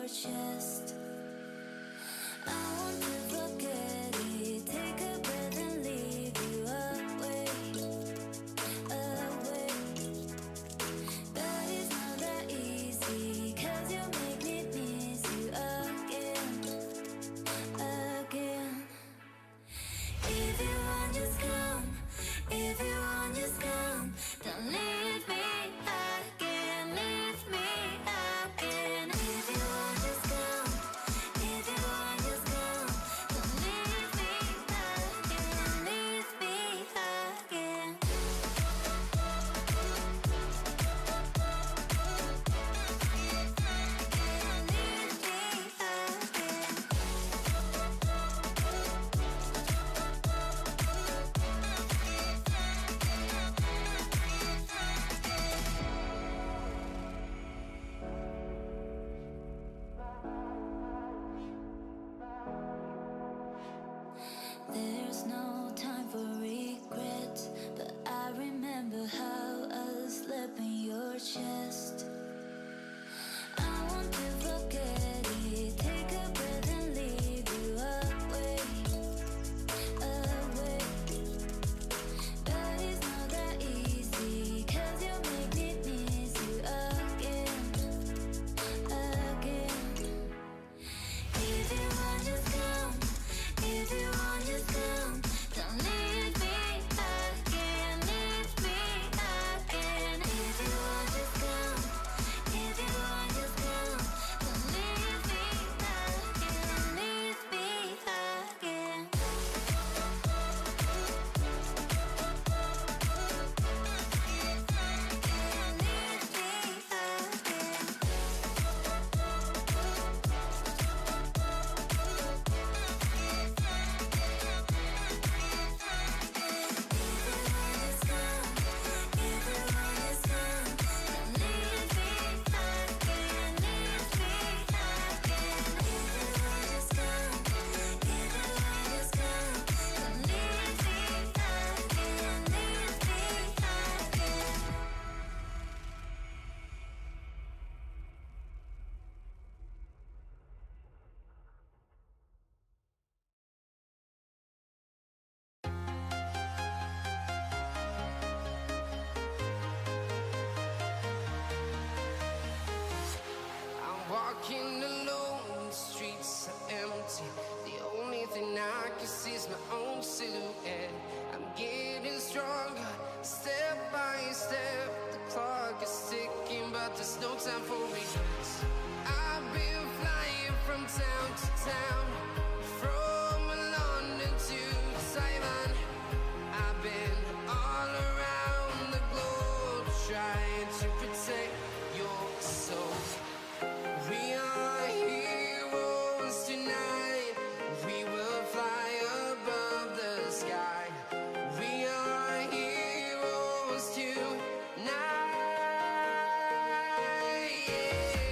your chest. I want to forget it, take a breath and leave you away, away. But it's not that easy, 'cause you make me miss you again, again. If you want, just come. If you want, just come. Don't leave me again, leave me again. If you want, just come. If you want, just come. Don't leave me again, leave me again. There's no time for regret, but I remember how I slept in your chest. I want to forget it, take a breath and leave you away, away. But it's not that easy, 'cause you make me miss you again, again. If you want, just come. If you want, just come. Don't leave me again, leave me again. If you want, just come. If you want, just come. Don't leave me again, leave me again. Walking alone, the streets are empty. The only thing I can see is my own silhouette. I'm getting stronger, step by step. The clock is ticking, but there's no time for regrets. I've been flying from town to town, from London to Taiwan. I've been all around the globe, trying to protect your soul. We are heroes tonight. We will fly above the sky. We are heroes tonight. Yeah.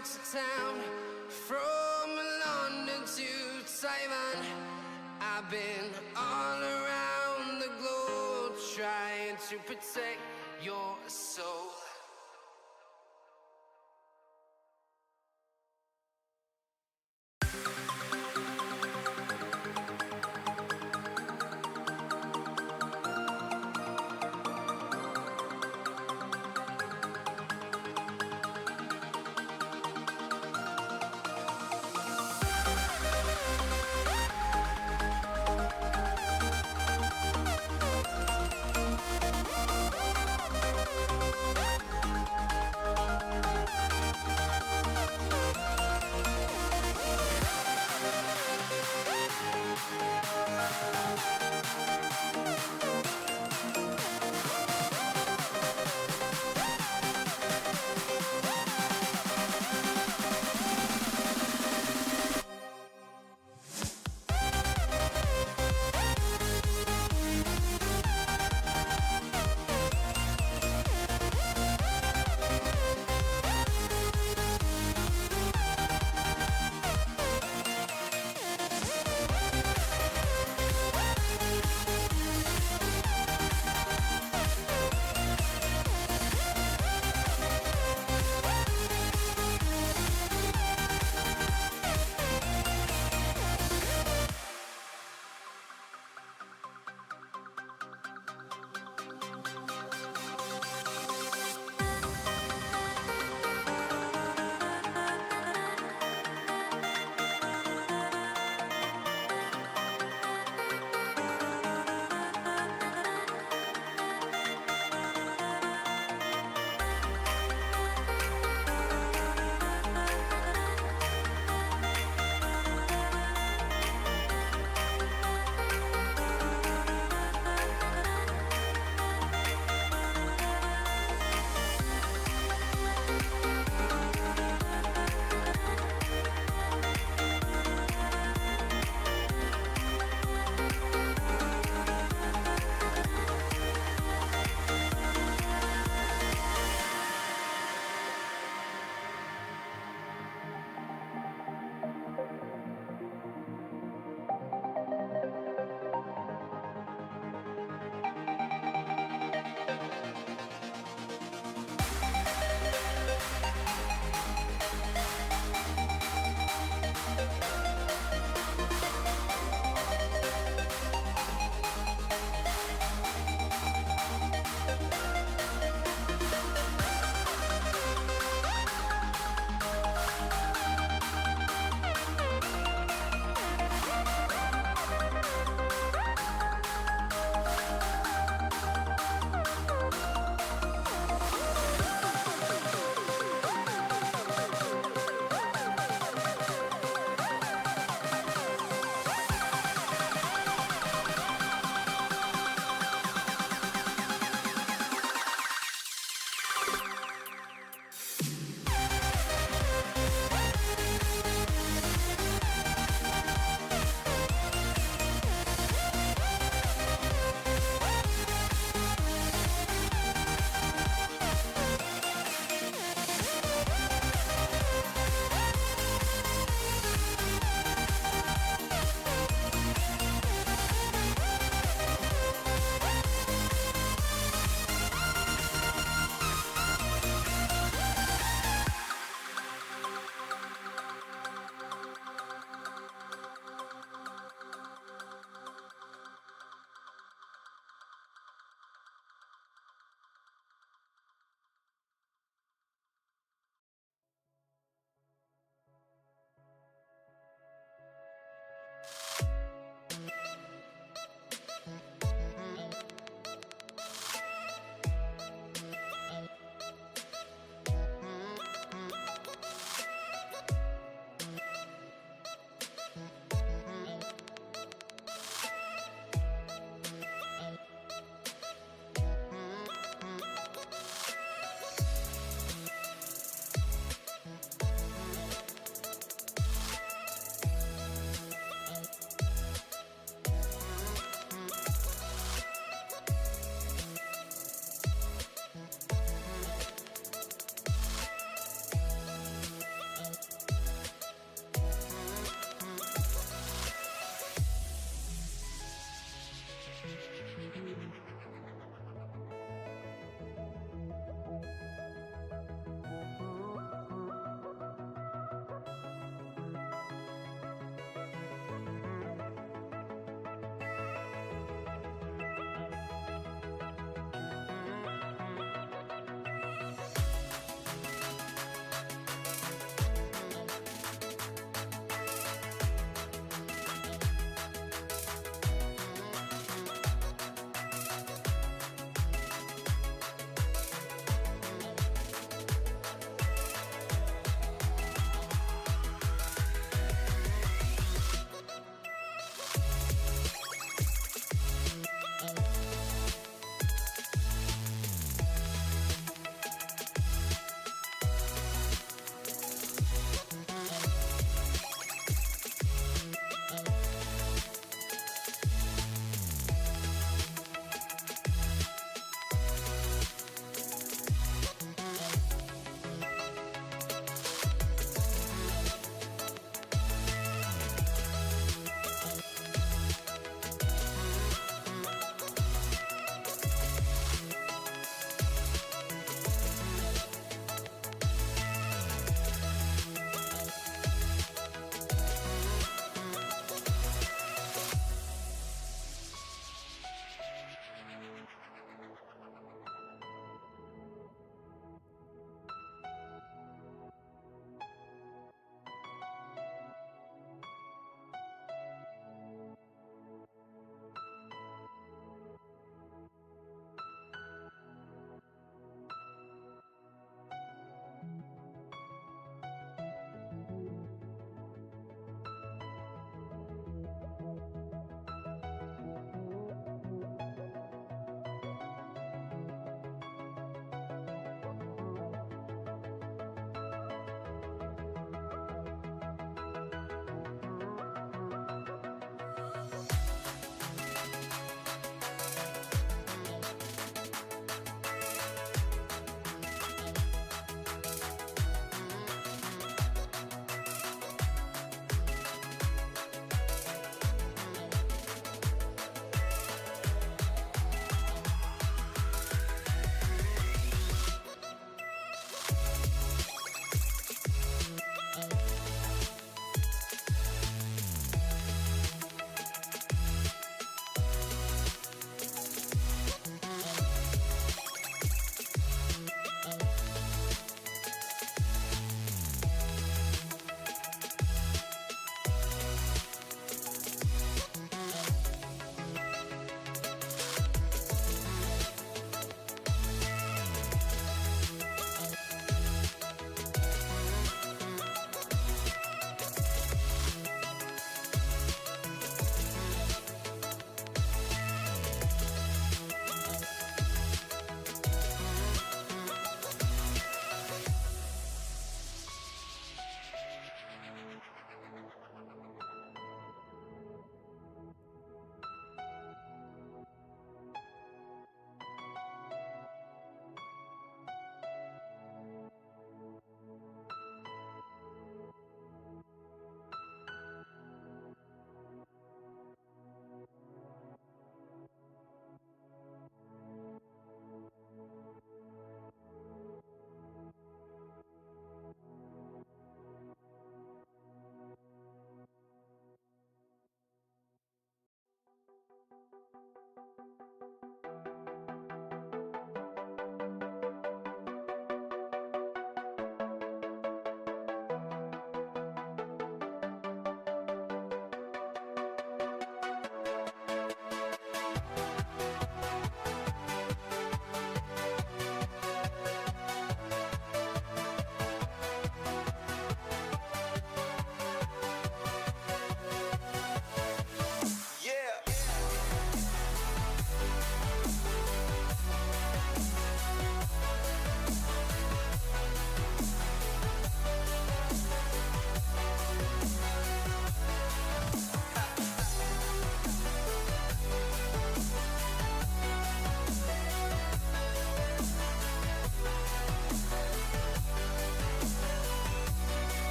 town to town, from London to Taiwan. I've been all around the globe trying to protect your soul.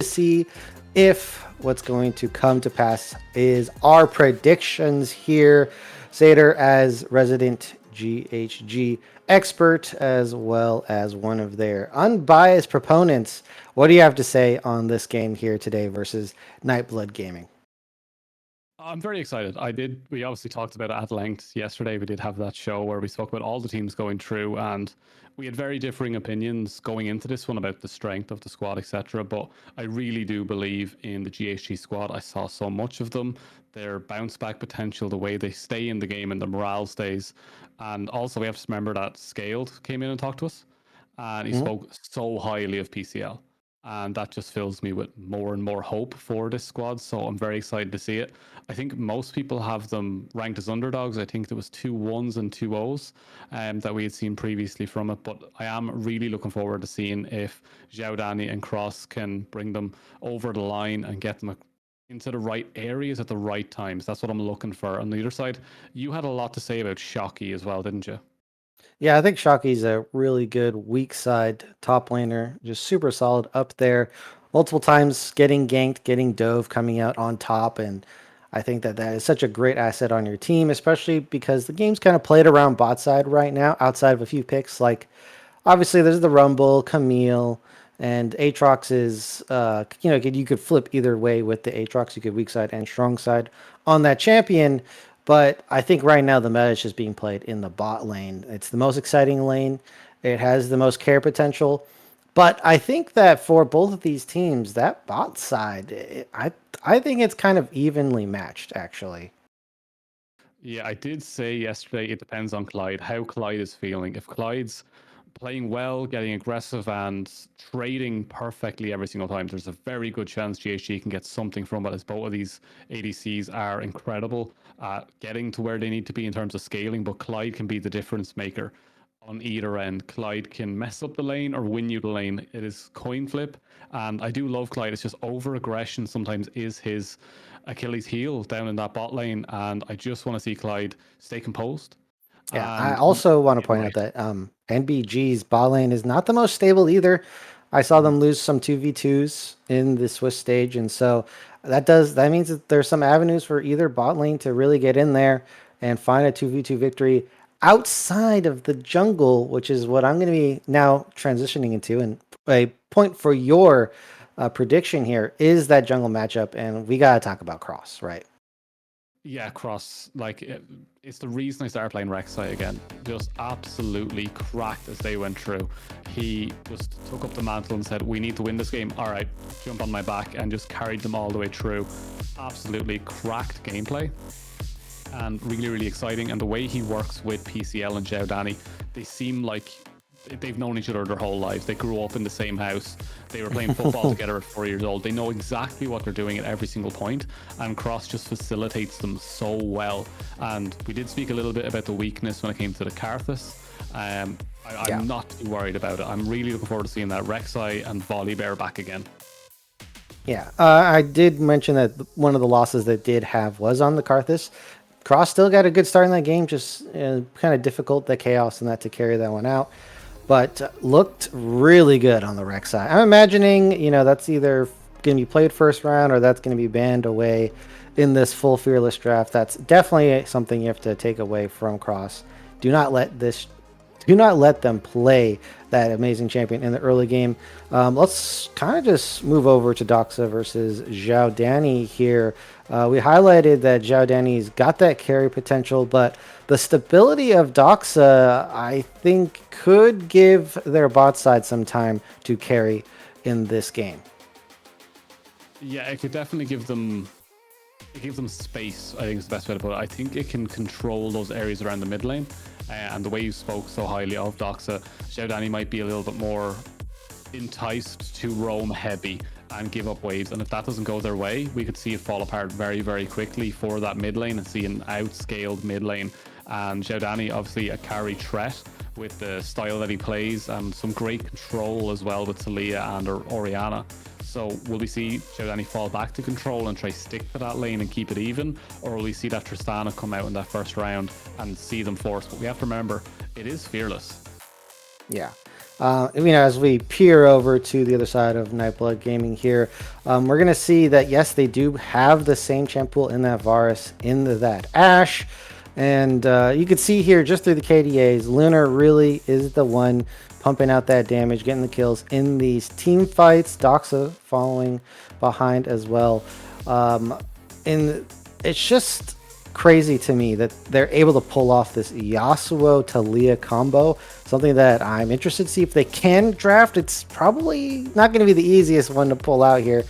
See if what's going to come to pass is our predictions here. Zader, as resident GHG expert, as well as one of their unbiased proponents, what do you have to say on this game here today versus Nightblood Gaming? I'm very excited. We obviously talked about it at length yesterday. We did have that show where we spoke about all the teams going through, and we had very differing opinions going into this one about the strength of the squad, etc. But I really do believe in the GHG squad. I saw so much of them, their bounce back potential, the way they stay in the game and the morale stays. And also, we have to remember that Scaled came in and talked to us, and he spoke so highly of PCL. And that just fills me with more and more hope for this squad. So I'm very excited to see it. I think most people have them ranked as underdogs. I think there was 2 1s and 2 0s that we had seen previously from it. But I am really looking forward to seeing if Zhao Dani and Cross can bring them over the line and get them into the right areas at the right times. That's what I'm looking for. On the other side, you had a lot to say about Shockey as well, didn't you? Yeah, I think Shockey's a really good weak side top laner, just super solid up there. Multiple times getting ganked, getting dove, coming out on top, and I think that that is such a great asset on your team, especially because the game's kind of played around bot side right now, outside of a few picks. Like, obviously, there's the Rumble, Camille, and Aatrox is, you could flip either way with the Aatrox. You could weak side and strong side on that champion. But I think right now the meta is just being played in the bot lane. It's the most exciting lane. It has the most care potential. But I think that for both of these teams, that bot side, I think it's kind of evenly matched, actually. Yeah, I did say yesterday it depends on Clyde, how Clyde is feeling. If Clyde's playing well, getting aggressive, and trading perfectly every single time, there's a very good chance GHG can get something from it, as both of these ADCs are incredible at getting to where they need to be in terms of scaling. But Clyde can be the difference maker on either end. Clyde can mess up the lane or win you the lane. It is coin flip. And I do love Clyde. It's just over aggression sometimes is his Achilles heel down in that bot lane. And I just want to see Clyde stay composed. Yeah, I And also want to get point out right. that NBG's bot lane is not the most stable either. I saw them lose some 2v2s in the Swiss stage, and so that means that there's some avenues for either bot lane to really get in there and find a 2v2 victory outside of the jungle, which is what I'm going to be now transitioning into. And a point for your prediction here is that jungle matchup, and we got to talk about Cross, right? Yeah, Cross, it's the reason I started playing Rek'Sai again. Just absolutely cracked as they went through. He just took up the mantle and said, we need to win this game. All right, jump on my back, and just carried them all the way through. Absolutely cracked gameplay and really, really exciting. And the way he works with PCL and Zhao Dani, they seem like they've known each other their whole lives. They grew up in the same house. They were playing football together at 4 years old. They know exactly what they're doing at every single point, and Cross just facilitates them so well. And we did speak a little bit about the weakness when it came to the Karthus. I'm not too worried about it. I'm really looking forward to seeing that Rek'Sai and Volibear back again. Yeah, I did mention that one of the losses that did have was on the Karthus. Cross still got a good start in that game, just kind of difficult, the chaos and that, to carry that one out. But looked really good on the Rek'Sai. I'm imagining, that's either going to be played first round or that's going to be banned away in this full Fearless draft. That's definitely something you have to take away from Cross. Do not let them play that amazing champion in the early game. Let's kind of just move over to Doxa versus Zhao Dani here. We highlighted that Zhao Dani's got that carry potential, but the stability of Doxa, I think, could give their bot side some time to carry in this game. Yeah, it could definitely give them space, I think is the best way to put it. I think it can control those areas around the mid lane. And the way you spoke so highly of Doxa, Zhao Dani might be a little bit more enticed to roam heavy and give up waves. And if that doesn't go their way, we could see it fall apart very, very quickly for that mid lane and see an outscaled mid lane. And Xiaodani, obviously a carry threat with the style that he plays and some great control as well with Talia and Oriana. So will we see Xiaodani fall back to control and try stick to that lane and keep it even? Or will we see that Tristana come out in that first round and see them force? But we have to remember, it is Fearless. Yeah. As we peer over to the other side of Nightblood Gaming here, we're going to see that, yes, they do have the same champ pool in that Varus, in that Ashe. And you can see here just through the KDAs, Lunar really is the one pumping out that damage, getting the kills in these team fights. Doxa following behind as well. And it's just crazy to me that they're able to pull off this Yasuo Talia combo, something that I'm interested to see if they can draft. It's probably not going to be the easiest one to pull out here,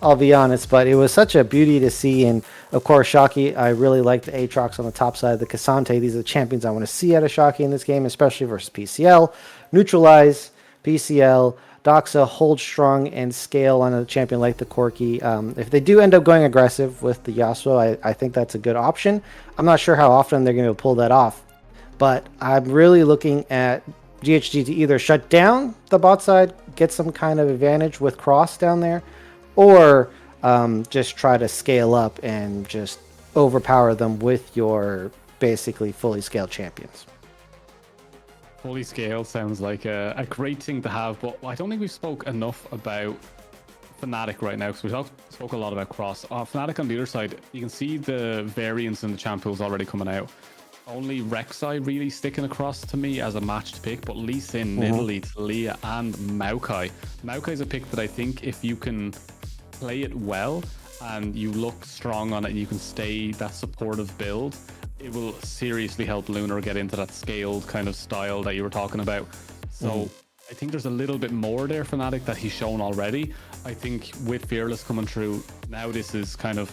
I'll be honest, but it was such a beauty to see. And of course, Shocky, I really like the Aatrox on the top side, the Cassante. These are the champions I want to see out of Shocky in this game, especially versus PCL. Neutralize PCL. Doxa hold strong and scale on a champion like the Corki. If they do end up going aggressive with the Yasuo, I think that's a good option. I'm not sure how often they're going to pull that off, but I'm really looking at GHG to either shut down the bot side, get some kind of advantage with Cross down there, or just try to scale up and just overpower them with your basically fully scaled champions. Fully scaled sounds like a great thing to have, but I don't think we've spoke enough about Fnatic right now, because we spoke a lot about Cross. Fnatic on the other side, you can see the variance in the champ pools already coming out. Only Rek'Sai really sticking across to me as a match to pick, but Lee Sin, Nidalee, Talia, and Maokai. Maokai is a pick that I think if you can play it well and you look strong on it and you can stay that supportive build, it will seriously help Lunar get into that scaled kind of style that you were talking about. So I think there's a little bit more there for Fnatic that he's shown already. I think with Fearless coming through, now this is kind of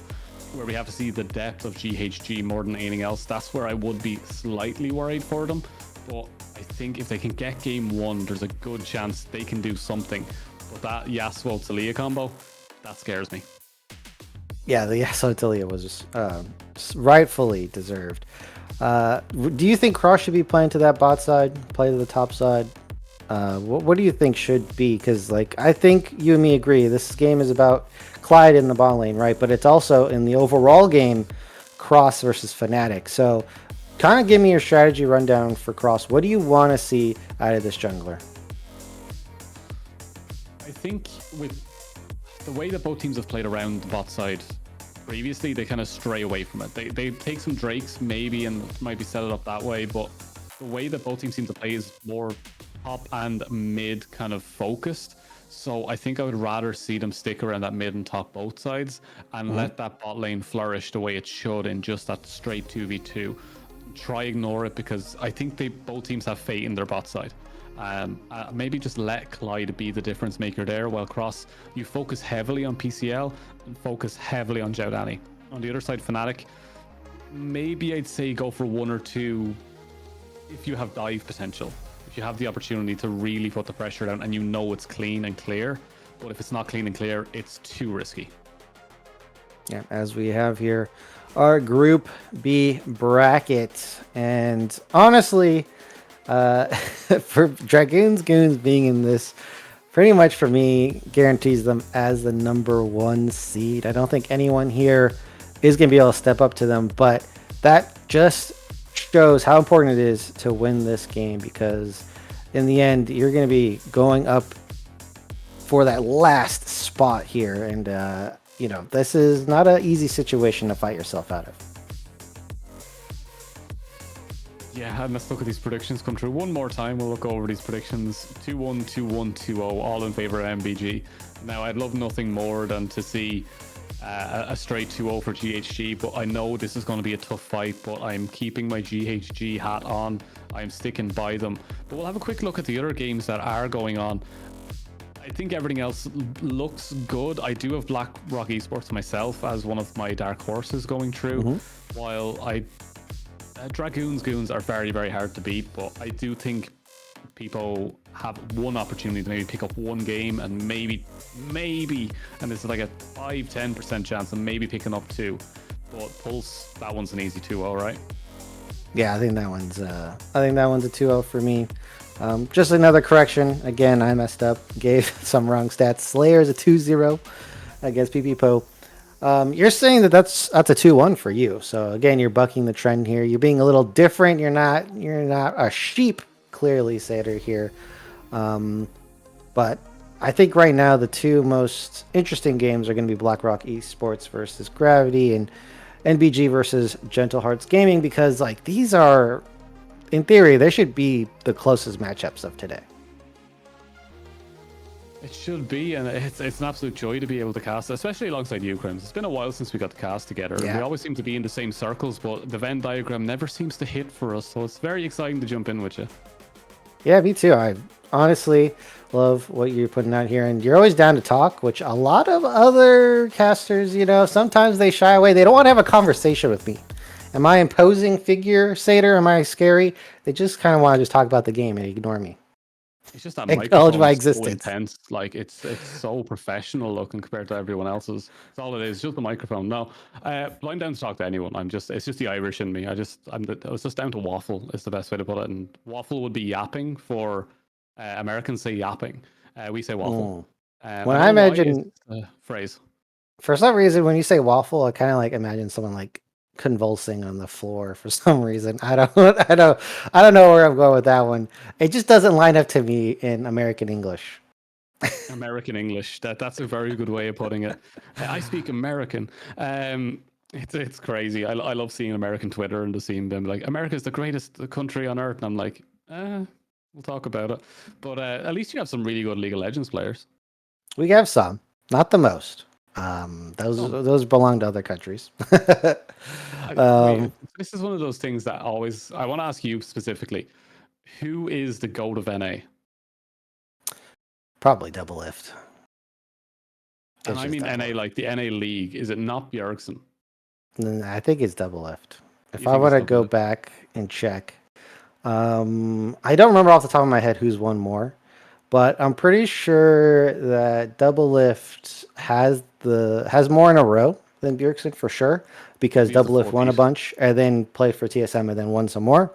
where we have to see the depth of GHG more than anything else. That's where I would be slightly worried for them. But I think if they can get game one, there's a good chance they can do something. But that Yasuo Talia combo, that scares me. Yeah, the Yasuo Talia was rightfully deserved. Do you think Cross should be playing to that bot side, play to the top side? What do you think should be? Because I think you and me agree, this game is about Clyde in the bot lane, right? But it's also in the overall game, Cross versus Fnatic. So kind of give me your strategy rundown for Cross. What do you want to see out of this jungler? I think with the way that both teams have played around the bot side previously, they kind of stray away from it. They take some Drakes maybe and might be set it up that way, but the way that both teams seem to play is more top and mid kind of focused. So I think I would rather see them stick around that mid and top both sides and let that bot lane flourish the way it should in just that straight 2v2. Try ignore it, because I think both teams have fate in their bot side. Maybe just let Clyde be the difference maker there, while Cross, you focus heavily on PCL and focus heavily on Xiaodani. On the other side, Fnatic, maybe I'd say go for one or two if you have dive potential. If you have the opportunity to really put the pressure down and you know it's clean and clear, but if it's not clean and clear, it's too risky. Yeah, as we have here our Group B bracket, and honestly, for Dragoons Goons being in this, pretty much for me guarantees them as the #1 seed. I don't think anyone here is going to be able to step up to them, but that just shows how important it is to win this game, because in the end you're going to be going up for that last spot here, and this is not an easy situation to fight yourself out of. Yeah, and let's look at these predictions come true one more time. We'll look over these predictions. 2-1, 2-1, 2-0, all in favor of MBG. Now, I'd love nothing more than to see a straight 2-0 for GHG, but I know this is going to be a tough fight, but I'm keeping my GHG hat on. I'm sticking by them. But we'll have a quick look at the other games that are going on. I think everything else looks good. I do have Black Rock Esports myself as one of my dark horses going through, while Dragoons Goons are very, very hard to beat, but I do think people have one opportunity to maybe pick up one game and maybe, and this is like a 5-10% chance of maybe picking up two. But Pulse, that one's an easy 2-0, right? Yeah, I think that one's a 2-0 for me. Just another correction. Again, I messed up. Gave some wrong stats. Slayer is a 2-0 against PP Po. You're saying that's a 2-1 for you. So again, you're bucking the trend here. You're being a little different. You're not a sheep, clearly, Sater here. But I think right now the two most interesting games are going to be BlackRock Esports versus Gravity and NBG versus Gentle Hearts Gaming, because like these are, in theory, they should be the closest matchups of today. It should be, and it's an absolute joy to be able to cast, especially alongside you, Crims. It's been a while since we got to cast together. Yeah. We always seem to be in the same circles, but the Venn diagram never seems to hit for us, so it's very exciting to jump in with you. Yeah, me too. I honestly love what you're putting out here, and you're always down to talk, which a lot of other casters, sometimes they shy away. They don't want to have a conversation with me. Am I imposing figure, Sater? Am I scary? They just kind of want to just talk about the game and ignore me. It's just that Acknowledge microphone my is so existence. intense. Like it's so professional looking compared to everyone else's. That's all it is. Just the microphone. No, blind down to talk to anyone. It's just the Irish in me. I was just down to waffle. Is the best way to put it. And waffle would be yapping for Americans say yapping. We say waffle. When I imagine phrase. For some reason, when you say waffle, I kind of like imagine someone like convulsing on the floor for some reason. I don't know where I'm going with that one. It just doesn't line up to me in American English. American English. That's a very good way of putting it. I speak American. It's crazy. I love seeing American Twitter and just seeing them like America is the greatest country on earth, and I'm like, we'll talk about it. But at least you have some really good League of Legends players. We have some, not the most. Those belong to other countries. This is one of those things that I want to ask you specifically. Who is the GOAT of NA? Probably Double Lift. And I mean NA, like the NA League. Is it not Bjergsen? I think it's Double Lift. If I want to go back and check, I don't remember off the top of my head who's won more, but I'm pretty sure that Double Lift has more in a row than Bjergsen for sure, because Double Lift won a bunch and then played for TSM and then won some more.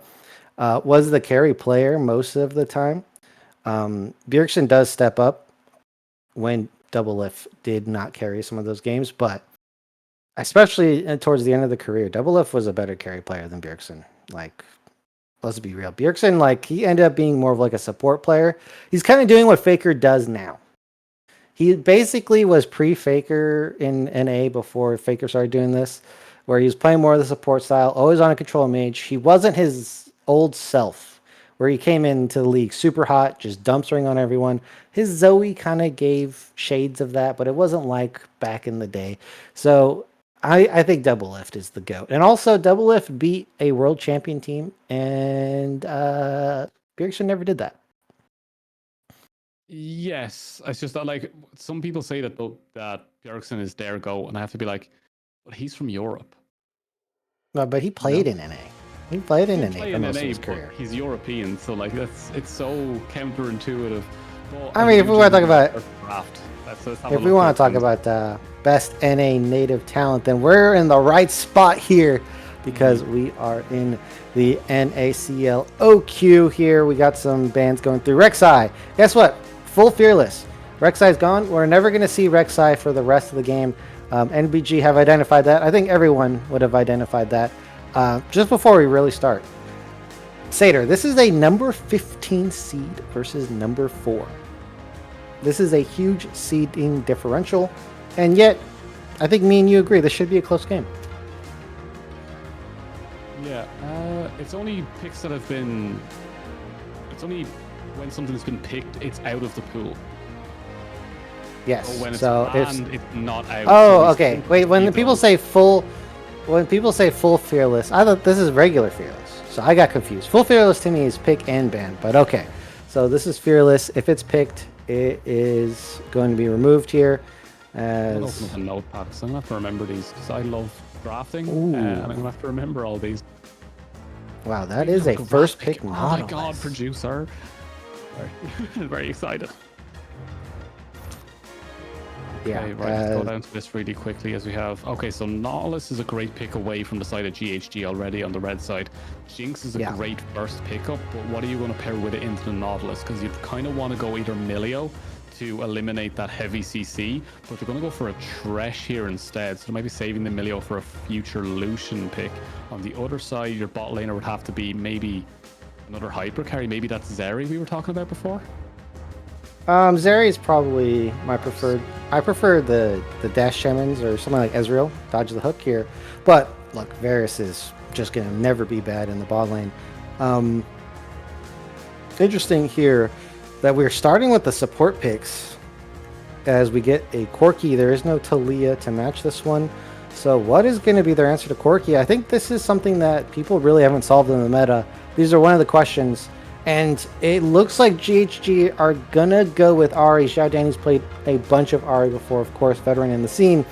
Was the carry player most of the time. Bjergsen does step up when Double Lift did not carry some of those games, but especially towards the end of the career, Double Lift was a better carry player than Bjergsen. Like, let's be real. Bjergsen, like, he ended up being more of like a support player. He's kind of doing what Faker does now. He basically was pre-Faker in NA before Faker started doing this, where he was playing more of the support style, always on a control mage. He wasn't his old self, where he came into the league super hot, just dumpstering on everyone. His Zoe kind of gave shades of that, but it wasn't like back in the day. So I think Double Lift is the GOAT. And also, Double Lift beat a world champion team, and Bjergsen never did that. Yes, it's just that like some people say that Bjergsen is their GOAT, and I have to be like, but he's from Europe. No, but he played in NA. He played in NA for most of his but career. he's European, so like it's so counterintuitive. Well, I mean, if we want to talk about draft, if we want to talk about best NA native talent, then we're in the right spot here, because we are in the NACL OQ here. We got some bands going through. Rek'Sai, guess what? Full Fearless. Rek'Sai's gone. We're never going to see Rek'Sai for the rest of the game. NBG have identified that. I think everyone would have identified that. Just before we really start, Sater, this is a number 15 seed versus number 4. This is a huge seeding differential, and yet I think me and you agree this should be a close game. Yeah, it's only picks that have been. It's only when something's been picked, it's out of the pool. Yes. So when it's so banned, it's not out. Oh, so okay. Wait, when people say full Fearless, I thought this is regular Fearless. So I got confused. Full Fearless to me is pick and ban, but okay. So this is Fearless. If it's picked, it is going to be removed here. I'm open up a notepad, so I'm going to have to remember these, because I love drafting, and I'm going to have to remember all these. Wow, that is a first pick Oh model. my god, producer. Very excited. Yeah. Okay, right, let's go down to this really quickly as we have. Okay, so Nautilus is a great pick away from the side of GHG already on the red side. Jinx is a Yeah. great first pickup, but what are you going to pair with it into the Nautilus? Because you kind of want to go either Milio to eliminate that heavy CC, but you're going to go for a Thresh here instead. So maybe saving the Milio for a future Lucian pick. On the other side, your bot laner would have to be maybe another hyper carry. Maybe that's Zeri we were talking about before. Zeri is probably my preferred. I prefer the dash shamans or something like Ezreal, dodge the hook here. But look, Varus is just gonna never be bad in the bot lane. Interesting here that we're starting with the support picks as we get a Corki. There is no Talia to match this one. So what is going to be their answer to Corki? I think this is something that people really haven't solved in the meta. These are one of the questions. And it looks like GHG are going to go with Ahri. Xiao Danny's played a bunch of Ahri before, of course, veteran in the scene.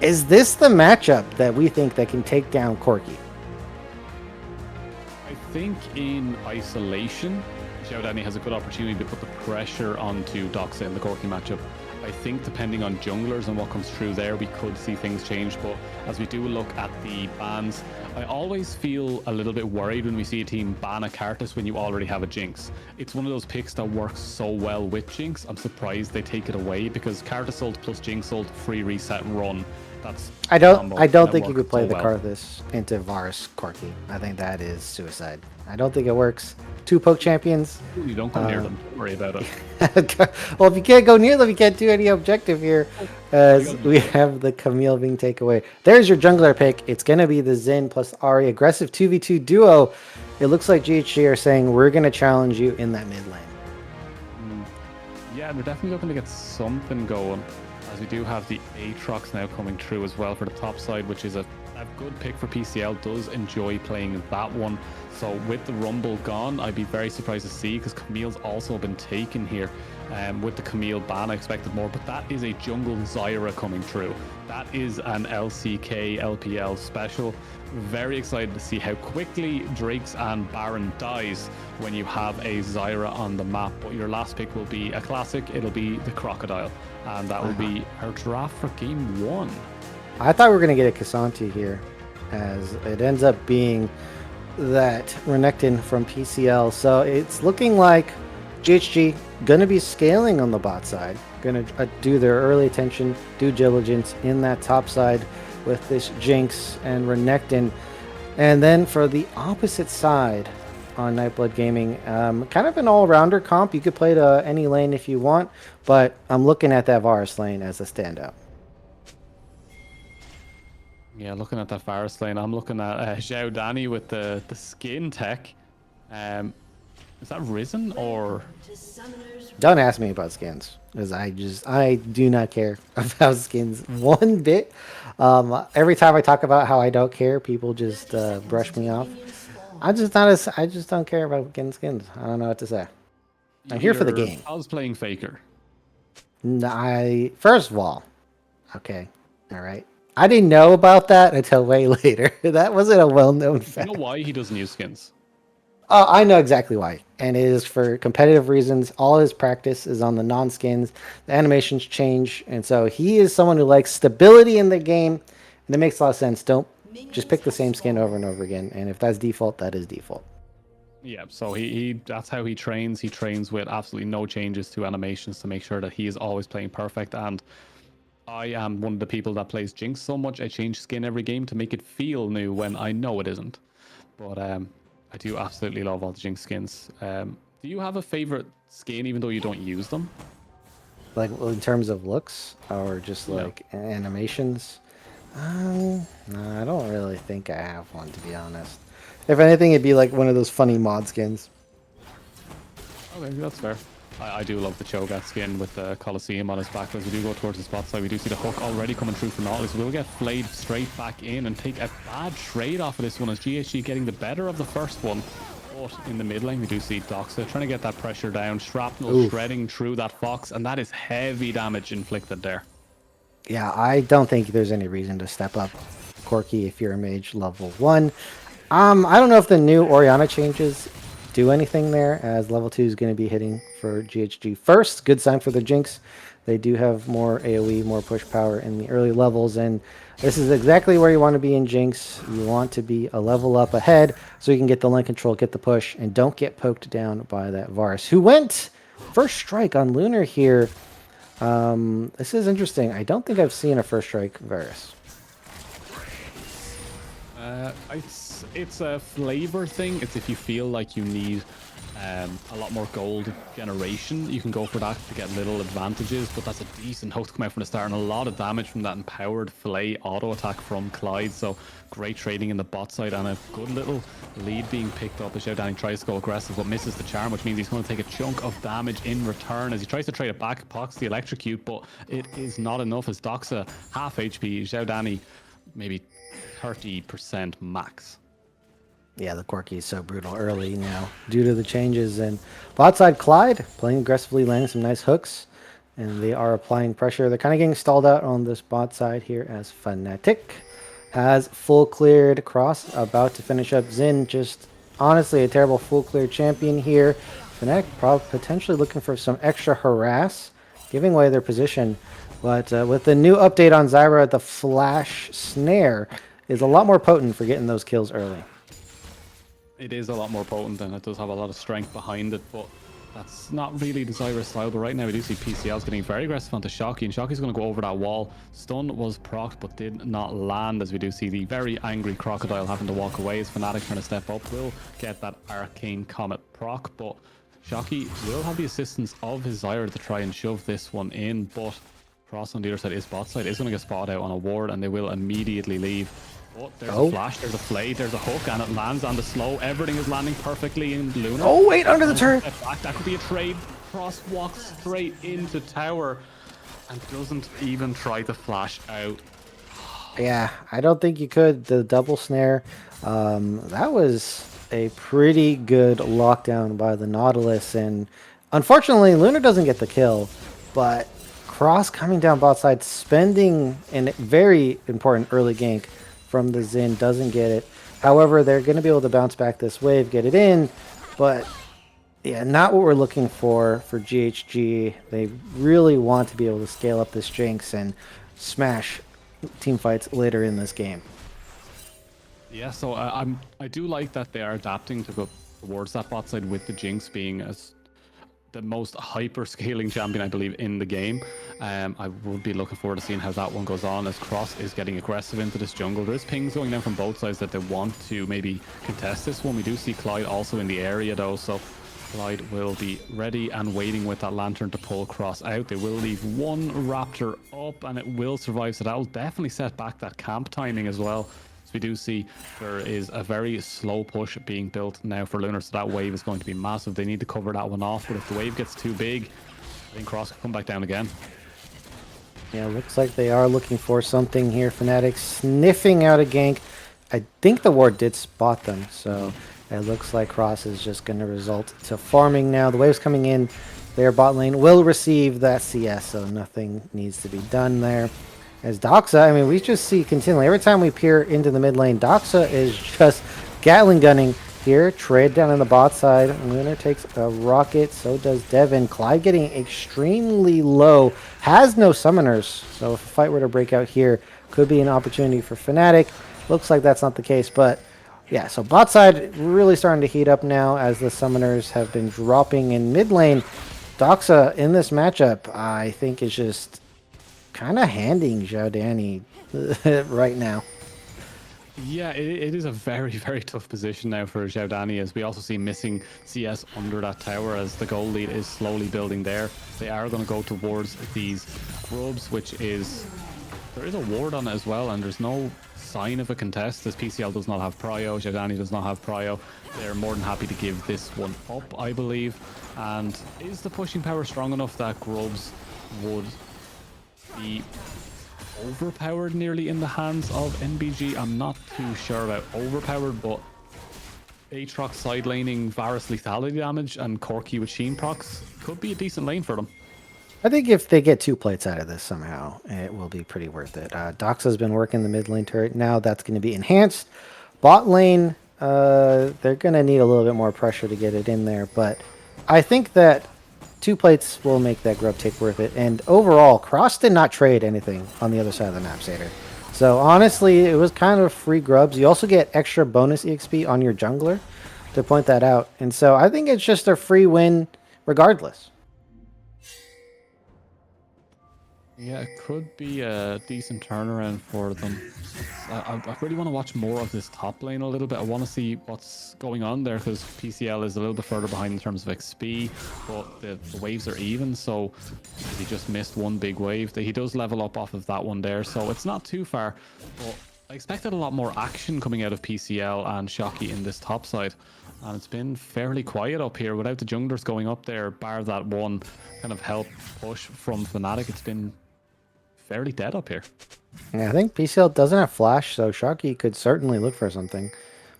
Is this the matchup that we think that can take down Corki? I think in isolation, Xiao Danny has a good opportunity to put the pressure onto Doxa in the Corki matchup. I think depending on junglers and what comes through there, we could see things change. But as we do look at the bans, I always feel a little bit worried when we see a team ban a Karthus when you already have a Jinx. It's one of those picks that works so well with Jinx. I'm surprised they take it away because Karthus ult plus Jinx ult, free reset and run. That's I don't think you works could play so the well. Karthus into Varus Corki. I think that is suicide. I don't think it works. Two poke champions. You don't go near them. Don't worry about it. Well, if you can't go near them, you can't do any objective here. As we have the Camille being taken away. There's your jungler pick. It's going to be the Xin plus Ahri aggressive 2v2 duo. It looks like GHG are saying we're going to challenge you in that mid lane. Yeah, they're definitely looking to get something going. As we do have the Aatrox now coming through as well for the top side, which is a good pick for PCL. Does enjoy playing that one. So with the Rumble gone, I'd be very surprised to see because Camille's also been taken here. With the Camille ban, I expected more, but that is a jungle Zyra coming through. That is an LCK LPL special. Very excited to see how quickly Drakes and Baron dies when you have a Zyra on the map. But your last pick will be a classic. It'll be the Crocodile, and that will be our draft for game 1. I thought we were going to get a Casanti here, as it ends up being that Renekton from PCL. So it's looking like GHG going to be scaling on the bot side, going to do their early attention, due diligence in that top side with this Jinx and Renekton. And then for the opposite side on Nightblood Gaming, kind of an all-rounder comp. You could play to any lane if you want, but I'm looking at that Varus lane as a standout. Yeah, looking at that Varus lane, I'm looking at Xiao Danny with the skin tech. Is that Risen or? Don't ask me about skins, because I do not care about skins one bit. Every time I talk about how I don't care, people just brush me off. I just don't care about getting skins. I don't know what to say. I'm here for the game. I was playing Faker. First of all, okay, all right. I didn't know about that until way later. That wasn't a well-known fact. You know why he doesn't use skins? Oh, I know exactly why. And it is for competitive reasons. All his practice is on the non-skins. The animations change. And so he is someone who likes stability in the game. And it makes a lot of sense. Don't just pick the same skin over and over again. And if that's default, that is default. Yeah, so he that's how he trains. He trains with absolutely no changes to animations to make sure that he is always playing perfect. And I am one of the people that plays Jinx so much. I change skin every game to make it feel new when I know it isn't. But I do absolutely love all the Jinx skins. Do you have a favorite skin even though you don't use them? Like in terms of looks or just like animations? No, I don't really think I have one, to be honest. If anything, it'd be like one of those funny mod skins. Okay, that's fair. I do love the Cho'Gath skin with the Colosseum on his back. As we do go towards the spot side, we do see the hook already coming through for Nautilus. We'll get flayed straight back in and take a bad trade off of this one as GHG getting the better of the first one. But in the mid lane, we do see Doxa trying to get that pressure down. Shrapnel shredding through that Fox, and that is heavy damage inflicted there. Yeah, I don't think there's any reason to step up Corki if you're a mage level 1. I don't know if the new Orianna changes do anything there, as level 2 is going to be hitting for GHG first. Good sign for the Jinx. They do have more AoE, more push power in the early levels, and this is exactly where you want to be in Jinx. You want to be a level up ahead so you can get the lane control, get the push, and don't get poked down by that Varus, who went first strike on Lunar here. This is interesting. I don't think I've seen a first strike Varus. It's a flavor thing. It's if you feel like you need a lot more gold generation, you can go for that to get little advantages, but that's a decent hook to come out from the start, and a lot of damage from that empowered fillet auto attack from Clyde. So great trading in the bot side, and a good little lead being picked up as Xiaodani tries to go aggressive but misses the charm, which means he's going to take a chunk of damage in return as he tries to trade it back, pox the electrocute, but it is not enough as Doxa half HP, Xiaodani maybe 30% max. Yeah, the Corki is so brutal early now due to the changes. And bot side, Clyde playing aggressively, landing some nice hooks, and they are applying pressure. They're kind of getting stalled out on this bot side here as Fnatic has full cleared Cross, about to finish up Xin. Just honestly a terrible full clear champion here. Fnatic probably potentially looking for some extra harass, giving away their position. But with the new update on Zyra, the flash snare is a lot more potent for getting those kills early. It is a lot more potent, and it does have a lot of strength behind it, but that's not really the Zyra style. But right now we do see PCL's getting very aggressive onto Shocky, and Shocky's going to go over that wall. Stun was procced but did not land, as we do see the very angry Crocodile having to walk away as Fnatic trying to step up. Will get that Arcane Comet proc, but Shocky will have the assistance of his Zyra to try and shove this one in, but Cross on the other side, his bot side, is going to get spotted out on a ward, and they will immediately leave. Oh, there's a flash, there's a flay, there's a hook, and it lands on the slow. Everything is landing perfectly in Luna. Oh, wait, under the turret. That could be a trade. Cross walks straight into tower and doesn't even try to flash out. Yeah, I don't think you could. The double snare, that was a pretty good lockdown by the Nautilus, and unfortunately, Luna doesn't get the kill, but Cross coming down bot side, spending a very important early gank from the Xin, doesn't get it. However, they're going to be able to bounce back this wave, get it in, but yeah, not what we're looking for GHG. They really want to be able to scale up this Jinx and smash team fights later in this game. Yeah, so I do like that they are adapting to go towards that bot side, with the Jinx being the most hyper scaling champion, I believe, in the game. I would be looking forward to seeing how that one goes on, as Cross is getting aggressive into this jungle. There's pings going down from both sides that they want to maybe contest this one. We do see Clyde also in the area though, so Clyde will be ready and waiting with that lantern to pull Cross out. They will leave one Raptor up, and it will survive, so that will definitely set back that camp timing as well. We do see there is a very slow push being built now for Lunar, so that wave is going to be massive. They need to cover that one off, but if the wave gets too big, I think Cross can come back down again. Yeah, looks like they are looking for something here. Fnatic sniffing out a gank. I think the ward did spot them, so it looks like Cross is just going to result to farming now. The wave's coming in. Their bot lane will receive that CS, so nothing needs to be done there. As Doxa, I mean, we just see continually, every time we peer into the mid lane, Doxa is just Gatling gunning here. Trade down on the bot side. Lunar takes a rocket, so does Devin. Clyde getting extremely low, has no summoners, so if a fight were to break out here, could be an opportunity for Fnatic. Looks like that's not the case, but yeah, so bot side really starting to heat up now as the summoners have been dropping in mid lane. Doxa in this matchup, I think, is just kind of handing Xiaodani right now. Yeah, it is a very, very tough position now for Xiaodani, as we also see missing CS under that tower as the gold lead is slowly building there. They are going to go towards these grubs, which is... there is a ward on it as well, and there's no sign of a contest, as PCL does not have prio, Xiaodani does not have prio. They're more than happy to give this one up, I believe. And is the pushing power strong enough that grubs would be overpowered nearly in the hands of NBG? I'm not too sure about overpowered, but Aatrox side laning Varus lethality damage and Corki with Sheen procs could be a decent lane for them. I think if they get 2 plates out of this somehow, it will be pretty worth it. Doxa's been working the mid lane turret. Now that's going to be enhanced. Bot lane They're gonna need a little bit more pressure to get it in there, but I think that 2 plates will make that grub take worth it. And overall, Cross did not trade anything on the other side of the map, Satyr. So honestly, it was kind of free grubs. You also get extra bonus EXP on your jungler, to point that out. And so I think it's just a free win regardless. Yeah, it could be a decent turnaround for them. I really want to watch more of this top lane a little bit. I want to see what's going on there because PCL is a little bit further behind in terms of XP, but the waves are even, so he just missed one big wave. He does level up off of that one there, so it's not too far. But I expected a lot more action coming out of PCL and Shocky in this top side. And it's been fairly quiet up here without the junglers going up there, bar that one kind of help push from Fnatic. It's been fairly dead up here. Yeah, I think PCL doesn't have flash, so Shocky could certainly look for something.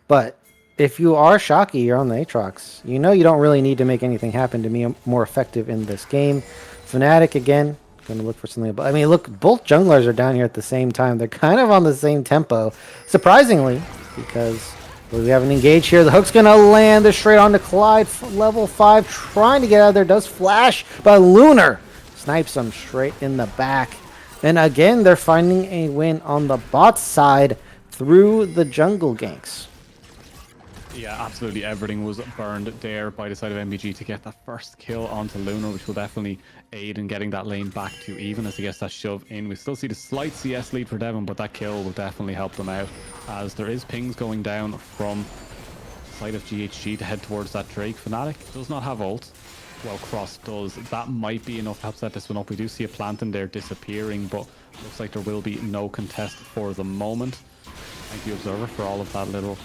But if you are Shocky, you're on the Aatrox. You know you don't really need to make anything happen to be more effective in this game. Fnatic, again, going to look for something. I mean, look, both junglers are down here at the same time. They're kind of on the same tempo, surprisingly, because we haven't engaged here. The hook's going to land straight onto Clyde, level 5, trying to get out of there. Does flash, but Lunar snipes him straight in the back. And again, they're finding a win on the bot side through the jungle ganks. Yeah, absolutely everything was burned there by the side of MBG to get that first kill onto Lunar, which will definitely aid in getting that lane back to even as he gets that shove in. We still see the slight CS lead for Devon, but that kill will definitely help them out as there is pings going down from the side of GHG to head towards that Drake. Fnatic does not have ult. Well, Cross does. That might be enough to help set this one up. We do see a plant in there disappearing, but looks like there will be no contest for the moment. Thank you, Observer, for all of that little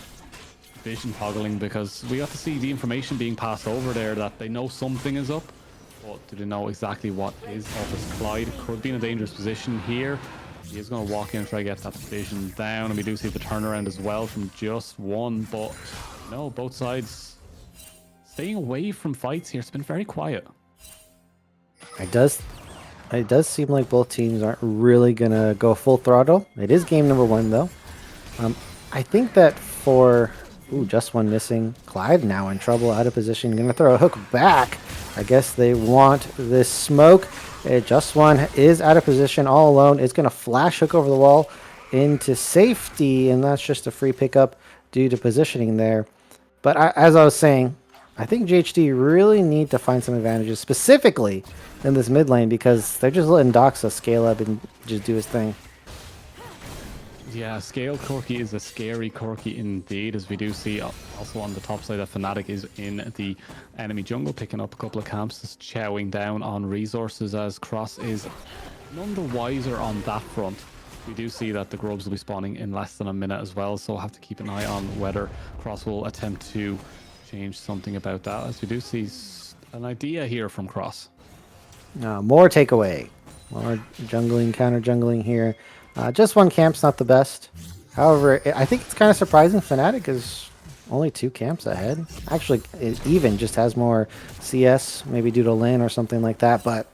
vision toggling, because we got to see the information being passed over there that they know something is up, but do they know exactly what is up? As Clyde could be in a dangerous position here. He is going to walk in and try to get that vision down, and we do see the turnaround as well from just one, but no, both sides staying away from fights here. It's been very quiet. It does seem like both teams aren't really going to go full throttle. It is game number 1, though. I think that for... Ooh, just one missing. Clyde now in trouble, out of position. Going to throw a hook back. I guess they want this smoke. Just one is out of position, all alone. It's going to flash hook over the wall into safety, and that's just a free pickup due to positioning there. But as I was saying, I think GHD really need to find some advantages, specifically in this mid lane, because they're just letting Doxa scale up and just do his thing. Yeah, Scale Corki is a scary Corki indeed, as we do see also on the top side that Fnatic is in the enemy jungle, picking up a couple of camps, just chowing down on resources as Cross is none the wiser on that front. We do see that the grubs will be spawning in less than a minute as well, so we'll have to keep an eye on whether Cross will attempt to change something about that, as we do see an idea here from Cross. More takeaway. More jungling, counter jungling here. Just one camp's not the best. However, I think it's kind of surprising Fnatic is only 2 camps ahead. Actually, it even just has more CS, maybe due to lane or something like that. But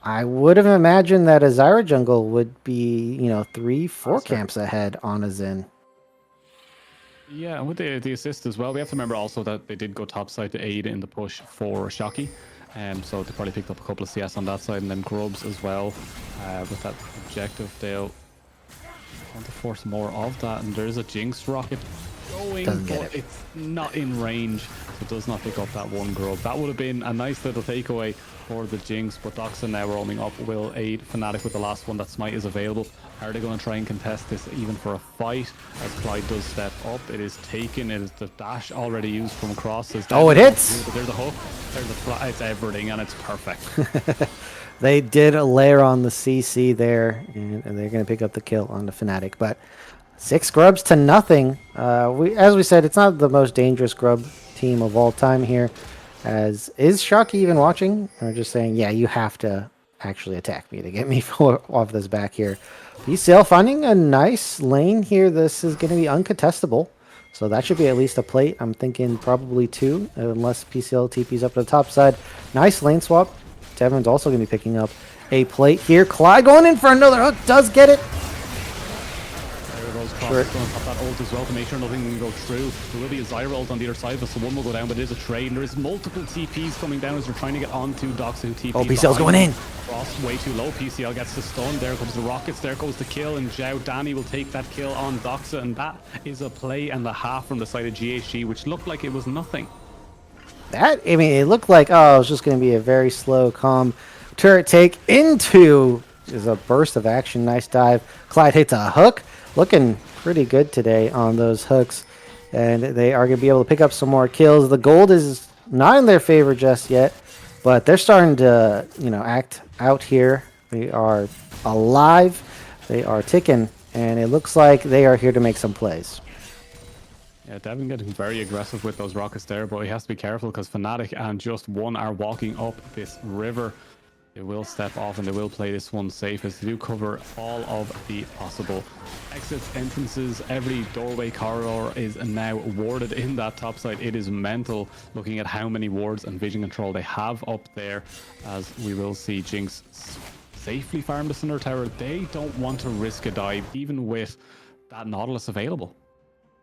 I would have imagined that a Zyra jungle would be, 3, 4 camps ahead on a Xin. Yeah, and with the assist as well, we have to remember also that they did go top side to aid in the push for Shocky. So they probably picked up a couple of CS on that side, and then Grubs as well. With that objective, they'll want to force more of that. And there is a Jinx rocket going, but it's not in range, so it does not pick up that one Grub. That would have been a nice little takeaway for the Jinx, but Doxa now roaming up will aid Fnatic with the last one. That Smite is available. Are they going to try and contest this even for a fight? As Clyde does step up, it is taken. It is the dash already used from Cross. Oh, it hits! There's the hook, there's the fly, it's everything, and it's perfect. They did layer on the CC there, and they're going to pick up the kill on the Fnatic. But 6 grubs to nothing. As we said, it's not the most dangerous grub team of all time here. Is Shocky even watching? Or just saying, yeah, you have to actually attack me to get me off this back here. PCL finding a nice lane here. This is going to be uncontestable. So that should be at least a plate. I'm thinking probably 2, unless PCL TP's up to the top side. Nice lane swap. Devon's also going to be picking up a plate here. Clyde going in for another hook. Does get it. those Sure. crosses going to pop that ult as well to make sure nothing can go through. There will be a Zyra ult on the other side of us, so one will go down, but it is a trade. And there is multiple TPs coming down as they're trying to get onto Doxa, who TP. Oh, PCL's going in. Cross way too low. PCL gets the stun. There comes the rockets. There goes the kill. And Zhao Danny will take that kill on Doxa. And that is a play and a half from the side of GHG, which looked like it was nothing. That, I mean, it looked like, oh, it was just going to be a very slow, calm turret take into is a burst of action. Nice dive. Clyde hits a hook. Looking pretty good today on those hooks. And they are going to be able to pick up some more kills. The gold is not in their favor just yet, but they're starting to, you know, act out here. They are alive. They are ticking. And it looks like they are here to make some plays. Yeah, Devin getting very aggressive with those rockets there, but he has to be careful because Fnatic and Just One are walking up this river. They will step off and they will play this one safe as they do cover all of the possible exits, entrances. Every doorway corridor is now warded in that top side. It is mental looking at how many wards and vision control they have up there, as we will see Jinx safely farm the Center Tower. They don't want to risk a dive even with that Nautilus available.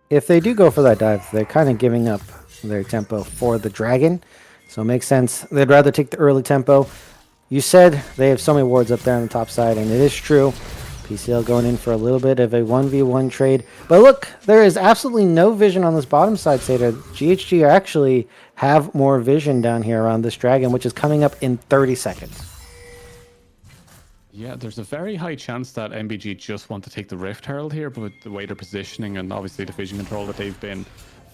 If they do go for that dive, they're kind of giving up their tempo for the dragon. So it makes sense. They'd rather take the early tempo. You said they have so many wards up there on the top side, and it is true. PCL going in for a little bit of a 1v1 trade. But look, there is absolutely no vision on this bottom side, Seder. GHG actually have more vision down here around this dragon, which is coming up in 30 seconds. Yeah, there's a very high chance that MBG just want to take the Rift Herald here, but with the way they're positioning and obviously the vision control that they've been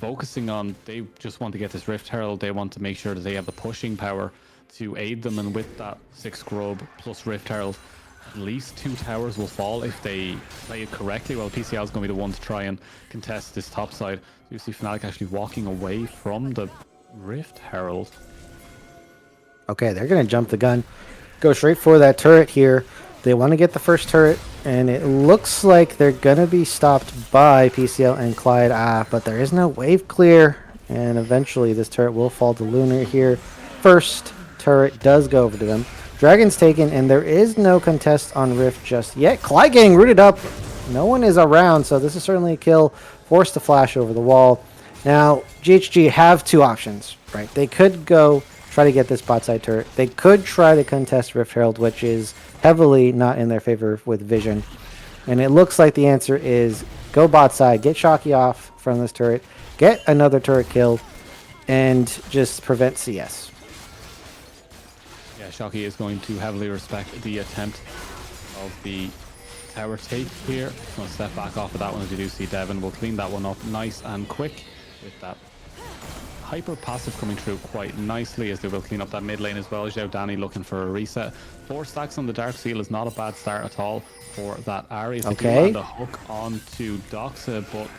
focusing on, they just want to get this Rift Herald. They want to make sure that they have the pushing power to aid them, and with that 6 Grub plus Rift Herald, at least 2 towers will fall if they play it correctly. Well, PCL is going to be the one to try and contest this top side. You see Fnatic actually walking away from the Rift Herald. Okay, they're going to jump the gun. Go straight for that turret here. They want to get the first turret, and it looks like they're going to be stopped by PCL and Clyde. But there is no wave clear, and eventually this turret will fall to Lunar here. First turret does go over to them. Dragon's taken, and there is no contest on Rift just yet. Clyde getting rooted up. No one is around, so this is certainly a kill. Forced to flash over the wall. Now, GHG have 2 options, right? They could go try to get this bot side turret. They could try to contest Rift Herald, which is heavily not in their favor with vision. And it looks like the answer is go bot side, get Shocky off from this turret, get another turret kill, and just prevent CS. Yeah, Shocky is going to heavily respect the attempt of the tower take here. Going to step back off of that one, as you do see Devin will clean that one up nice and quick with that hyper passive coming through quite nicely, as they will clean up that mid lane as well. Zhao Danny looking for a reset. 4 stacks on the Dark Seal is not a bad start at all for that Ahri. Okay. The hook onto Doxa, but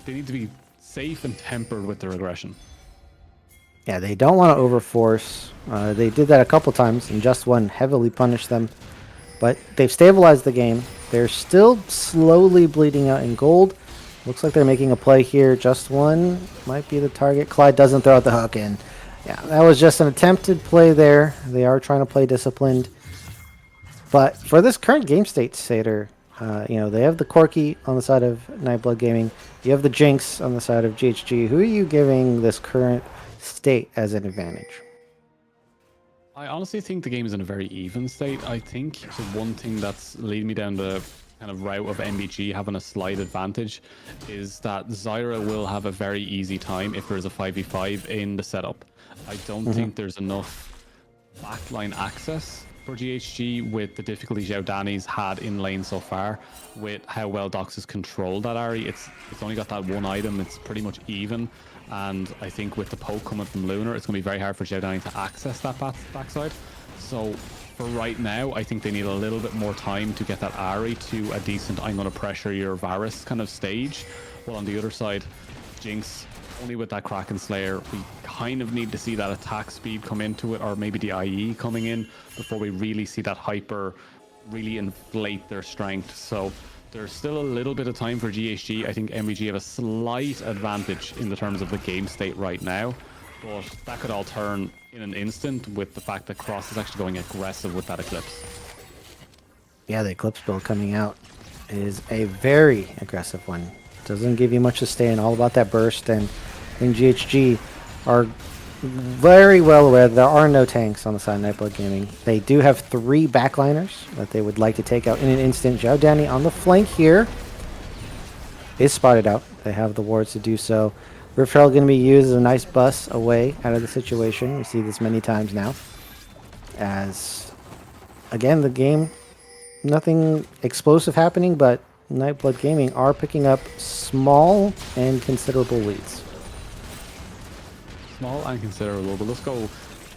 they need to be safe and tempered with their aggression. Yeah, they don't want to overforce. They did that a couple times, and Just One heavily punished them. But they've stabilized the game. They're still slowly bleeding out in gold. Looks like they're making a play here. Just One might be the target. Clyde doesn't throw out the hook in. Yeah, that was just an attempted play there. They are trying to play disciplined. But for this current game state, Seder, you know, they have the Corki on the side of Nightblood Gaming. You have the Jinx on the side of GHG. Who are you giving this current state as an advantage? I honestly think the game is in a very even state. I think the one thing that's leading me down the kind of route of MBG having a slight advantage is that Zyra will have a very easy time if there's a 5v5 in the setup. I don't think there's enough backline access for GHG with the difficulty Zhao Danny's had in lane so far, with how well Dox has controlled that Ahri. It's only got that one item. It's pretty much even. And I think with the poke coming from Lunar, it's going to be very hard for Zhao Danny to access that backside. So for right now, I think they need a little bit more time to get that Ahri to a decent I'm going to pressure your Varus kind of stage. While on the other side, Jinx, only with that Kraken Slayer, we kind of need to see that attack speed come into it, or maybe the IE coming in before we really see that hyper really inflate their strength. So there's still a little bit of time for GHG. I think MVG have a slight advantage in the terms of the game state right now, but that could all turn in an instant with the fact that Cross is actually going aggressive with that Eclipse. Yeah, the Eclipse build coming out. is a very aggressive one. Doesn't give you much sustain, all about that burst, and I think GHG are very well aware that there are no tanks on the side of Nightblood Gaming. They do have 3 backliners that they would like to take out in an instant. Zhao Danny on the flank here is spotted out. They have the wards to do so. Rift Herald going to be used as a nice bus away out of the situation. We see this many times now. As, again, the game, nothing explosive happening, but Nightblood Gaming are picking up small and considerable leads. Small and considerable, but let's go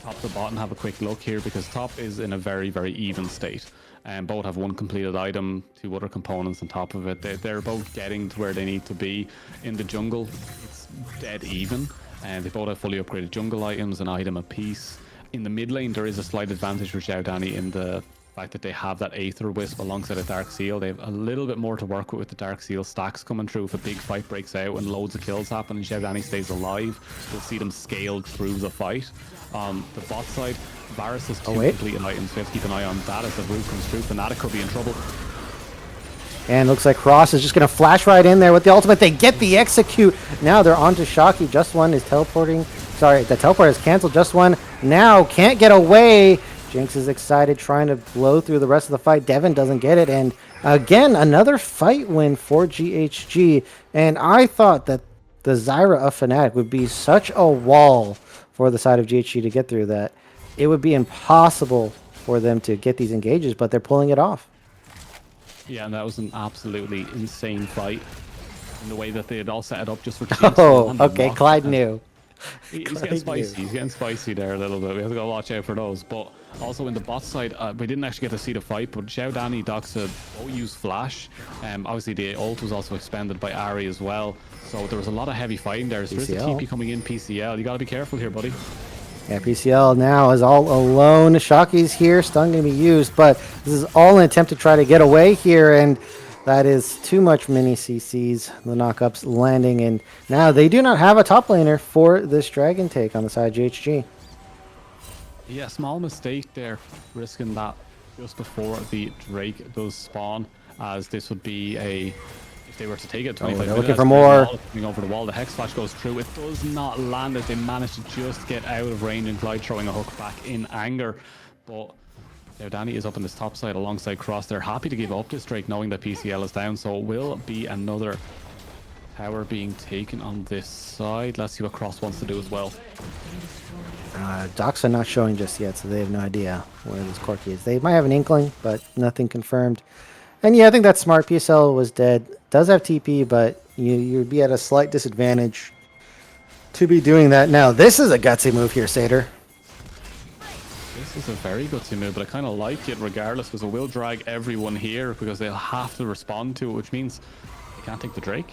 top to bottom and have a quick look here, because top is in a very, very even state. And both have 1 completed item, 2 other components on top of it. They're both getting to where they need to be. In the jungle, it's dead even. And they both have fully upgraded jungle items, an item apiece. In the mid lane, there is a slight advantage for Zhao Danny in the fact that they have that Aether Wisp alongside a Dark Seal. They have a little bit more to work with the Dark Seal stacks coming through. If a big fight breaks out and loads of kills happen and Zhao Danny stays alive, we'll see them scale through the fight. On the bot side, Varus has 2 completed items, so we have to keep an eye on that as the root comes through. Fnatic could be in trouble. And looks like Cross is just going to flash right in there with the ultimate. They get the execute. Now they're on to Shocky. Just One is teleporting. Sorry, the teleport is canceled. Just One now can't get away. Jinx is excited, trying to blow through the rest of the fight. Devin doesn't get it. And again, another fight win for GHG. And I thought that the Zyra of Fnatic would be such a wall for the side of GHG to get through that it would be impossible for them to get these engages, but they're pulling it off. Yeah, and that was an absolutely insane fight in the way that they had all set it up just for Jinx. Oh, okay, Clyde knew. He's getting spicy. He's getting spicy there a little bit. We have to go watch out for those. But also in the bot side, we didn't actually get to see the fight, but Zhao Danny, Doxa both used Flash. Obviously, the ult was also expended by Ari as well. So there was a lot of heavy fighting there. So there's a TP coming in PCL. You got to be careful here, buddy. Yeah, PCL now is all alone. Shocky's here. Stun going to be used, but this is all an attempt to try to get away here, and that is too much mini CCs. The knockups landing, and now they do not have a top laner for this dragon take on the side of GHG. Yeah, small mistake there, risking that just before the Drake does spawn, as this would be a... If they were to take it 25 minutes, looking for more. Coming over the wall, the Hex Flash goes through. It does not land as they manage to just get out of range, and Clyde throwing a hook back in anger. But now Danny is up on this top side alongside Cross. They're happy to give up this Drake knowing that PCL is down, so it will be another tower being taken on this side. Let's see what Cross wants to do as well. Doxa not showing just yet, so they have no idea where this Corki is. They might have an inkling, but nothing confirmed. And yeah, I think that's smart. PSL was dead. Does have TP, but you'd be at a slight disadvantage to be doing that. Now, this is a gutsy move here, Satyr. This is a very gutsy move, but I kind of like it regardless, because it will drag everyone here, because they'll have to respond to it, which means they can't take the Drake.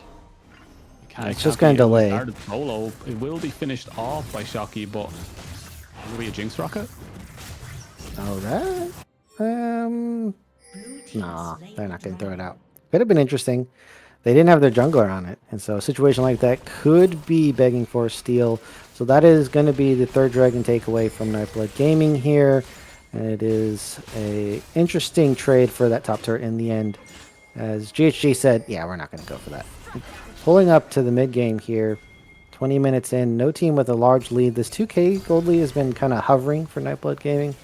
It's just going to delay. Solo. It will be finished off by Shocky, but will be a Jinx rocket? Oh, that? Nah, they're not going to throw it out. Could have been interesting. They didn't have their jungler on it, and so a situation like that could be begging for a steal. So that is going to be the third dragon takeaway from Nightblood Gaming here, and it is a interesting trade for that top turret in the end. As GHG said, yeah, we're not going to go for that. Pulling up to the mid game here, 20 minutes in, no team with a large lead. This 2k gold lead has been kind of hovering for Nightblood Gaming.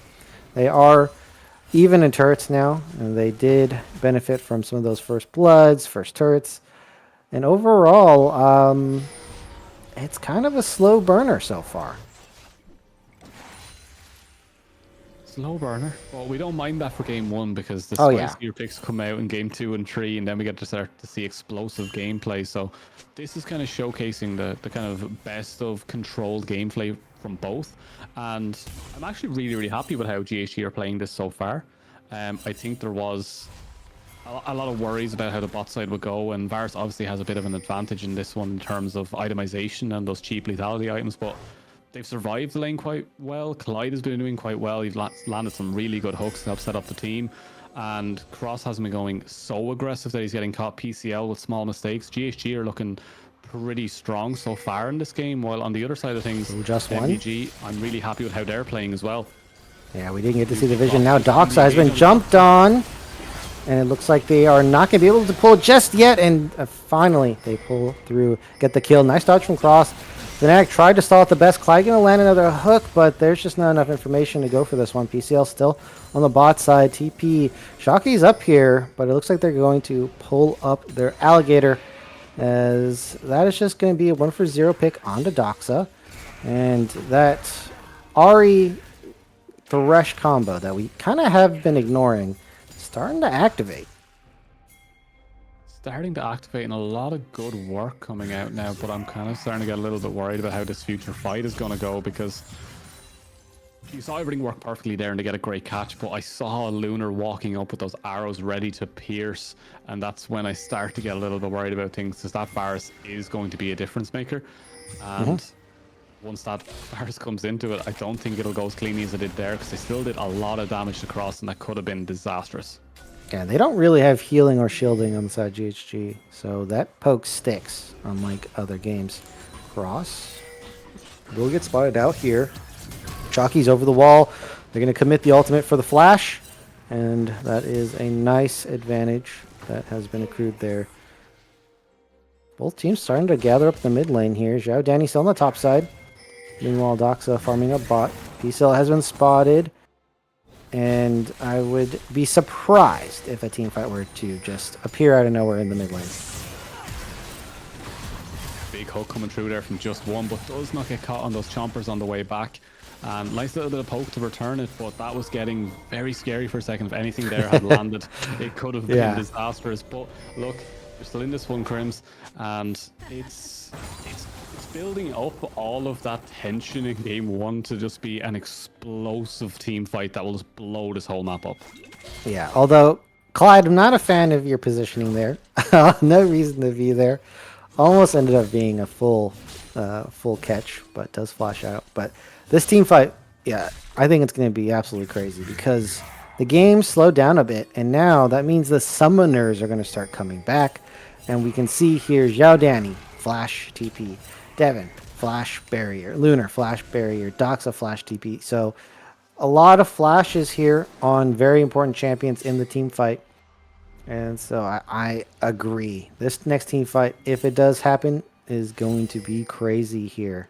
They are even in turrets now, and they did benefit from some of those first bloods, first turrets. And overall, it's kind of a slow burner so far. Slow burner. Well, we don't mind that for game 1, because the spicier picks come out in game 2 and 3, and then we get to start to see explosive gameplay. So this is kind of showcasing the kind of best of controlled gameplay from both. And I'm actually really, really happy with how GHG are playing this so far. I think there was a lot of worries about how the bot side would go, and Varus obviously has a bit of an advantage in this one in terms of itemization and those cheap lethality items, but they've survived the lane quite well. Clyde has been doing quite well. He's landed some really good hooks to help set up the team. And Cross hasn't been going so aggressive that he's getting caught PCL with small mistakes. GHG are looking pretty strong so far in this game, while on the other side of things, Just One, MVG, I'm really happy with how they're playing as well. Yeah, we didn't get to see the vision. Now Doxa has been jumped on. And it looks like they are not going to be able to pull just yet. And finally, they pull through, get the kill. Nice dodge from Cross. Fnatic tried to stall at the best. Clyde going to land another hook, but there's just not enough information to go for this one. PCL still on the bot side. TP. Shockey's up here, but it looks like they're going to pull up their Alligator, as that is just going to be a 1-for-0 pick onto Doxa. And that Ari Thresh combo that we kind of have been ignoring, starting to activate. Starting to activate, and a lot of good work coming out now, but I'm kind of starting to get a little bit worried about how this future fight is going to go, because you saw everything work perfectly there and to get a great catch, but I saw Lunar walking up with those arrows ready to pierce, and that's when I start to get a little bit worried about things, because that Varus is going to be a difference maker. And once that Varus comes into it, I don't think it'll go as cleanly as it did there, because they still did a lot of damage to Cross, and that could have been disastrous. Yeah, they don't really have healing or shielding on the side of GHG, so that poke sticks, unlike other games. Cross will get spotted out here. Chalky's over the wall. They're going to commit the ultimate for the flash, and that is a nice advantage that has been accrued there. Both teams starting to gather up the mid lane here. Zhao Danny still on the top side. Meanwhile, Doxa farming a bot. PCL has been spotted. And I would be surprised if a team fight were to just appear out of nowhere in the mid lane. Big hook coming through there from just one, but does not get caught on those chompers on the way back. And nice little bit of poke to return it, but that was getting very scary for a second. If anything there had landed, it could have been disastrous. But look, they're still in this one, Crims, and it's building up all of that tension in game one to just be an explosive team fight that will just blow this whole map up. Yeah, although, Clyde, I'm not a fan of your positioning there. No reason to be there. Almost ended up being a full catch, but does flash out. But this team fight, yeah, I think it's going to be absolutely crazy, because the game slowed down a bit, and now that means the summoners are going to start coming back. And we can see here Zhao Danny, flash TP. Devin, flash barrier. Lunar, flash barrier. Doxa, flash TP. So a lot of flashes here on very important champions in the team fight. And so I agree. This next team fight, if it does happen, is going to be crazy here.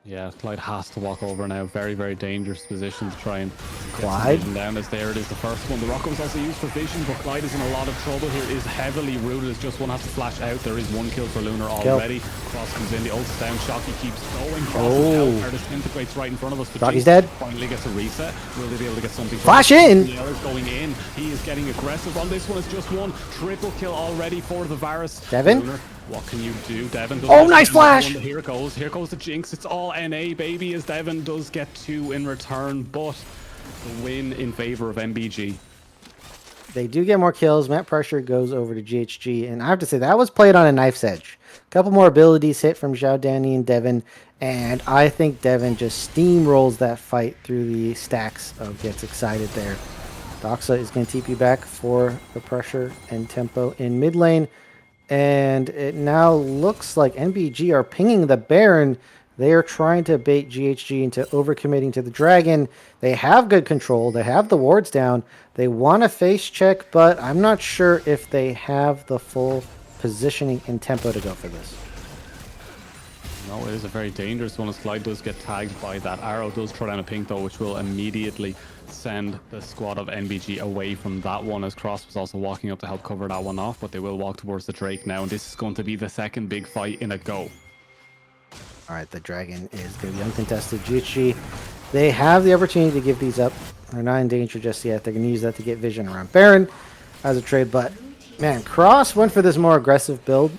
Yeah, Clyde has to walk over now. Very, very dangerous position to try and Clyde down. As there it is, the first one. The rocket was also used for vision, but Clyde is in a lot of trouble here. Is heavily rooted as just one has to flash out. There is one kill for Lunar already. Cross comes in, the ult's down. Shocky keeps going. Cross is out. Artist integrates right in front of us. But Shocky's dead. Finally gets a reset. Will they be able to get something? Flash in. The other's going in. He is getting aggressive on this one. It's just one triple kill already for the Varus. Devin. Lunar, what can you do, Devin? Oh, nice flash! Here goes the Jinx. It's all NA, baby, as Devin does get 2 in return, but the win in favor of MBG. They do get more kills. Map pressure goes over to GHG, and I have to say that was played on a knife's edge. A couple more abilities hit from Zhao Danny and Devin, and I think Devin just steamrolls that fight through the stacks of gets excited there. Doxa is going to TP back for the pressure and tempo in mid lane. And it now looks like NBG are pinging the Baron. They are trying to bait GHG into overcommitting to the Dragon. They have good control. They have the wards down. They want to face check, but I'm not sure if they have the full positioning and tempo to go for this. No, it is a very dangerous one, as Clyde does get tagged by that arrow. Does throw down a pink though, which will immediately send the squad of NBG away from that one, as Cross was also walking up to help cover that one off, but they will walk towards the Drake now, and this is going to be the second big fight in a go. All right, the Dragon is going to be uncontested. GHG, they have the opportunity to give these up. They're not in danger just yet. They're going to use that to get vision around Baron as a trade, but man, Cross went for this more aggressive build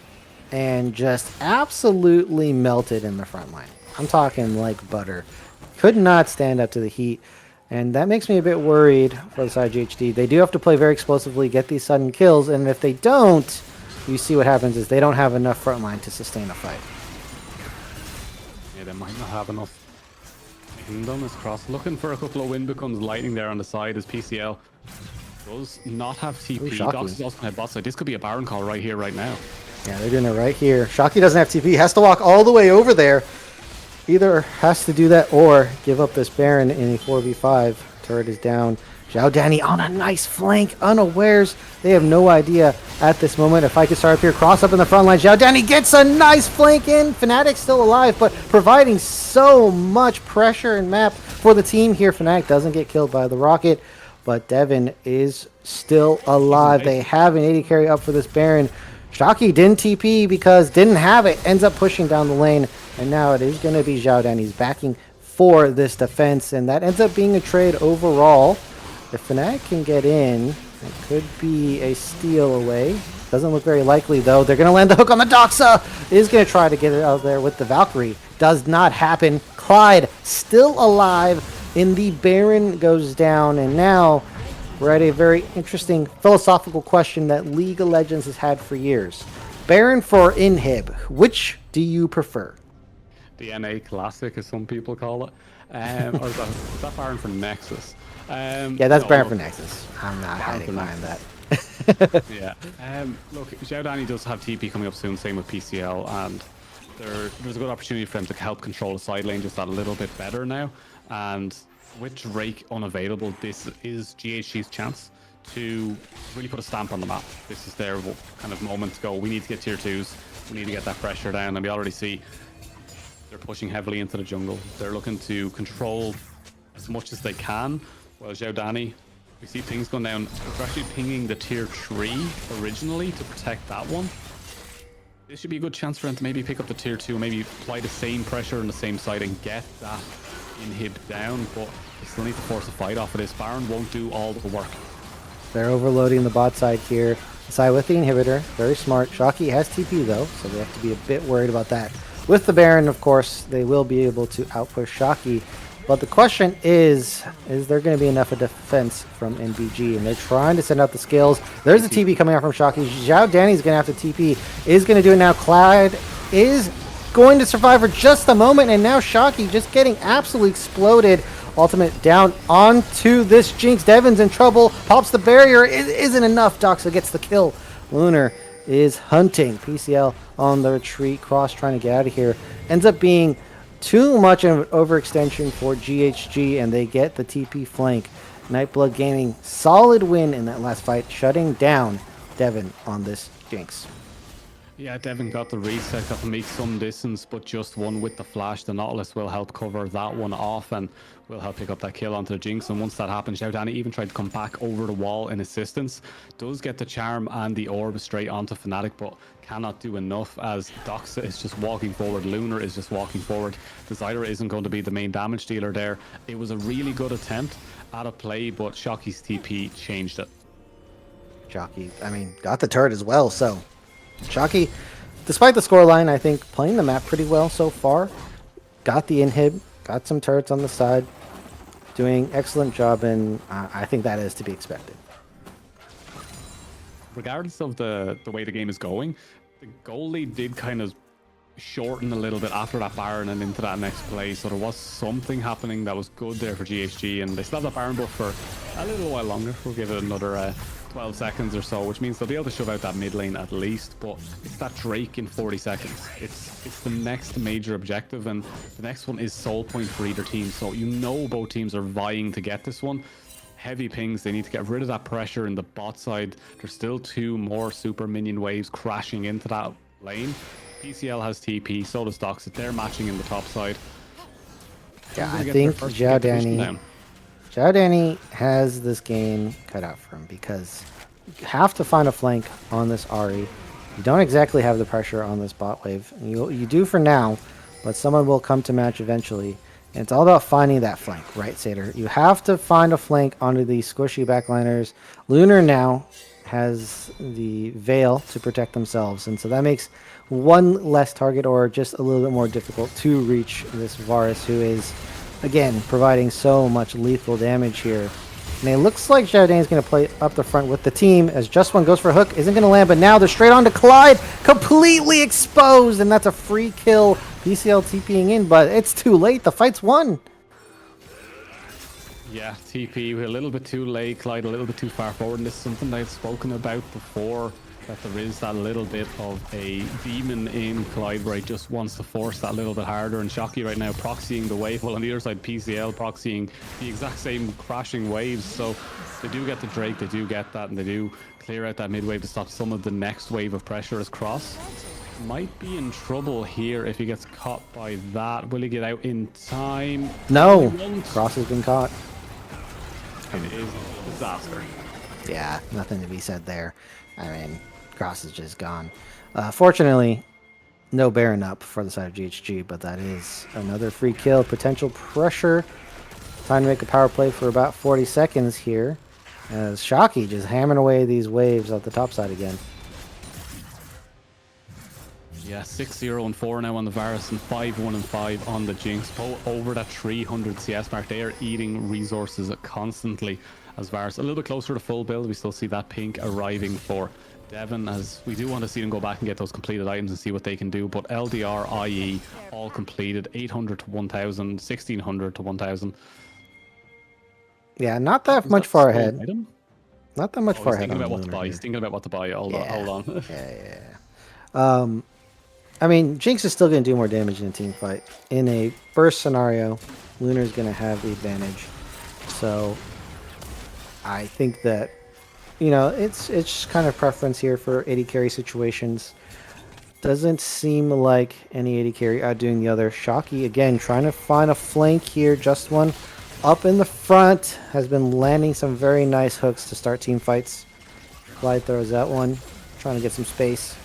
and just absolutely melted in the front line. I'm talking like butter. Could not stand up to the heat. And that makes me a bit worried for the side of GHD. They do have to play very explosively, get these sudden kills, and if they don't, you see what happens is they don't have enough front line to sustain a fight. Yeah, they might not have enough in them, as Cross looking for a couple of win becomes lightning there on the side, as PCL does not have TP. Dox is also on bot side. This could be a Baron call right here, right now. Yeah, they're doing it right here. Shocky doesn't have TP. Has to walk all the way over there. Either has to do that or give up this Baron in a 4v5. Turret is down. Zhao Danny on a nice flank, unawares. They have no idea at this moment. If I could start up here, cross up in the front line. Zhao Danny gets a nice flank in. Fnatic still alive, but providing so much pressure and map for the team here. Fnatic doesn't get killed by the rocket, but Devin is still alive. They have an 80 carry up for this Baron. Shocky didn't TP because didn't have it. Ends up pushing down the lane, and now it is going to be Zhao Danny's backing for this defense, and that ends up being a trade overall. If Fnatic can get in, it could be a steal away. Doesn't look very likely, though. They're going to land the hook on the Doxa. Is going to try to get it out there with the Valkyrie. Does not happen. Clyde still alive, and the Baron goes down. And now we're at a very interesting philosophical question that League of Legends has had for years. Baron for Inhib, which do you prefer? The NA Classic, as some people call it. Or is that Baron for Nexus? Yeah, that's Baron for Nexus. I'm not hiding behind that. Yeah. Look, Zhao Danny does have TP coming up soon, same with PCL, and there's a good opportunity for him to help control the side lane just that a little bit better now. And with Drake unavailable, this is GHG's chance to really put a stamp on the map. This is their kind of moment to go, we need to get tier 2s, we need to get that pressure down, and we already see they're pushing heavily into the jungle. They're looking to control as much as they can. Well, Zhao Danny, we see things going down. We're actually pinging the tier 3 originally to protect that one. This should be a good chance for him to maybe pick up the tier 2, maybe apply the same pressure on the same side and get that inhib down, but they still need to force a fight off of this. Baron won't do all the work. They're overloading the bot side here. Side with the inhibitor. Very smart. Shocky has TP, though, so they have to be a bit worried about that. With the Baron, of course, they will be able to outpush Shocky. But the question is there going to be enough of defense from NBG? And they're trying to send out the skills. There's a TP coming out from Shocky. Zhao Danny's going to have to TP. Is going to do it now. Clyde is going to survive for just a moment. And now Shocky just getting absolutely exploded. Ultimate down onto this Jinx. Devin's in trouble. Pops the barrier. It isn't enough. Doxa gets the kill. Lunar is hunting. PCL on the retreat. Cross trying to get out of here. Ends up being too much of an overextension for GHG, and they get the TP flank. Nightblood gaining solid win in that last fight, shutting down Devin on this Jinx. Yeah, Devin got the reset, got to make some distance, but just one with the flash. The Nautilus will help cover that one off and will help pick up that kill onto the Jinx. And once that happens, Zhao Danny even tried to come back over the wall in assistance. Does get the charm and the orb straight onto Fnatic, but cannot do enough as Doxa is just walking forward. Lunar is just walking forward. The Zyra isn't going to be the main damage dealer there. It was a really good attempt at a play, but Shocky's TP changed it. Shocky, I mean, got the turret as well, so Shocky, despite the scoreline, I think playing the map pretty well so far. Got the inhib, got some turrets on the side, doing excellent job, and I think that is to be expected. Regardless of the way the game is going, the goal lead did kind of shorten a little bit after that Baron and into that next play, so there was something happening that was good there for GHG, and they still have that Baron buff for a little while longer. We'll give it another 12 seconds or so, which means they'll be able to shove out that mid lane at least, but it's that Drake in 40 seconds. It's the next major objective, and the next one is soul point for either team, so you know both teams are vying to get this one. Heavy pings, they need to get rid of that pressure in the bot side. There's still 2 more super minion waves crashing into that lane. PCL has TP, so does Doxa. They're matching in the top side. Yeah, I think Zhao Danny has this game cut out for him because you have to find a flank on this Ahri. You don't exactly have the pressure on this bot wave. You do for now, but someone will come to match eventually. And it's all about finding that flank, right, Satyr? You have to find a flank onto these squishy backliners. Lunar now has the Veil to protect themselves, and so that makes one less target or just a little bit more difficult to reach this Varus, who is, again, providing so much lethal damage here. And it looks like Zhao Danny is going to play up the front with the team as Just One goes for a hook. Isn't going to land, but now they're straight on to Clyde. Completely exposed, and that's a free kill. PCL TPing in, but it's too late. The fight's won. Yeah, TP a little bit too late, Clyde a little bit too far forward, and this is something I've spoken about before that there is that little bit of a demon in Clyde where he just wants to force that little bit harder. And Shocky right now proxying the wave, while on the other side PCL proxying the exact same crashing waves. So they do get the Drake, they do get that, and they do clear out that mid wave to stop some of the next wave of pressure as Cross might be in trouble here if he gets caught by that. Will he get out in time? No, Cross has been caught. It is a disaster. Yeah, nothing to be said there. I mean, Cross is just gone. Fortunately, no Baron up for the side of GHG, but that is another free kill. Potential pressure. Time to make a power play for about 40 seconds here. As Shocky just hammering away these waves off the top side again. Yeah, 6-0 and 4 now on the Varus and 5-1 and 5 on the Jinx. Over that 300 CS mark. They are eating resources constantly as Varus a little bit closer to full build. We still see that pink arriving for Devon, as we do want to see them go back and get those completed items and see what they can do. But LDR, IE, all completed. 800 to 1,000, 1,600 to 1,000. Yeah, not that much far ahead. Item? Not that much far ahead. Thinking about what to buy. He's thinking about what to buy. Hold on. Yeah. I mean, Jinx is still going to do more damage in a team fight. In a burst scenario, Lunar's going to have the advantage. So I think that, you know, it's kind of preference here for AD carry situations. Doesn't seem like any AD carry outdoing the other. Shocky, again, trying to find a flank here. Just one up in the front. Has been landing some very nice hooks to start team fights. Clyde throws that one. Trying to get some space.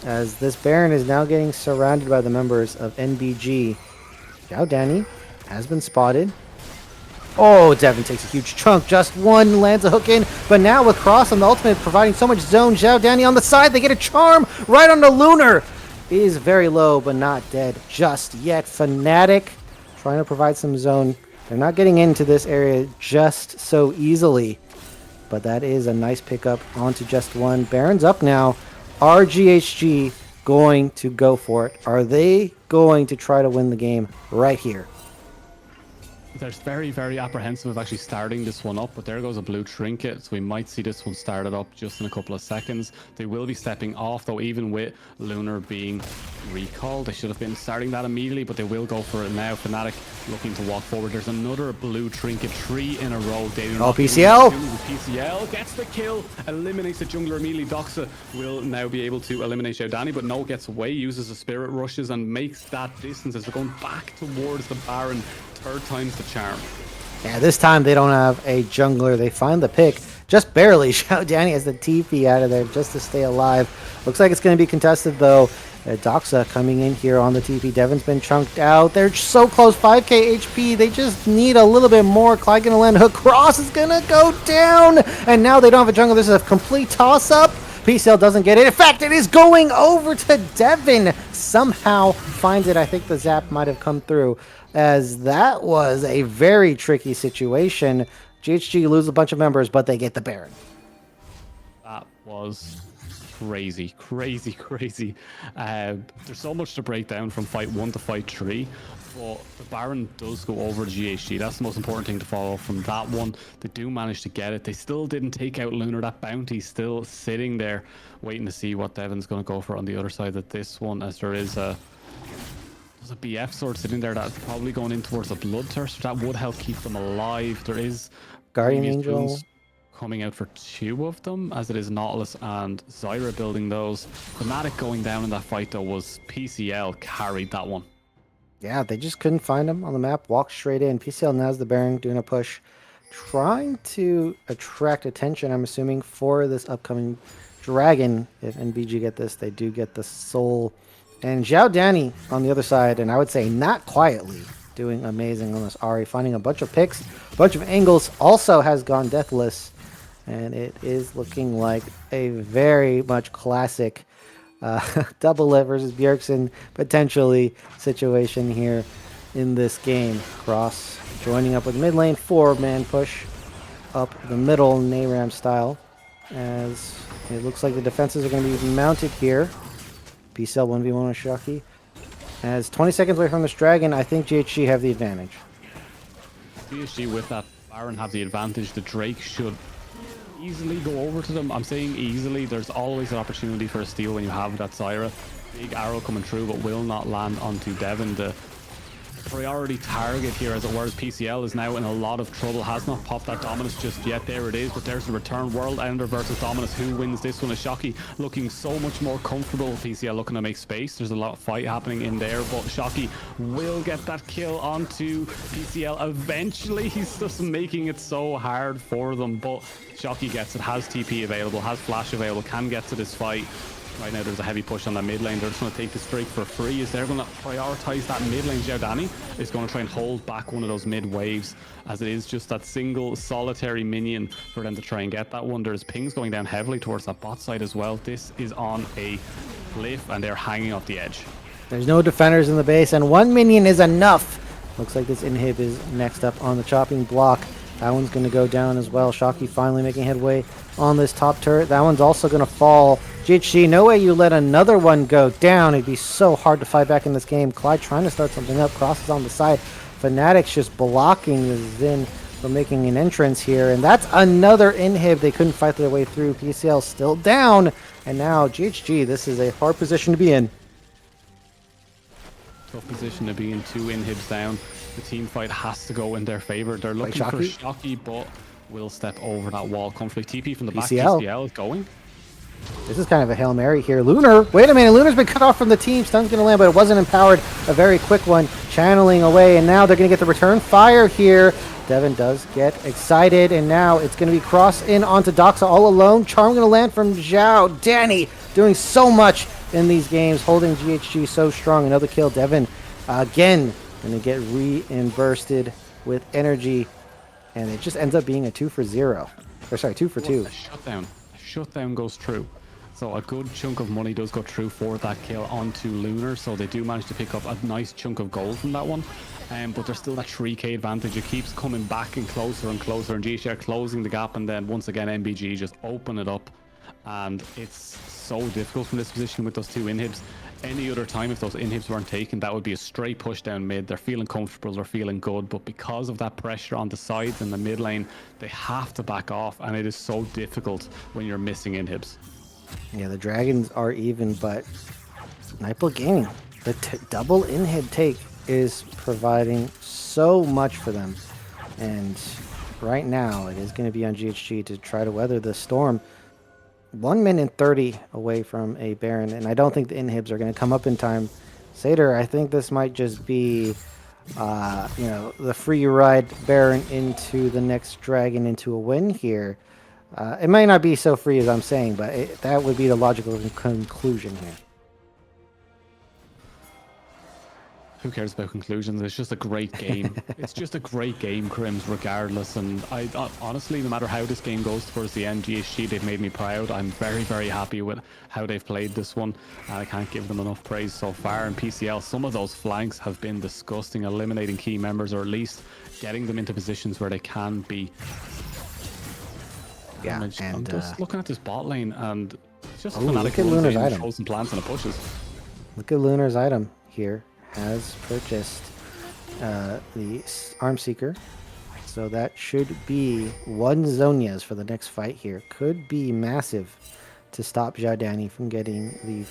As this Baron is now getting surrounded by the members of NBG. Xiao Danny has been spotted. Oh, Devon takes a huge chunk. Just one lands a hook in. But now with Cross on the ultimate providing so much zone, Xiao Danny on the side. They get a charm right on the Lunar. Is very low, but not dead just yet. Fnatic trying to provide some zone. They're not getting into this area just so easily. But that is a nice pickup onto just one. Baron's up now. Are GHG going to go for it? Are they going to try to win the game right here? They're very, very apprehensive of actually starting this one up, but there goes a blue trinket, so we might see this one started up just in a couple of seconds. They will be stepping off, though, even with Lunar being recalled. They should have been starting that immediately, but they will go for it now. Fnatic looking to walk forward. There's another blue trinket, 3 in a row. Oh, PCL! PCL gets the kill, eliminates the jungler immediately. Doxa will now be able to eliminate Xiao Danny, but no, gets away, uses the spirit rushes and makes that distance as they're going back towards the Baron. Third time's the charm. Yeah, this time they don't have a jungler. They find the pick just barely. Xiao Danny has the TP out of there just to stay alive. Looks like it's going to be contested though. Doxa coming in here on the TP. Devon's been chunked out. They're so close. 5k HP. They just need a little bit more. Clyde going to land hook. Cross is going to go down. And now they don't have a jungler. This is a complete toss-up. PCL doesn't get it. In fact, it is going over to Devon. Somehow finds it. I think the zap might have come through, as that was a very tricky situation. GHG lose a bunch of members, but they get the Baron. That was crazy, crazy, crazy. There's so much to break down from fight 1 to fight 3. But the Baron does go over GHG. That's the most important thing to follow from that one. They do manage to get it. They still didn't take out Lunar. That bounty still sitting there, waiting to see what Devon's going to go for on the other side of this one, as there's a BF sword sitting there that's probably going in towards a Bloodthirster. That would help keep them alive. There is Guardian Angel coming out for 2 of them, as it is Nautilus and Zyra building those. Fnatic going down in that fight though was PCL carried that one. Yeah, they just couldn't find him on the map. Walked straight in. PCL now has the Baron doing a push. Trying to attract attention, I'm assuming, for this upcoming Dragon. If NBG get this, they do get the Soul. And Xiao Danny on the other side, and I would say not quietly, doing amazing on this Ahri. Finding a bunch of picks, a bunch of angles. Also has gone deathless. And it is looking like a very much classic double lit versus Bjergsen potentially situation here in this game. Cross joining up with mid lane, 4-man push up the middle, Nayram style, as it looks like the defenses are going to be mounted here. PCL 1v1 with Shocky. As 20 seconds away from this Dragon, I think GHG have the advantage. GHG with that Baron have the advantage. The Drake should easily go over to them. I'm saying easily. There's always an opportunity for a steal when you have that Syra. Big arrow coming through, but will not land onto Devin. The priority target here, as it were, as PCL is now in a lot of trouble. Has not popped that Dominus just yet. There it is, but there's the return. World Ender versus Dominus. Who wins this one? Is Shocky looking so much more comfortable. PCL looking to make space. There's a lot of fight happening in there, but Shocky will get that kill onto PCL eventually. He's just making it so hard for them, but Shocky gets it, has TP available, has flash available, can get to this fight. Right now, there's a heavy push on that mid lane. They're just going to take the streak for free. Is they're going to prioritize that mid lane. Xiaodani is going to try and hold back one of those mid waves, as it is just that single solitary minion for them to try and get that one. There's pings going down heavily towards that bot side as well. This is on a cliff, and they're hanging off the edge. There's no defenders in the base, and one minion is enough. Looks like this inhib is next up on the chopping block. That one's going to go down as well. Shocky finally making headway on this top turret. That one's also going to fall. GHG, no way you let another one go down. It'd be so hard to fight back in this game. Clyde trying to start something up. Crosses on the side. Fnatic's just blocking the Xin from making an entrance here. And that's another inhib. They couldn't fight their way through. PCL still down. And now GHG, this is a hard position to be in. Tough position to be in. 2 inhibs down. The team fight has to go in their favor. They're looking for Shocky, but will step over that wall comfortably. TP from the back. PCL is going. This is kind of a Hail Mary here. Lunar, wait a minute. Lunar's been cut off from the team. Stun's going to land, but it wasn't empowered. A very quick one, channeling away, and now they're going to get the return fire here. Devin does get excited, and now it's going to be cross in onto Doxa all alone. Charm going to land from Zhao. Danny doing so much in these games, holding GHG so strong. Another kill. Devin again going to get reimbursed with energy, and it just ends up being a 2 for 0. Or sorry, 2 for 2. Shutdown goes through, so a good chunk of money does go through for that kill onto Lunar, so they do manage to pick up a nice chunk of gold from that one. But there's still that 3k advantage. It keeps coming back and closer, and GSL are closing the gap, and then once again MBG just open it up, and it's so difficult from this position with those 2 inhibs. Any other time, if those inhibs weren't taken, that would be a straight push down mid. They're feeling comfortable, they're feeling good, but because of that pressure on the sides and the mid lane, they have to back off, and it is so difficult when you're missing inhibs. Yeah, the Dragons are even, but Nightblood Gaming, the double inhib take is providing so much for them. And right now, it is going to be on GHG to try to weather the storm. 1 minute 30 away from a Baron, and I don't think the inhibs are going to come up in time. Satyr, I think this might just be, the free ride Baron into the next Dragon into a win here. It might not be so free as I'm saying, but that would be the logical conclusion here. Who cares about conclusions? It's just a great game. It's just a great game, Crims, regardless. And I honestly, no matter how this game goes towards the end, GSG, they've made me proud. I'm very, very happy with how they've played this one. And I can't give them enough praise so far. And PCL, some of those flanks have been disgusting, eliminating key members, or at least getting them into positions where they can be. Yeah, I'm just looking at this bot lane, and it's just look at Lunar's item. Throws some plants and it pushes. Look at Lunar's item here. Has purchased the Arm Seeker, so that should be 1 Zonia's for the next fight here. Could be massive to stop Xiaodani from getting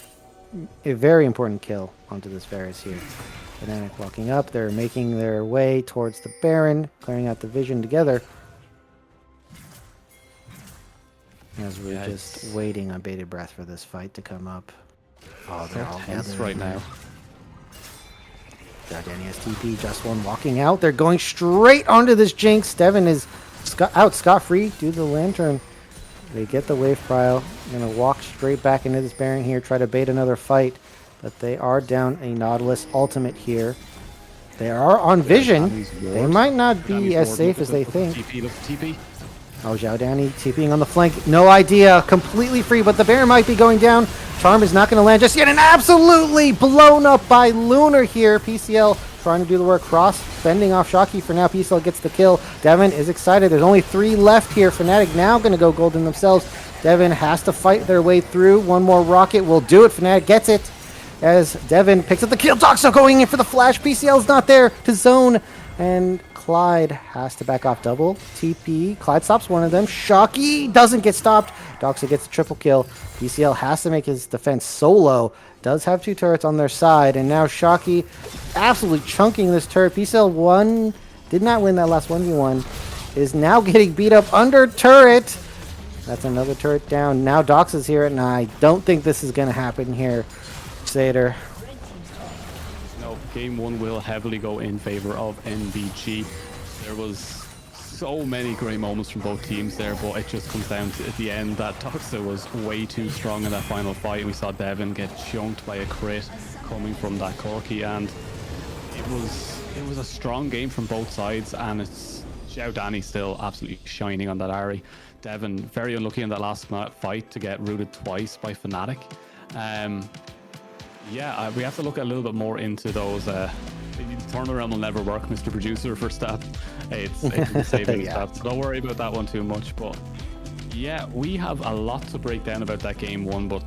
a very important kill onto this Varus here. Fnatic walking up, they're making their way towards the Baron, clearing out the vision together. As we're just waiting on bated breath for this fight to come up. Oh, they're all tense right now. Xiaodani has TP, just one walking out. They're going straight onto this Jinx. Devin is out scot-free due to the Lantern. They get the wave prile. Gonna walk straight back into this Baron here, try to bait another fight. But they are down a Nautilus ultimate here. They are on vision. They might not be as safe as they think. TP. Oh, Xiaodani TPing on the flank. No idea. Completely free, but the Baron might be going down. Charm is not going to land just yet, and absolutely blown up by Lunar here. PCL trying to do the work. Cross fending off Shocky for now. PCL gets the kill. Devin is excited. There's only 3 left here. Fnatic now going to go golden themselves. Devin has to fight their way through. One more rocket will do it. Fnatic gets it as Devin picks up the kill. Doxa going in for the flash. PCL's not there to zone. And Clyde has to back off double. TP. Clyde stops one of them. Shocky doesn't get stopped. Doxa gets a triple kill. PCL has to make his defense solo. Does have 2 turrets on their side. And now Shocky absolutely chunking this turret. PCL did not win that last 1v1. Is now getting beat up under turret. That's another turret down. Now Doxa's here, and I don't think this is going to happen here. Crusader. No, game 1 will heavily go in favor of NBG. There was so many great moments from both teams there, but it just comes down to at the end that Doxa was way too strong in that final fight. We saw Devin get chunked by a crit coming from that Corki, and it was a strong game from both sides, and it's Xiao Danny still absolutely shining on that Ahri. Devin very unlucky in that last fight to get rooted twice by Fnatic. Yeah, we have to look a little bit more into those. Turnaround will never work, Mr. Producer, for stats. It's saving Yeah. stats, so don't worry about that one too much. But yeah, we have a lot to break down about that game 1, but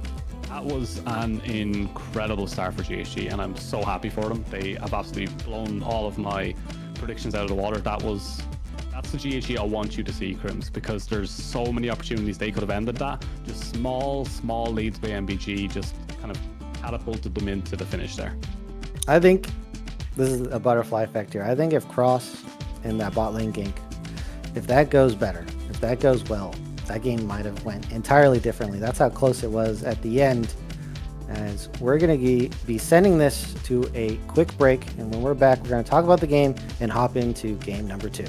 that was an incredible start for GSG, and I'm so happy for them. They have absolutely blown all of my predictions out of the water. That's the GSG I want you to see, Crims, because there's so many opportunities they could have ended that. Just small leads by MBG just kind of catapulted them into the finish there. I think this is a butterfly effect here. I think if Cross and that bot lane gank, if that goes better, if that goes well, that game might have went entirely differently. That's how close it was at the end. As we're going to be sending this to a quick break, and when we're back, we're going to talk about the game and hop into game number 2.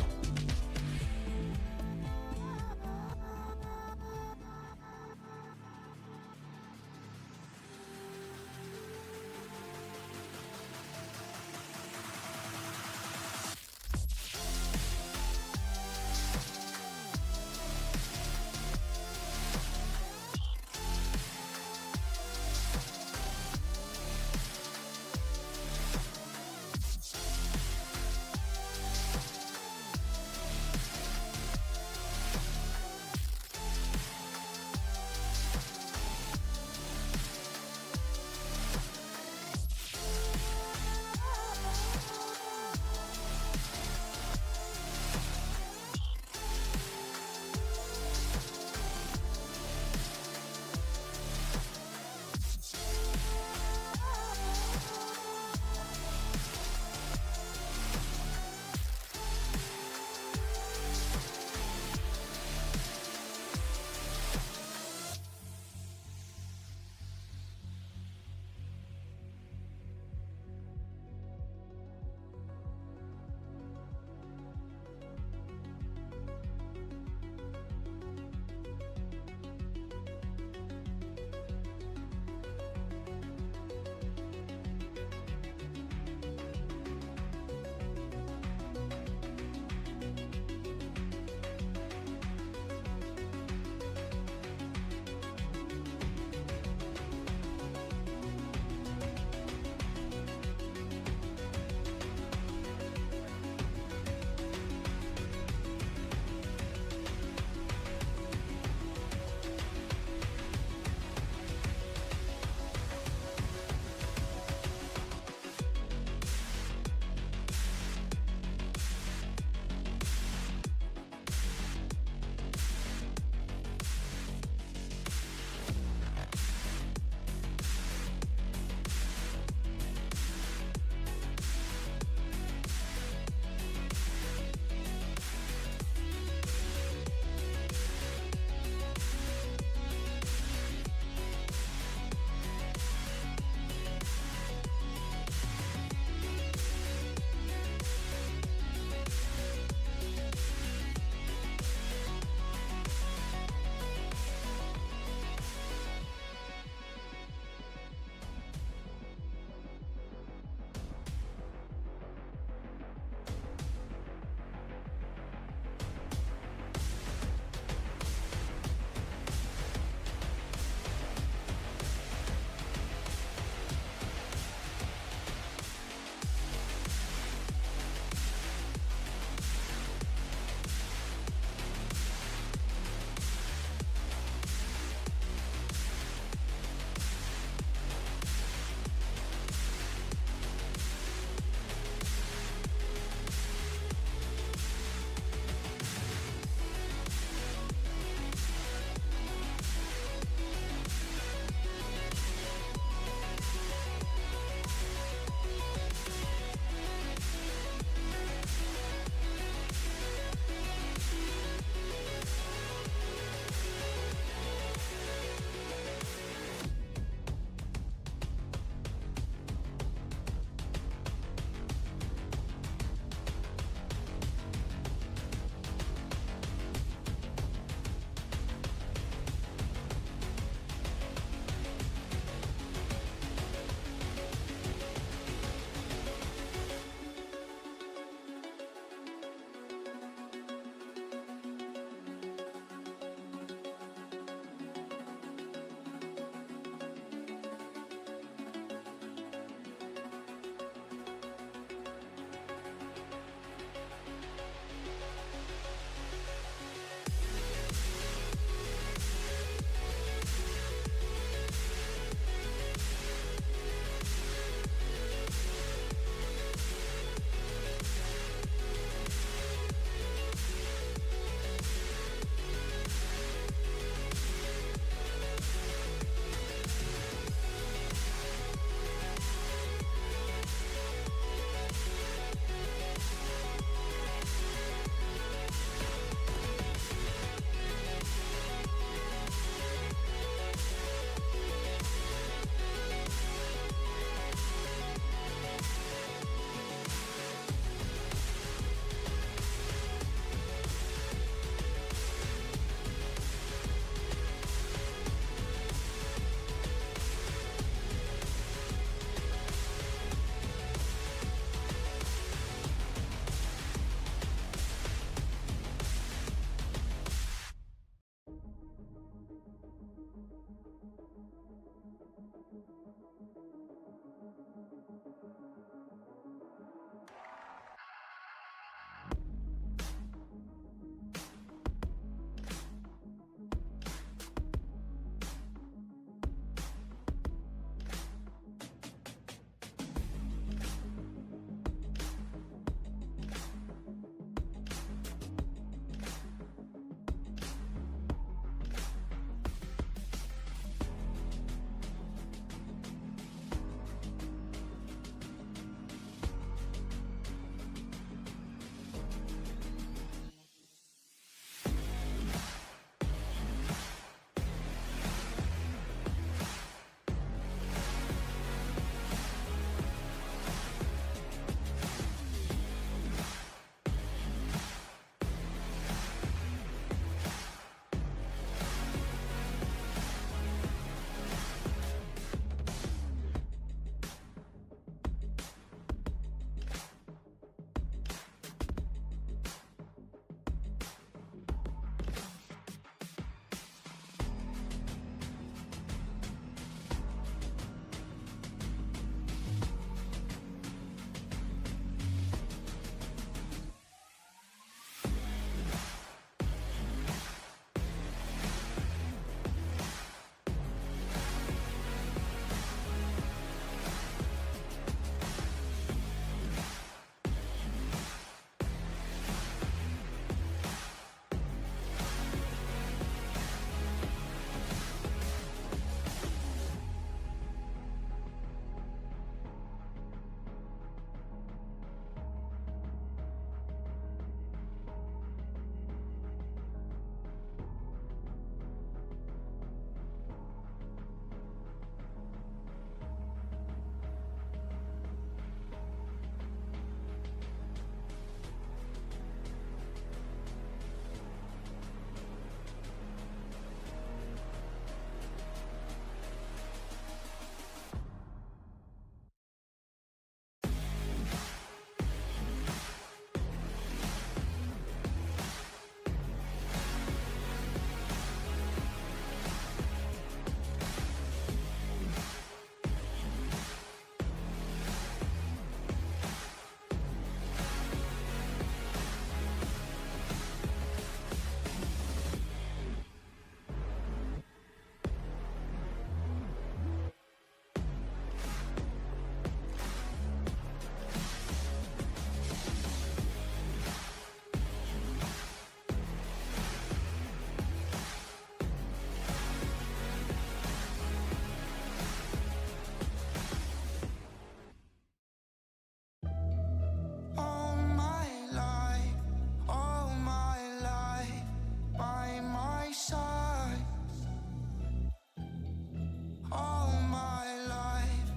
all my life,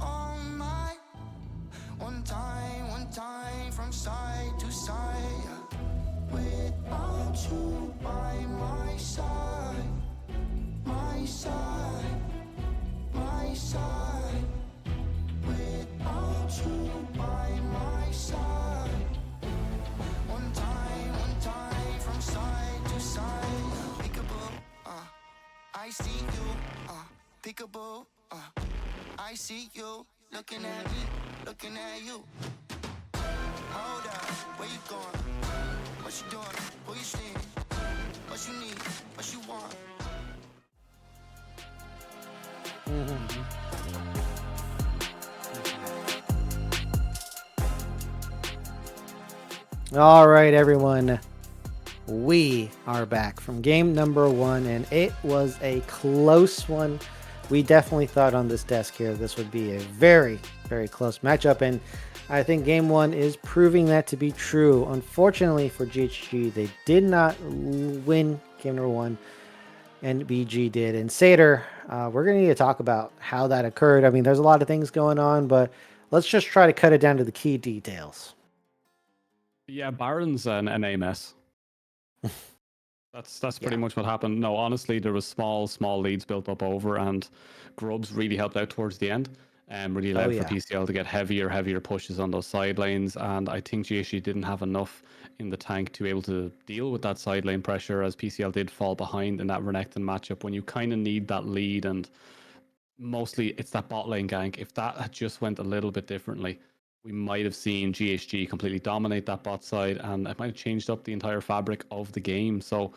all my one time from side to side. Without you by my side, my side, my side. Without you by my side. One time from side to side. Peekaboo, I see you, peekaboo, I see you. Looking at me, looking at you. Hold up, where you going? What you doing? Who you seeing? What you need? What you want? All right, everyone. We are back from game number 1, and it was a close one. We definitely thought on this desk here this would be a very, very close matchup, and I think game 1 is proving that to be true. Unfortunately for GHG, they did not win game number 1, and BG did. And Sater, we're going to need to talk about how that occurred. I mean, there's a lot of things going on, but let's just try to cut it down to the key details. Yeah, Baron's an NA mess. That's pretty much what happened. No, honestly, there was small leads built up over, and Grubs really helped out towards the end, and really allowed for PCL to get heavier pushes on those side lanes. And I think GSG didn't have enough in the tank to be able to deal with that side lane pressure, as PCL did fall behind in that Renekton matchup when you kind of need that lead. And mostly it's that bot lane gank. If that had just went a little bit differently, we might have seen GSG completely dominate that bot side, and it might have changed up the entire fabric of the game. So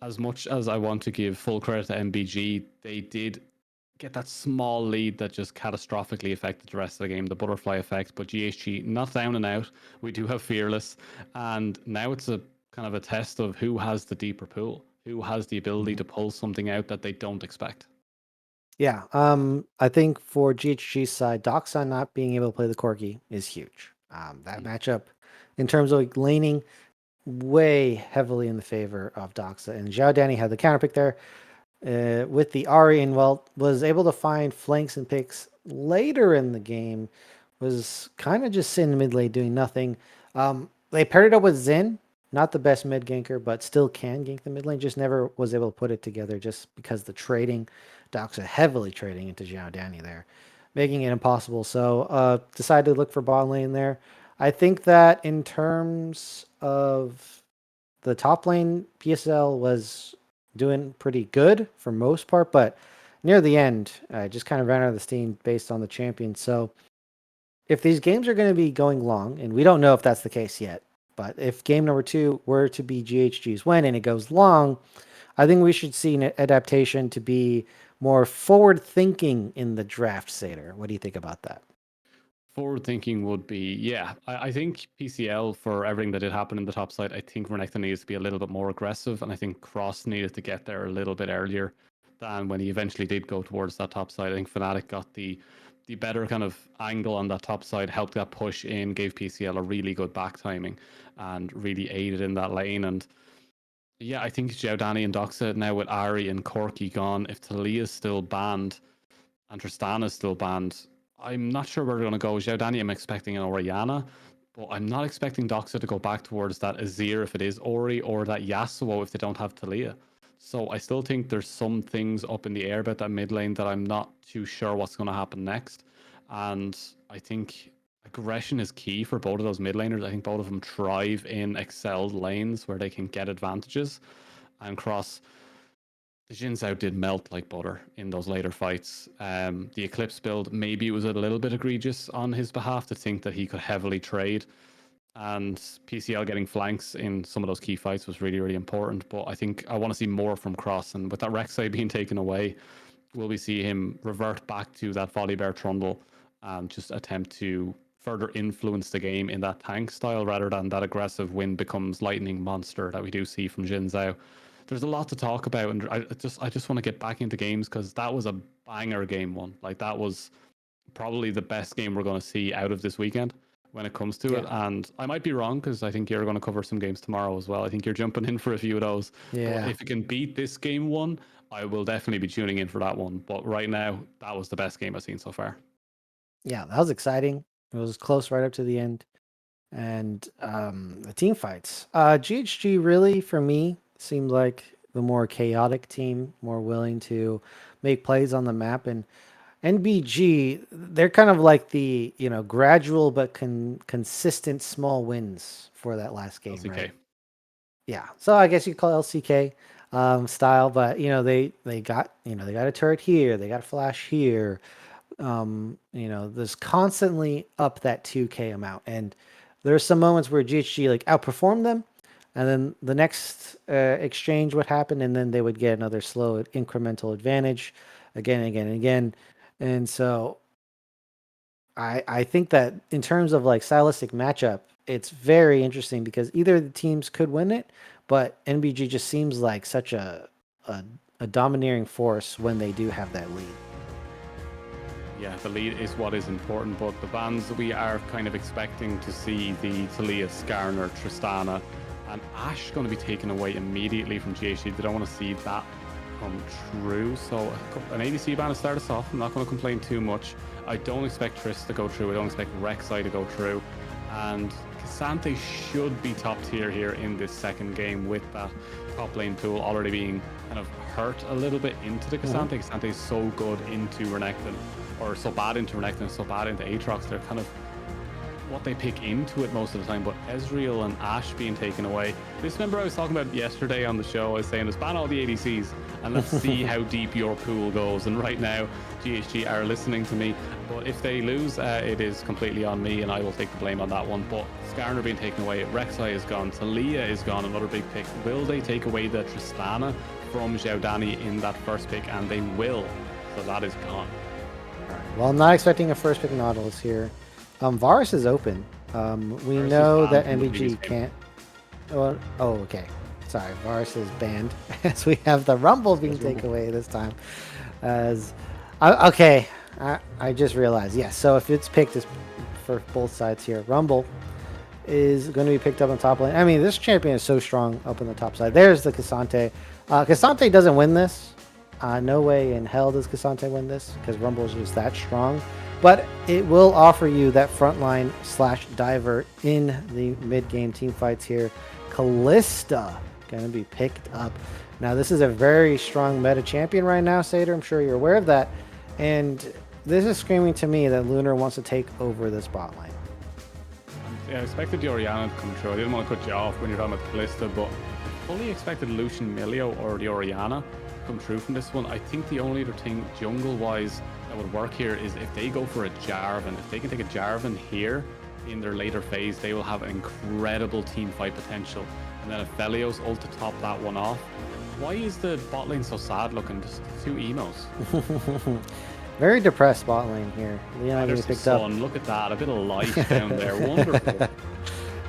as much as I want to give full credit to MBG, they did get that small lead that just catastrophically affected the rest of the game, the butterfly effect. But GHG not down and out. We do have Fearless, and now it's a kind of a test of who has the deeper pool, who has the ability to pull something out that they don't expect. Yeah, I think for GHG's side, Doxa not being able to play the Corki is huge. That matchup, in terms of like laning, way heavily in the favor of Doxa. And Zhao Danny had the counter pick there with the Ari, and was able to find flanks and picks later in the game. Was kind of just sitting mid lane doing nothing. They paired it up with Zen, not the best mid ganker, but still can gank the mid lane. Just never was able to put it together just because the trading, Doxa heavily trading into Zhao Danny there, making it impossible. So decided to look for bot lane there. I think that in terms of the top lane, PSL was doing pretty good for most part, but near the end, just kind of ran out of the steam based on the champion. So if these games are going to be going long, and we don't know if that's the case yet, but if game number 2 were to be GHG's win and it goes long, I think we should see an adaptation to be more forward thinking in the draft, Sater. What do you think about that? Forward thinking would be, yeah, I think PCL, for everything that did happen in the top side, I think Renekton needs to be a little bit more aggressive, and I think Cross needed to get there a little bit earlier than when he eventually did go towards that top side. I think Fnatic got the better kind of angle on that top side, helped that push in, gave PCL a really good back timing, and really aided in that lane. And yeah, I think Zhao Danny and Doxa now with Ari and Corki gone, if Talia is still banned and Tristana is still banned, I'm not sure where they're going to go. Zhao Danny, I'm expecting an Oriana, but I'm not expecting Doxa to go back towards that Azir if it is Ori, or that Yasuo if they don't have Talia. So I still think there's some things up in the air about that mid lane that I'm not too sure what's going to happen next. And I think aggression is key for both of those mid laners. I think both of them thrive in excelled lanes where they can get advantages. And Cross, the Jin Zhao did melt like butter in those later fights. The Eclipse build, maybe it was a little bit egregious on his behalf to think that he could heavily trade. And PCL getting flanks in some of those key fights was really, really important. But I think I want to see more from Cross. And with that Rek'Sai being taken away, will we see him revert back to that Volibear Trundle and just attempt to further influence the game in that tank style rather than that aggressive wind becomes lightning monster that we do see from Jin Zhao? There's a lot to talk about, and I just want to get back into games because that was a banger game one. Like, that was probably the best game we're going to see out of this weekend when it comes to it. And I might be wrong because I think you're going to cover some games tomorrow as well. I think you're jumping in for a few of those. Yeah. But if you can beat this game one, I will definitely be tuning in for that one. But right now, that was the best game I've seen so far. Yeah, that was exciting. It was close right up to the end. And the team fights. GHG really, for me, seemed like the more chaotic team, more willing to make plays on the map. And NBG, they're kind of like the, gradual but consistent small wins for that last game, LCK. right? Yeah. So I guess you call LCK style, but they got a turret here, they got a flash here. There's constantly up that 2K amount, and there's some moments where GHG like outperformed them, and then the next exchange would happen, and then they would get another slow incremental advantage again and again and again. And so I think that in terms of like stylistic matchup, it's very interesting because either of the teams could win it, but NBG just seems like such a, a domineering force when they do have that lead. Yeah, the lead is what is important, but the bans we are kind of expecting to see the Talia, Skarner, Tristana, and Ashe going to be taken away immediately from GHG. They don't want to see that come true. So an ADC ban to start us off. I'm not going to complain too much. I don't expect Triss to go through. I don't expect Rek'Sai to go through. And K'Sante should be top tier here in this second game with that top lane pool already being kind of hurt a little bit into the K'Sante. K'Sante is so good into Renekton, or so bad into Renekton, so bad into Aatrox. They're kind of what they pick into it most of the time, but Ezreal and Ashe being taken away. This, remember I was talking about yesterday on the show, I was saying, let's ban all the ADCs and let's see how deep your pool goes. And right now, GHG are listening to me, but if they lose, it is completely on me and I will take the blame on that one. But Skarner being taken away, Rek'Sai is gone, Talia is gone, another big pick. Will they take away the Tristana from Xiaodani in that first pick? And they will, so that is gone. Well, I'm not expecting a first pick Nautilus here. Varus is open. We Varus know is that banned from the NBG previous can't. Oh, okay. Sorry, Varus is banned as we have the Rumble being taken away this time. Okay, I just realized. Yes, so if it's picked as for both sides here, Rumble is going to be picked up on top lane. I mean, this champion is so strong up on the top side. There's the K'Sante. K'Sante doesn't win this. No way in hell does K'Sante win this because Rumble is just that strong. But it will offer you that frontline / diver in the mid-game team fights here. Kalista going to be picked up. Now, this is a very strong meta champion right now, Sader. I'm sure you're aware of that. And this is screaming to me that Lunar wants to take over this bot lane. Yeah, I expected the Orianna to come through. I didn't want to cut you off when you're talking about Kalista, but I fully expected Lucian Milio or the Orianna to come through from this one. I think the only other thing jungle-wise that would work here is if they go for a Jarvan. If they can take a Jarvan here in their later phase, they will have an incredible team fight potential. And then if Velios ult to top that one off. Why is the bot lane so sad looking? Just two emos. Very depressed bot lane here. Leon There's getting the picked up. sun. Look at that. A bit of life down there. Wonderful.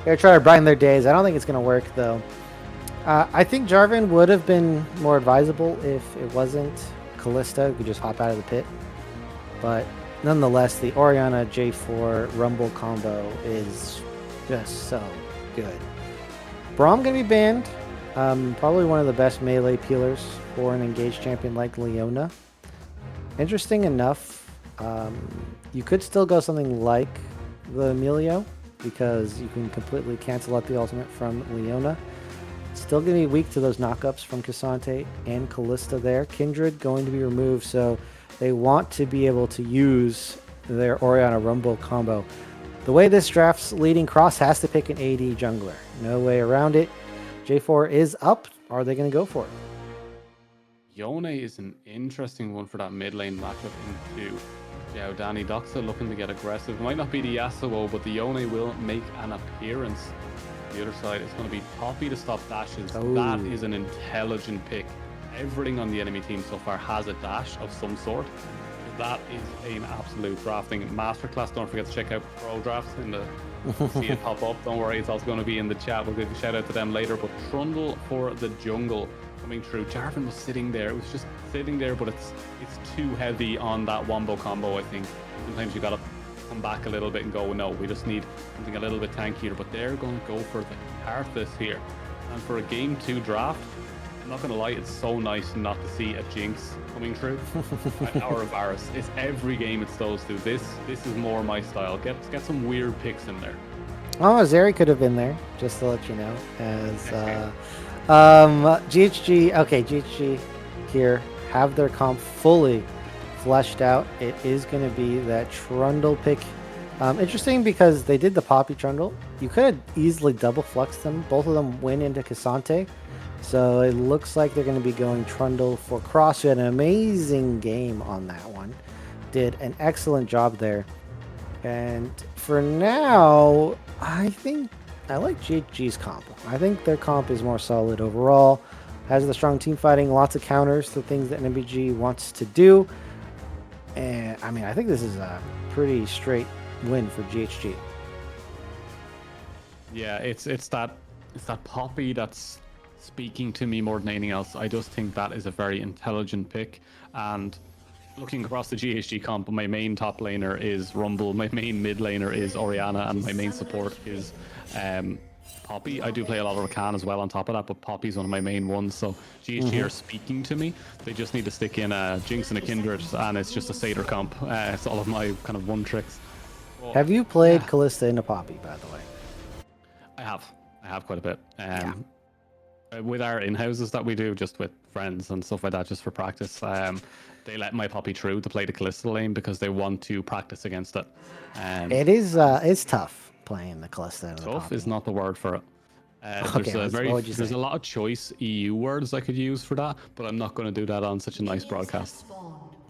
They're trying to brighten their days. I don't think it's going to work, though. I think Jarvan would have been more advisable if it wasn't Kalista who could just hop out of the pit. But nonetheless, the Orianna J4 Rumble combo is just so good. Braum going to be banned. Probably one of the best melee peelers for an engaged champion like Leona. Interesting enough, you could still go something like the Emilio because you can completely cancel out the ultimate from Leona. Still going to be weak to those knockups from K'Sante and Kalista there. Kindred going to be removed, so they want to be able to use their Orianna Rumble combo. The way this draft's leading, Cross has to pick an AD jungler. No way around it. J4 is up. Are they going to go for it? Yone is an interesting one for that mid lane matchup into Xiaodani. Doxa looking to get aggressive. It might not be the Yasuo, but the Yone will make an appearance. The other side is going to be Poppy to stop dashes. Oh. That is an intelligent pick. Everything on the enemy team so far has a dash of some sort. That is an absolute drafting masterclass. Don't forget to check out Pro Drafts in the see it pop up. Don't worry, it's also going to be in the chat. We'll give a shout out to them later. But Trundle for the jungle coming through. Jarvan was sitting there. It was just sitting there, but it's too heavy on that wombo combo, I think. Sometimes you got to come back a little bit and go, no, we just need something a little bit tankier. But they're going to go for the Karthus here. And for a game 2 draft, I'm not gonna lie, it's so nice not to see a Jinx coming through or a Varus. It's every game it's those two. This is more my style. Get some weird picks in there. Oh, Zeri could have been there, just to let you know. As GHG, okay, GHG here have their comp fully fleshed out. It is going to be that Trundle pick. Interesting because they did the Poppy Trundle. You could have easily double fluxed them. Both of them went into Cassante. So it looks like they're going to be going Trundle for Cross. You had an amazing game on that one. Did an excellent job there. And for now, I think I like GHG's comp. I think their comp is more solid overall. Has the strong team fighting, lots of counters to things that NBG wants to do. And I mean, I think this is a pretty straight win for GHG. Yeah, it's that Poppy that's speaking to me more than anything else. I just think that is a very intelligent pick. And looking across the GHG comp, my main top laner is Rumble, my main mid laner is Orianna, and my main support is Poppy. I do play a lot of Rakan as well on top of that, but Poppy's one of my main ones. So GHG are speaking to me. They just need to stick in a Jinx and a Kindred, and it's just a Satyr comp. It's all of my kind of one tricks. But, Have you played Callista into Poppy, by the way? I have quite a bit. With our in-houses that we do, just with friends and stuff like that, just for practice, they let my Poppy through to play the Callista lane because they want to practice against it. It is it's tough playing the Callista into the Tough Poppy. is not the word for it. Okay, what would you There's say? a lot of choice EU words I could use for that, but I'm not going to do that on such a nice broadcast.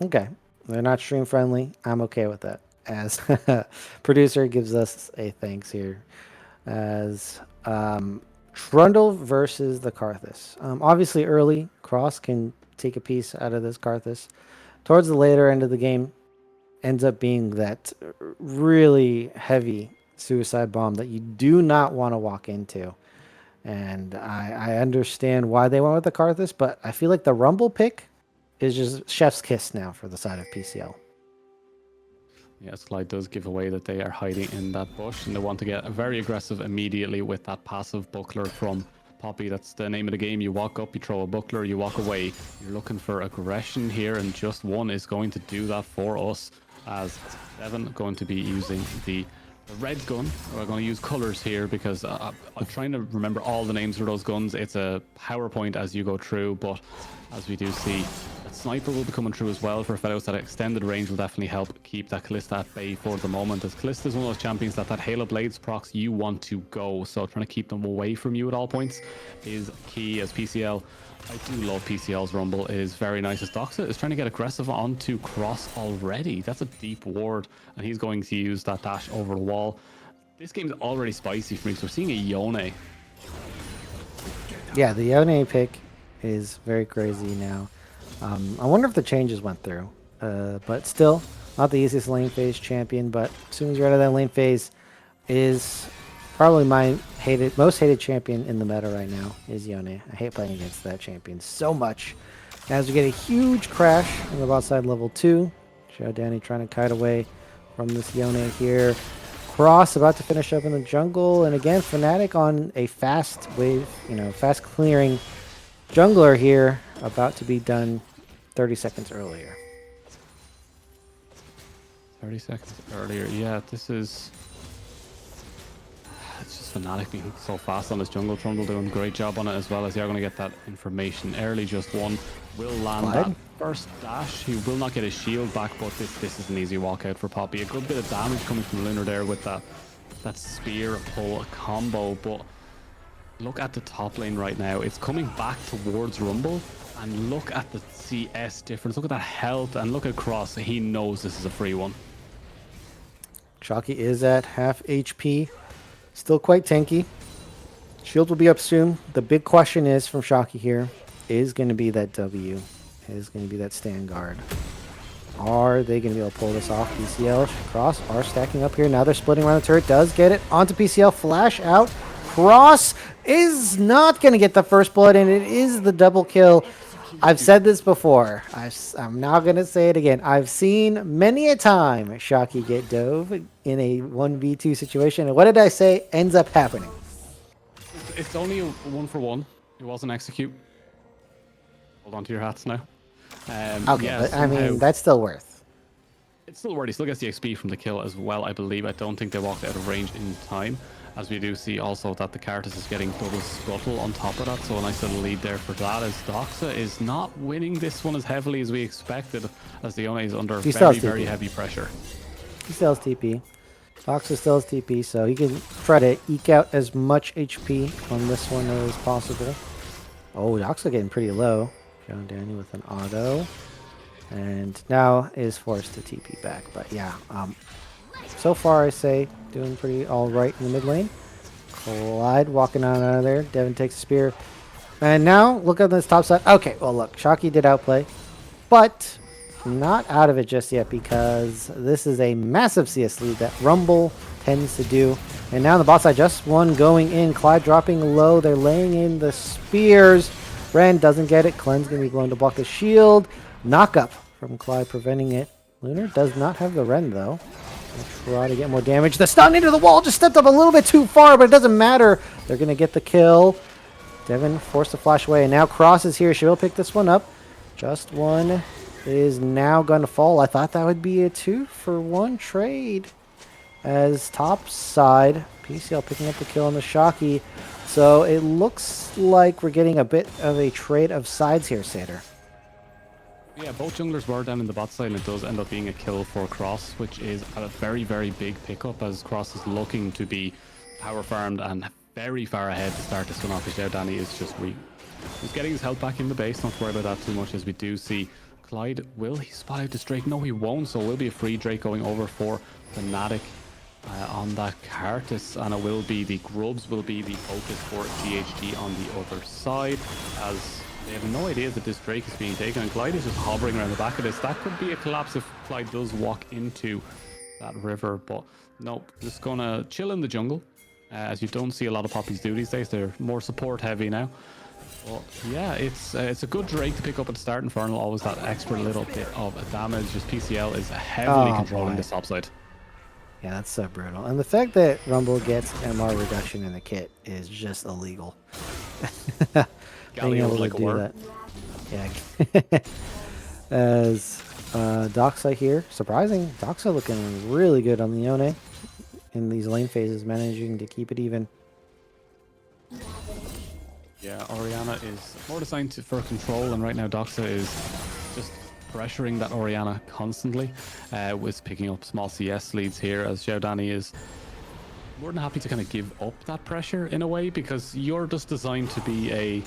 Okay, they're not stream friendly. I'm okay with that. As producer gives us a thanks here, as Trundle versus the Karthus. Obviously, early Cross can take a piece out of this Karthus. Towards the later end of the game, ends up being that really heavy suicide bomb that you do not want to walk into. And I understand why they went with the Karthus, but I feel like the Rumble pick is just chef's kiss now for the side of PCL. Yeah, Slide does give away that they are hiding in that bush, and they want to get very aggressive immediately with that passive buckler from Poppy. That's the name of the game. You walk up, you throw a buckler, you walk away. You're looking for aggression here, and just one is going to do that for us, as Devin going to be using the red gun. We're going to use colors here because I'm trying to remember all the names for those guns. It's a PowerPoint as you go through, but as we do see, that sniper will be coming through as well for fellows. That extended range will definitely help keep that Callista at bay for the moment, as Callista is one of those champions that Halo Blades procs you want to go, so trying to keep them away from you at all points is key. As PCL, I do love PCL's Rumble. It is very nice. As Doxa is trying to get aggressive onto Cross already. That's a deep ward, and he's going to use that dash over the wall. This game's already spicy for me, so we're seeing a Yone. Yeah, the Yone pick is very crazy now. I wonder if the changes went through, but still not the easiest lane phase champion. But as soon as you're out of that lane phase, is probably my most hated champion in the meta right now is Yone. I hate playing against that champion so much. As we get a huge crash on the bot side level 2, Show Danny trying to kite away from this Yone here. Cross about to finish up in the jungle, and again Fnatic on a fast wave, fast clearing jungler here, about to be done 30 seconds earlier. 30 seconds earlier. Yeah, this is... It's just Fnatic being so fast on this jungle. Trundle doing a great job on it, as well as they're going to get that information early. Just one will land that first dash. He will not get his shield back, but this is an easy walkout for Poppy. A good bit of damage coming from Lunar there with that spear pull combo, but look at the top lane right now. It's coming back towards Rumble, and look at the CS difference. Look at that health, and look at Cross. He knows this is a free one. Shocky is at half HP. Still quite tanky. Shield will be up soon. The big question is from Shocky here is going to be that W. Is going to be that stand guard. Are they going to be able to pull this off? PCL, Cross are stacking up here. Now they're splitting around the turret. Does get it onto PCL. Flash out. Cross is not going to get the first blood, and it is the double kill. I've said this before. I'm now going to say it again. I've seen many a time Shocky get dove in a 1v2 situation. And what did I say ends up happening? It's only a 1-for-1. It wasn't execute. Hold on to your hats now. Okay, yeah, but I mean, somehow- that's still worth. It's still worth. He still gets the XP from the kill as well, I believe. I don't think they walked out of range in time. As we do see also that the Cartus is getting double scuttle on top of that. So a nice little lead there for that, as Doxa is not winning this one as heavily as we expected, as the One is under He still very, has very TP. heavy pressure. He still has TP. Doxa still has TP, so he can try to eke out as much HP on this one as possible. Oh, Doxa getting pretty low. John Danny with an auto. And now is forced to TP back. But yeah, so far I say doing pretty all right in the mid lane. Clyde walking on out of there. Devin takes a spear. And now look at this top side. Okay, well look, Shocky did outplay. But not out of it just yet, because this is a massive CS lead that Rumble tends to do. And now the bot side, just one going in. Clyde dropping low. They're laying in the spears. Ren doesn't get it. Clean's going to be blown to block the shield. Knock up from Clyde preventing it. Lunar does not have the Ren though. They'll try to get more damage. The stun into the wall just stepped up a little bit too far, but it doesn't matter. They're going to get the kill. Devin forced to flash away, and now Cross is here. She'll pick this one up. Just one is now going to fall. I thought that would be a 2-for-1 trade. As top side, PCL picking up the kill on the Shocky. So it looks like we're getting a bit of a trade of sides here, Sater. Yeah, both junglers were down in the bot side, and it does end up being a kill for Cross, which is a very, very big pickup, as Cross is looking to be power farmed and very far ahead to start this one off. His Danny is just weak. He's getting his health back in the base, not to worry about that too much, as we do see Clyde. Will he spot out this Drake? No, he won't, so it will be a free Drake going over for Fnatic on that Cartus, and it will be the Grubs will be the focus for GHG on the other side, as they have no idea that this Drake is being taken, and Clyde is just hovering around the back of this. That could be a collapse if Clyde does walk into that river, but nope, just gonna chill in the jungle, as you don't see a lot of poppies do these days. They're more support heavy now. But yeah, it's a good Drake to pick up at the start. Infernal, always that extra little bit of damage. Just PCL is heavily controlling this top side. Yeah, that's so brutal. And the fact that Rumble gets MR reduction in the kit is just illegal. Being able to like a do word. that. Yeah. As Doxa here, surprising. Doxa looking really good on the Yone in these lane phases, managing to keep it even. Yeah, Orianna is more designed for control, and right now Doxa is just pressuring that Orianna constantly, with picking up small CS leads here, as Xiaodani is more than happy to kind of give up that pressure in a way, because you're just designed to be a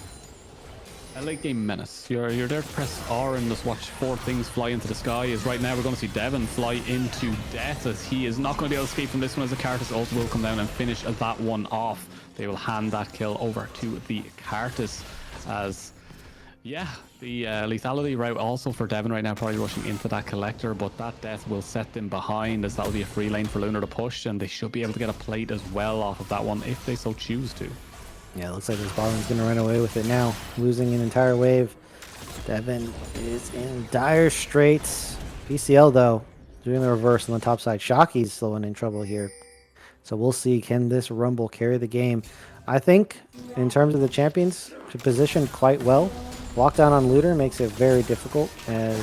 late game menace. You're there to press R and just watch 4 things fly into the sky. As right now we're going to see Devin fly into death, as he is not going to be able to escape from this one, as the Cartus also will come down and finish that one off. They will hand that kill over to the Cartus, as yeah, the lethality route also for Devin right now, probably rushing into that collector, but that death will set them behind, as that will be a free lane for Lunar to push, and they should be able to get a plate as well off of that one if they so choose to. Yeah, it looks like this bottom's going to run away with it now, losing an entire wave. Devin is in dire straits. PCL, though, doing the reverse on the top side. Shocky's still in trouble here. So we'll see, can this Rumble carry the game? I think, in terms of the champions, to position quite well. Lockdown on Looter makes it very difficult, as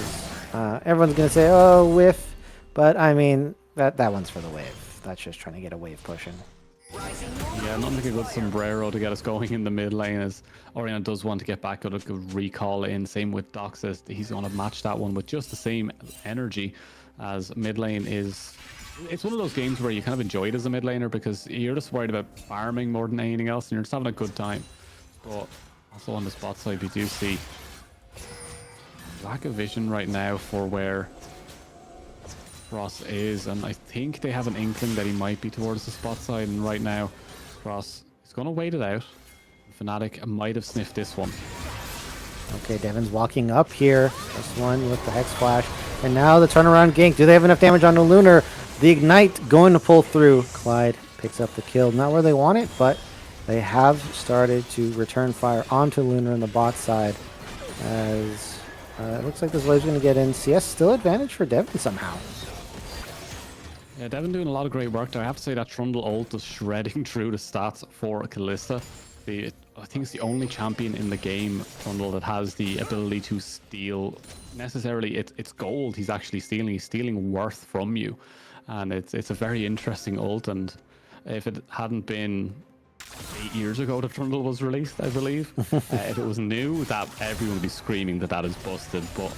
everyone's going to say, oh, whiff. But, I mean, that one's for the wave. That's just trying to get a wave pushing. Yeah, not like a good sombrero to get us going in the mid lane, as Orianna does want to get back with a good recall in. Same with Doxus. He's going to match that one with just the same energy, as mid lane is... It's one of those games where you kind of enjoy it as a mid laner, because you're just worried about farming more than anything else, and you're just having a good time. But also on the spot side, we do see lack of vision right now for where Cross is, and I think they have an inkling that he might be towards the spot side, and right now Cross is going to wait it out. Fnatic might have sniffed this one. Okay, Devin's walking up here. This one with the Hex Flash. And now the turnaround gank. Do they have enough damage on the Lunar? The Ignite going to pull through. Clyde picks up the kill. Not where they want it, but they have started to return fire onto Lunar on the bot side. As it looks like this wave's going to get in. CS still advantage for Devin somehow. Yeah, Devin doing a lot of great work there. I have to say that Trundle ult is shredding through the stats for Kalista, I think it's the only champion in the game, Trundle, that has the ability to steal. Necessarily, it's gold. He's actually stealing. He's stealing worth from you, and it's a very interesting ult. And if it hadn't been 8 years ago that Trundle was released, I believe, if it was new, that everyone would be screaming that is busted. But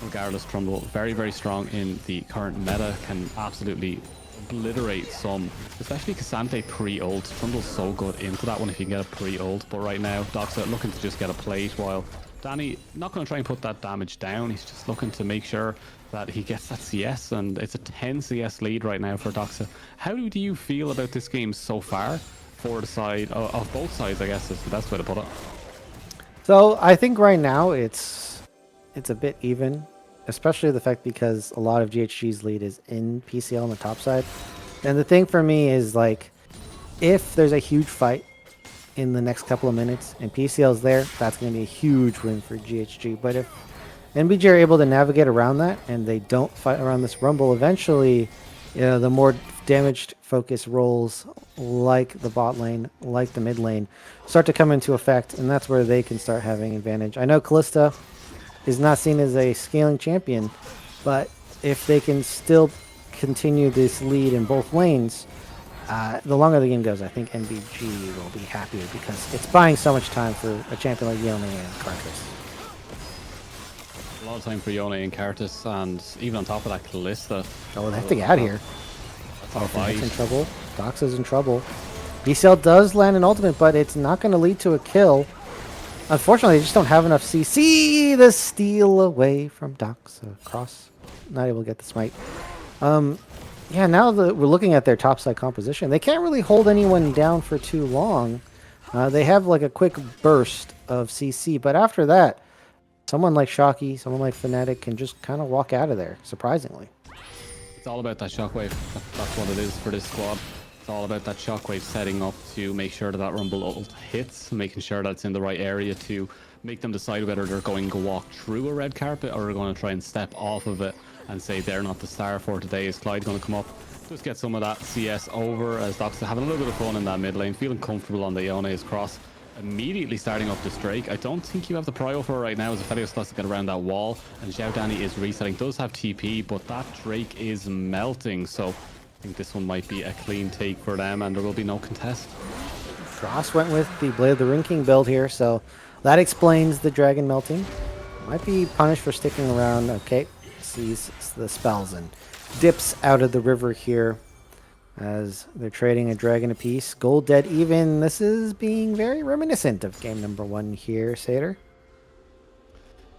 regardless, Trundle very, very strong in the current meta, can absolutely obliterate some, especially Cassante pre-ult. Trundle's so good into that one if you can get a pre-ult. But right now, Doxa looking to just get a plate, while Danny not going to try and put that damage down. He's just looking to make sure that he gets that CS, and it's a 10 CS lead right now for Doxa. How do you feel about this game so far for the side of both sides, I guess is the best way to put it? So I think right now it's a bit even, especially the fact because a lot of GHG's lead is in PCL on the top side. And the thing for me is, like, if there's a huge fight in the next couple of minutes and PCL's there, that's going to be a huge win for GHG. But if NBG are able to navigate around that and they don't fight around this rumble, eventually, you know, the more damaged focus roles like the bot lane, like the mid lane, start to come into effect, and that's where they can start having advantage. I know Callista is not seen as a scaling champion, but if they can still continue this lead in both lanes, the longer the game goes, I think NBG will be happier because it's buying so much time for a champion like Yone and Karthus. A lot of time for Yone and Karthus, and even on top of that, Callista. Oh, they have to get out of here. That's a fight. Fnatic's in trouble. Doxa's in trouble. BCL does land an ultimate, but it's not going to lead to a kill. Unfortunately, they just don't have enough CC. The steal away from Doxa. Cross, not able to get the smite. Yeah, now that we're looking at their topside composition, they can't really hold anyone down for too long. They have like a quick burst of CC, but after that, someone like Shocky, someone like Fnatic can just kind of walk out of there, surprisingly. It's all about that shockwave. That's what it is for this squad. It's all about that shockwave setting up to make sure that Rumble ult hits, making sure that it's in the right area to make them decide whether they're going to walk through a red carpet or are going to try and step off of it and say they're not the star for today. Is Clyde going to come up? Just get some of that CS over as Doxa having a little bit of fun in that mid lane, feeling comfortable on the Yone's cross. Immediately starting up this Drake. I don't think you have the prio for it right now as Aphelios tries to get around that wall, and Xiao Danny is resetting. Does have TP, but that Drake is melting, so I think this one might be a clean take for them, and there will be no contest. Frost went with the Blade of the Ring King build here, so that explains the dragon melting. Might be punished for sticking around. Okay, sees the spells and dips out of the river here as they're trading a dragon apiece. Gold dead even. This is being very reminiscent of game number 1 here, Sater.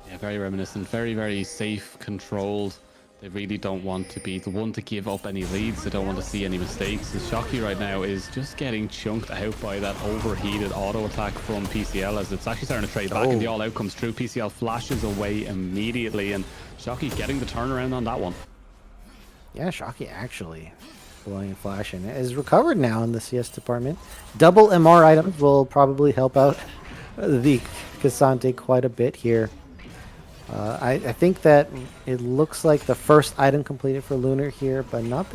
Yeah, very reminiscent. Very, very safe, controlled. They really don't want to be the one to give up any leads. They don't want to see any mistakes. The Shocky right now is just getting chunked out by that overheated auto attack from PCL as it's actually starting to trade back and the all-out comes through. PCL flashes away immediately and Shocky getting the turnaround on that one. Yeah, Shocky actually blowing a flash and is recovered now in the CS department. Double MR items will probably help out the Cassante quite a bit here. I think that it looks like the first item completed for Lunar here, but not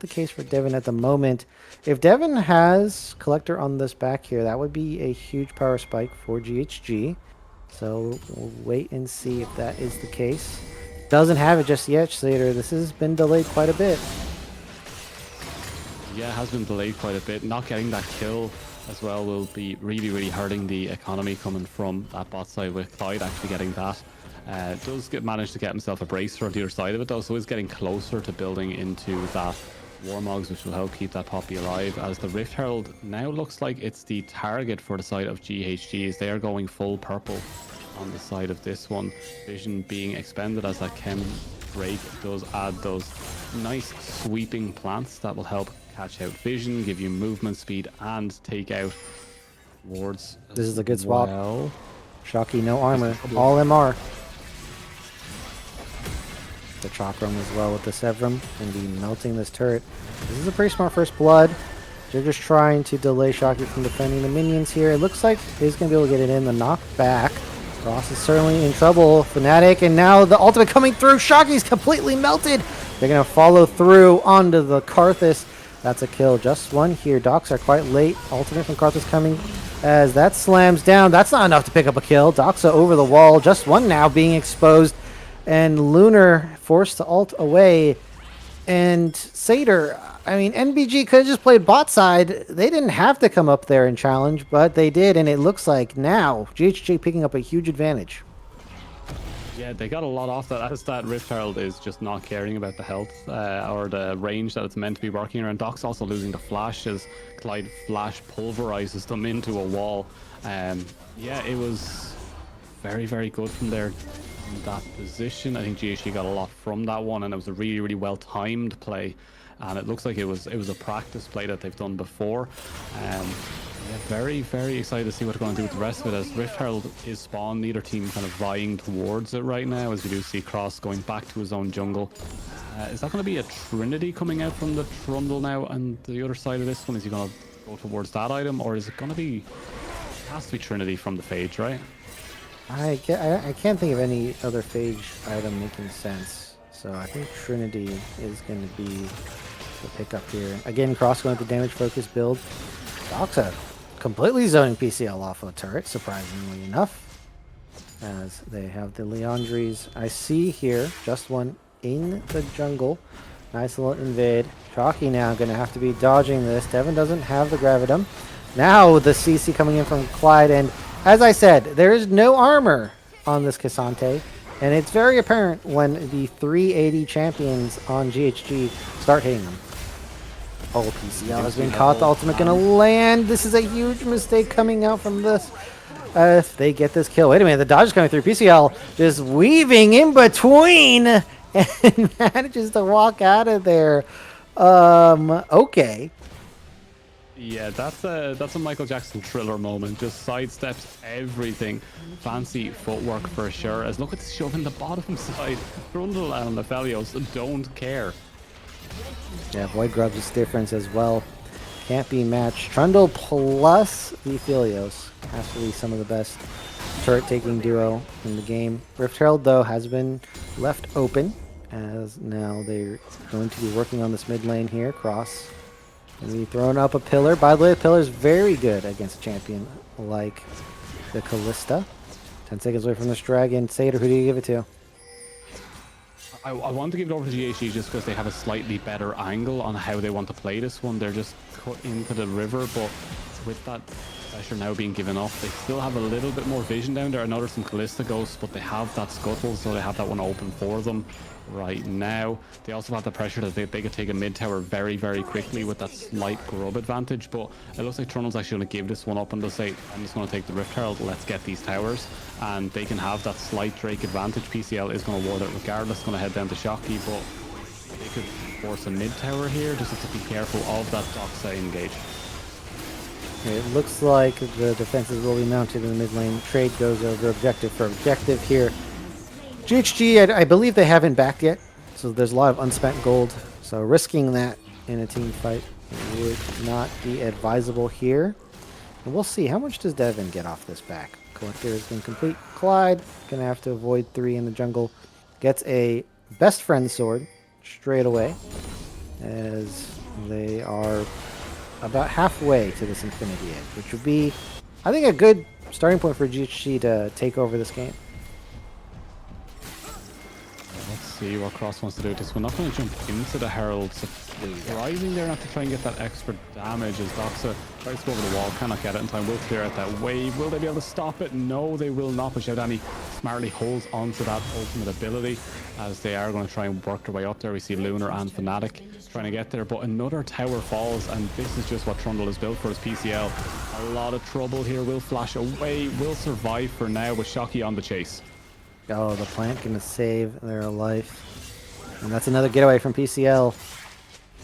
the case for Devin at the moment. If Devin has Collector on this back here, that would be a huge power spike for GHG. So we'll wait and see if that is the case. Doesn't have it just yet, Slater. This has been delayed quite a bit. Yeah, it has been delayed quite a bit. Not getting that kill as well will be really, really hurting the economy coming from that bot side with Clyde actually getting that. Does manage to get himself a bracer on the other side of it though, so is getting closer to building into that Warmogs, which will help keep that Poppy alive. As the Rift Herald now looks like it's the target for the side of GHGs. They are going full purple on the side of this one. Vision being expended as that Chem Break does add those nice sweeping plants that will help catch out Vision, give you movement speed, and take out wards. This is a good swap. Shocky, no armor, all MR. The chop room as well with the Severum and be melting this turret. This is a pretty smart first blood. They're just trying to delay Shocky from defending the minions here. It looks like he's going to be able to get it in. The knockback. Ross is certainly in trouble. Fnatic, and now the ultimate coming through. Shocky's completely melted. They're going to follow through onto the Karthus. That's a kill. Just one here. Docs are quite late. Ultimate from Karthus coming As that slams down. That's not enough to pick up a kill. Doxa over the wall. Just one now being exposed. And Lunar forced to ult away. And Satyr, I mean, NBG could have just played bot side. They didn't have to come up there and challenge, but they did. And it looks like now GHG picking up a huge advantage. Yeah, they got a lot off that. As that Rift Herald is just not caring about the health or the range that it's meant to be working around. Doc's also losing the flash as Clyde flash pulverizes them into a wall. Yeah, it was very, very good from there in that position. I think GHG got a lot from that one, and it was a really, really well timed play. And it looks like it was a practice play that they've done before. Yeah, very, very excited to see what they're going to do with the rest of it, as Rift Herald is spawned. Neither team kind of vying towards it right now, as we do see Cross going back to his own jungle. Is that going to be a Trinity coming out from the Trundle now and the other side of this one? Is he going to go towards that item, or is it going to be... It has to be Trinity from the Phage, right? I can't think of any other Phage item making sense. So I think Trinity is going to be the pickup here. Again, Cross going with the damage focus build. Doxa completely zoning PCL off of a turret, surprisingly enough. As they have the Leandries. I see here just one in the jungle. Nice little invade. Chalky now going to have to be dodging this. Devin doesn't have the Gravitum. Now the CC coming in from Clyde, and as I said, there is no armor on this Cassante, and it's very apparent when the 380 champions on GHG start hitting them. Oh, PCL has been caught. The ultimate going to land. This is a huge mistake coming out from this. If they get this kill. Wait a minute, the dodge is coming through. PCL just weaving in between and manages to walk out of there. Okay. Yeah, that's a Michael Jackson Thriller moment. Just sidesteps everything. Fancy footwork for sure. As look at this shove in the bottom side. Grundle and Lefelios don't care. Yeah, Void Grubs is difference as well. Can't be matched. Trundle plus Lefelios has to be some of the best turret taking duo in the game. Rift Herald though has been left open, as now they're going to be working on this mid lane here. Cross. And we throwing up a pillar. By the way, the pillar is very good against a champion like the Callista. 10 seconds away from this dragon. Satyr, who do you give it to? I want to give it over to GHG just because they have a slightly better angle on how they want to play this one. They're just cut into the river, but with that pressure now being given off, they still have a little bit more vision down there. I know there's some Callista ghosts, but they have that scuttle, so they have that one open for them right now. They also have the pressure that they could take a mid tower very, very quickly with that slight grub advantage, but it looks like Trundle's actually going to give this one up and they'll say, I'm just going to take the Rift Herald, let's get these towers, and they can have that slight Drake advantage. PCL is going to ward it regardless, going to head down to Shocky, but they could force a mid tower here. Just have to be careful of that Doxa engage. It looks like the defenses will be mounted in the mid lane. Trade goes over objective for objective here. GHG, I believe they haven't backed yet, so there's a lot of unspent gold. So risking that in a team fight would not be advisable here. And we'll see. How much does Devin get off this back? Collector has been complete. Clyde going to have to avoid 3 in the jungle. Gets a best friend sword straight away, as they are about halfway to this Infinity Edge, which would be, I think, a good starting point for GHG to take over this game. Let's see what Cross wants to do with this. We're not going to jump into the Herald. Surprising there not to try and get that extra damage as Doxa tries to go over the wall, cannot get it in time, will clear out that wave. Will they be able to stop it? No, they will not, but Shadani smartly holds onto that ultimate ability as they are going to try and work their way up there. We see Lunar and Fnatic trying to get there, but another tower falls, and this is just what Trundle is built for, his PCL. A lot of trouble here, will flash away, will survive for now with Shocky on the chase. Oh, the plant going to save their life. And that's another getaway from PCL.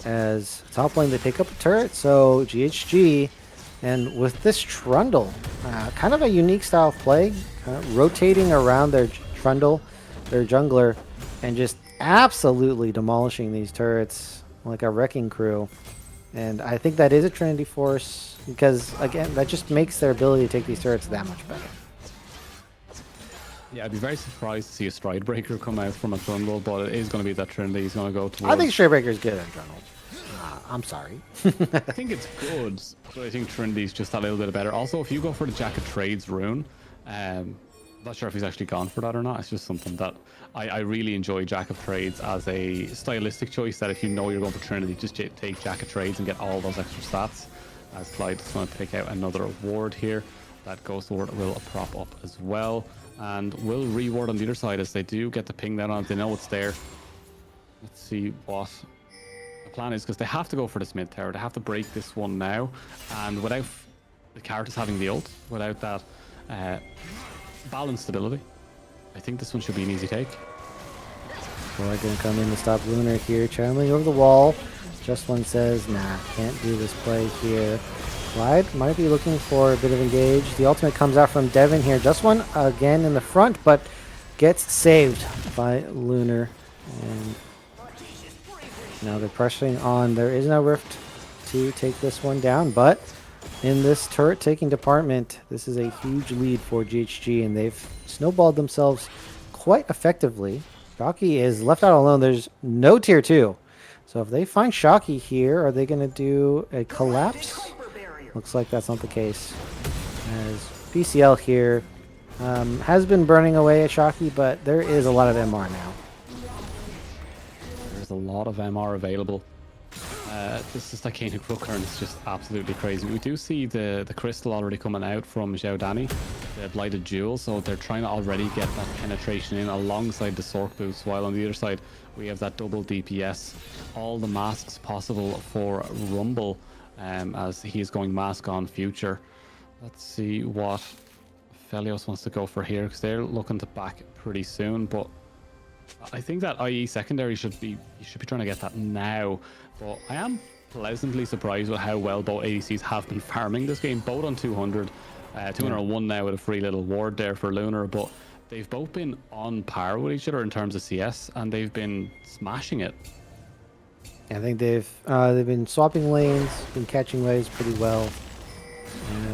As top lane, they pick up a turret, so GHG, and with this Trundle, kind of a unique style of play, rotating around their Trundle, their jungler, and just absolutely demolishing these turrets like a wrecking crew. And I think that is a Trinity Force, because again, that just makes their ability to take these turrets that much better. Yeah, I'd be very surprised to see a Stride Breaker come out from a Trundle, but it is going to be that Trinity. He's going to go towards... I think Stride Breaker is good on Trundle. I'm sorry. I think it's good, but I think Trinity's just a little bit better. Also, if you go for the Jack of Trades rune, not sure if he's actually gone for that or not. It's just something that I really enjoy Jack of Trades as a stylistic choice, that if you know you're going for Trinity, just take Jack of Trades and get all those extra stats. As Clyde is going to pick out another award here. That Ghost Award will prop up as well. And will reward on the other side as they do get the ping that on. They know it's there. Let's see what the plan is, because they have to go for this mid tower. They have to break this one now. And without the characters having the ult, without that balance stability, I think this one should be an easy take. We're going to come in to stop Lunar here. Channeling over the wall. Just One says, nah, can't do this play here. Clyde might be looking for a bit of engage. The ultimate comes out from Devin here. Just One again in the front, but gets saved by Lunar. And now they're pressuring on. There is no Rift to take this one down, but in this turret taking department, this is a huge lead for GHG, and they've snowballed themselves quite effectively. Shocky is left out alone. There's no tier 2. So if they find Shocky here, are they going to do a collapse? Looks like that's not the case. As PCL here has been burning away at Shocky, but there is a lot of MR now. There's a lot of MR available. This is Titanic Rooker, and it's just absolutely crazy. We do see the crystal already coming out from Xiao Dani, the Blighted Jewel, so they're trying to already get that penetration in alongside the Sork boost, while on the other side we have that double DPS. All the masks possible for Rumble, as he is going mask on future. Let's see what Felios wants to go for here, because they're looking to back pretty soon, but I think that IE secondary should be trying to get that now. But I am pleasantly surprised with how well both ADCs have been farming this game, both on 200. 201 now with a free little ward there for Lunar, but they've both been on par with each other in terms of CS, and they've been smashing it. I think they've been swapping lanes, been catching waves pretty well.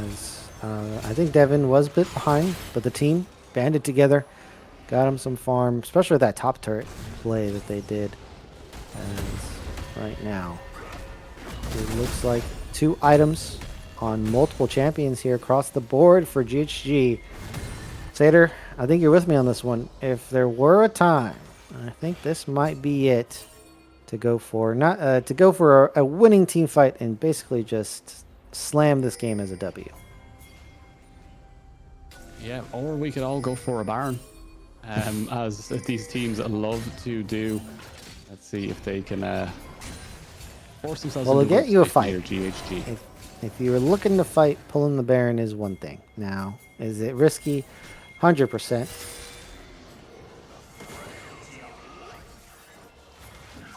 As I think Devin was a bit behind, but the team banded together, got him some farm, especially with that top turret play that they did. As right now, it looks like 2 items on multiple champions here across the board for GHG. Sater, I think you're with me on this one. If there were a time, I think this might be it to go for a winning team fight and basically just slam this game as a W. Yeah, or we could all go for a Baron, as these teams love to do. Let's see if they can force themselves. Well, to into get you a fight, GHG. If you were looking to fight, pulling the Baron is one thing. Now, is it risky? 100%.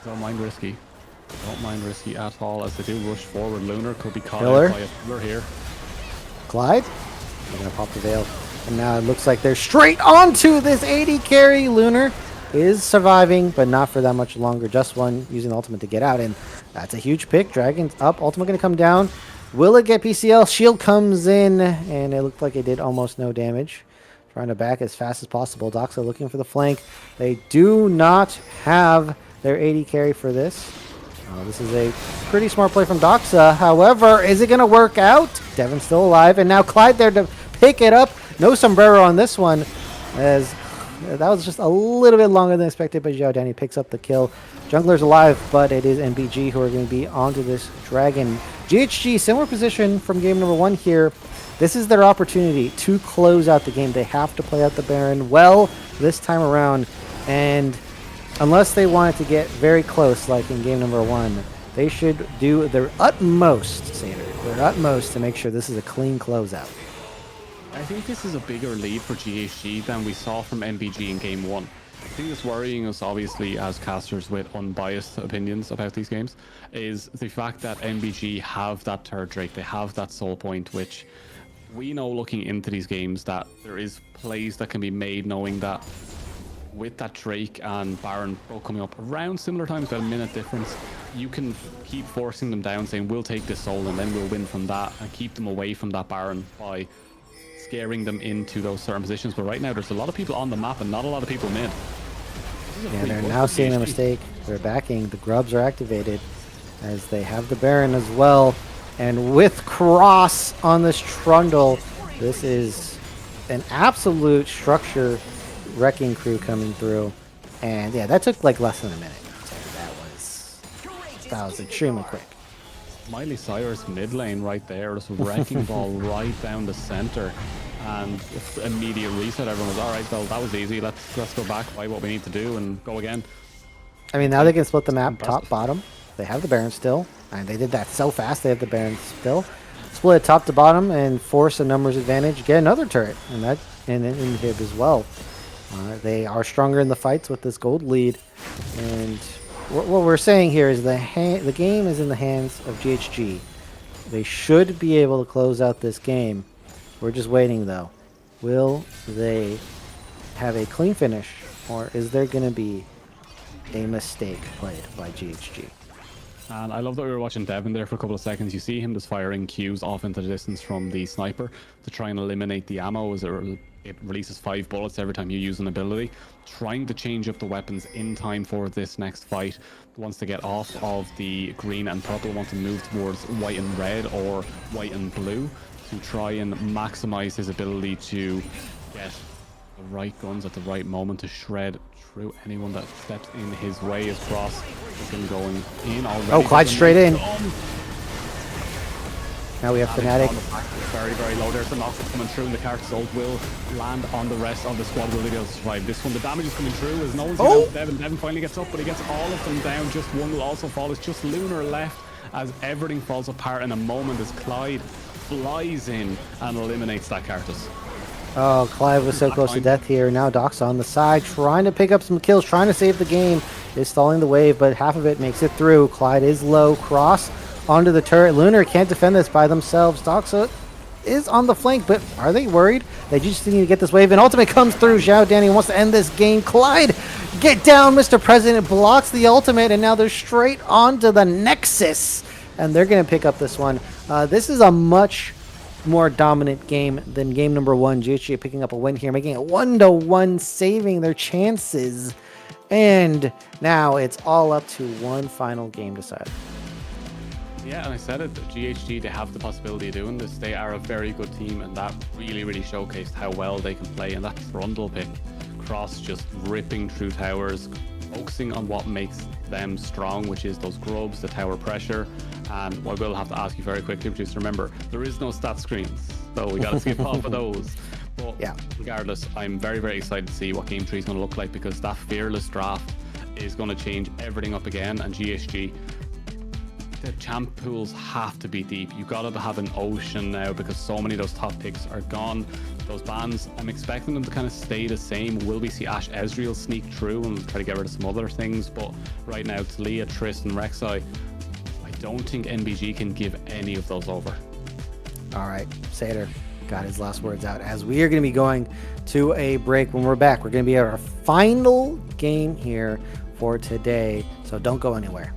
Don't mind risky. Don't mind risky at all, as they do rush forward. Lunar could be caught Killer. out by a pillar here. Clyde? They're going to pop the veil. And now it looks like they're straight onto this 80 carry. Lunar is surviving, but not for that much longer. Just One using the ultimate to get out, and that's a huge pick. Dragon's up. Ultimate going to come down. Will it get PCL? Shield comes in, and it looked like it did almost no damage. Trying to back as fast as possible. Doxa looking for the flank. They do not have their 80 carry for this. This is a pretty smart play from Doxa. However, is it going to work out? Devin's still alive, and now Clyde there to pick it up. No sombrero on this one, as that was just a little bit longer than expected, but Xiao Dani picks up the kill. Jungler's alive, but it is NBG who are going to be onto this dragon. GHG, similar position from game number 1 here. This is their opportunity to close out the game. They have to play out the Baron well this time around, and unless they want it to get very close like in game number 1, they should do their utmost, their utmost to make sure this is a clean closeout. I think this is a bigger lead for GHG than we saw from NBG in game 1. The thing that's worrying us, obviously, as casters with unbiased opinions about these games, is the fact that NBG have that third Drake, they have that soul point, which we know looking into these games that there is plays that can be made knowing that with that Drake and Baron both coming up around similar times, about a minute difference, you can keep forcing them down, saying we'll take this soul and then we'll win from that, and keep them away from that Baron by scaring them into those certain positions. But right now there's a lot of people on the map and not a lot of people mid. Yeah, they're now seeing a mistake. They're backing. The grubs are activated. as they have the Baron as well. And with Cross on this Trundle, this is an absolute structure wrecking crew coming through. And yeah, that took like less than a minute. So that was extremely quick. Miley Cyrus mid lane right there, just wrecking ball right down the center, and just immediate reset. Everyone was all right. Well, that was easy. Let's go back, find what we need to do, and go again. I mean, now they can split the map Impressive. top bottom. They have the Baron still, and they did that so fast. They have the Baron still. Split it top to bottom and force a numbers advantage. Get another turret, and that and an inhib as well. They are stronger in the fights with this gold lead, and what we're saying here is the game is in the hands of GHG. They should be able to close out this game. We're just waiting though. Will they have a clean finish, or is there going to be a mistake played by GHG? And I love that we were watching Devin there for a couple of seconds. You see him just firing Qs off into the distance from the sniper to try and eliminate the ammo, as it releases 5 bullets every time you use an ability. Trying to change up the weapons in time for this next fight. Wants to get off of the green and purple, want to move towards white and red or white and blue to try and maximize his ability to get the right guns at the right moment to shred through anyone that steps in his way. As Cross has been going in already. Oh, Clyde straight in. Gun. Now we have Fnatic. Very, very low. There's the knocks coming through, and the Carthus ult will land on the rest of the squad. Will they be able to survive this one? The damage is coming through as no one's getting Devin. Devin finally gets up, but he gets all of them down. Just one will also fall. It's just Lunar left as everything falls apart in a moment as Clyde flies in and eliminates that Carthus. Oh, Clive was so close to death here. Now Doc's on the side, trying to pick up some kills, trying to save the game. Is stalling the wave, but half of it makes it through. Clyde is low. Cross onto the turret. Lunar can't defend this by themselves. Doxa is on the flank, but are they worried? They just need to get this wave, and ultimate comes through. Zhao Danny wants to end this game. Clyde, get down, Mr. President, blocks the ultimate, and now they're straight onto the Nexus, and they're going to pick up this one. This is a much more dominant game than game number 1. GHG picking up a win here, making it 1-1, saving their chances. And now it's all up to one final game decided. Yeah, and I said it, GHG, they have the possibility of doing this. They are a very good team, and that really, really showcased how well they can play. And that Trundle pick, Cross just ripping through towers, focusing on what makes them strong, which is those grubs, the tower pressure. And I will have to ask you very quickly, just remember, there is no stat screens, so we got to skip off of those. But yeah, regardless, I'm very, very excited to see what Game 3 is going to look like, because that fearless draft is going to change everything up again. And GHG, the champ pools have to be deep. You got to have an ocean now, because so many of those top picks are gone. Those bans, I'm expecting them to kind of stay the same. Will we see Ashe Ezreal sneak through and try to get rid of some other things? But right now, Talia, Tristan, Rek'Sai, I don't think NBG can give any of those over. All right, Sater got his last words out, as we are going to be going to a break. When we're back, we're going to be at our final game here for today, so don't go anywhere.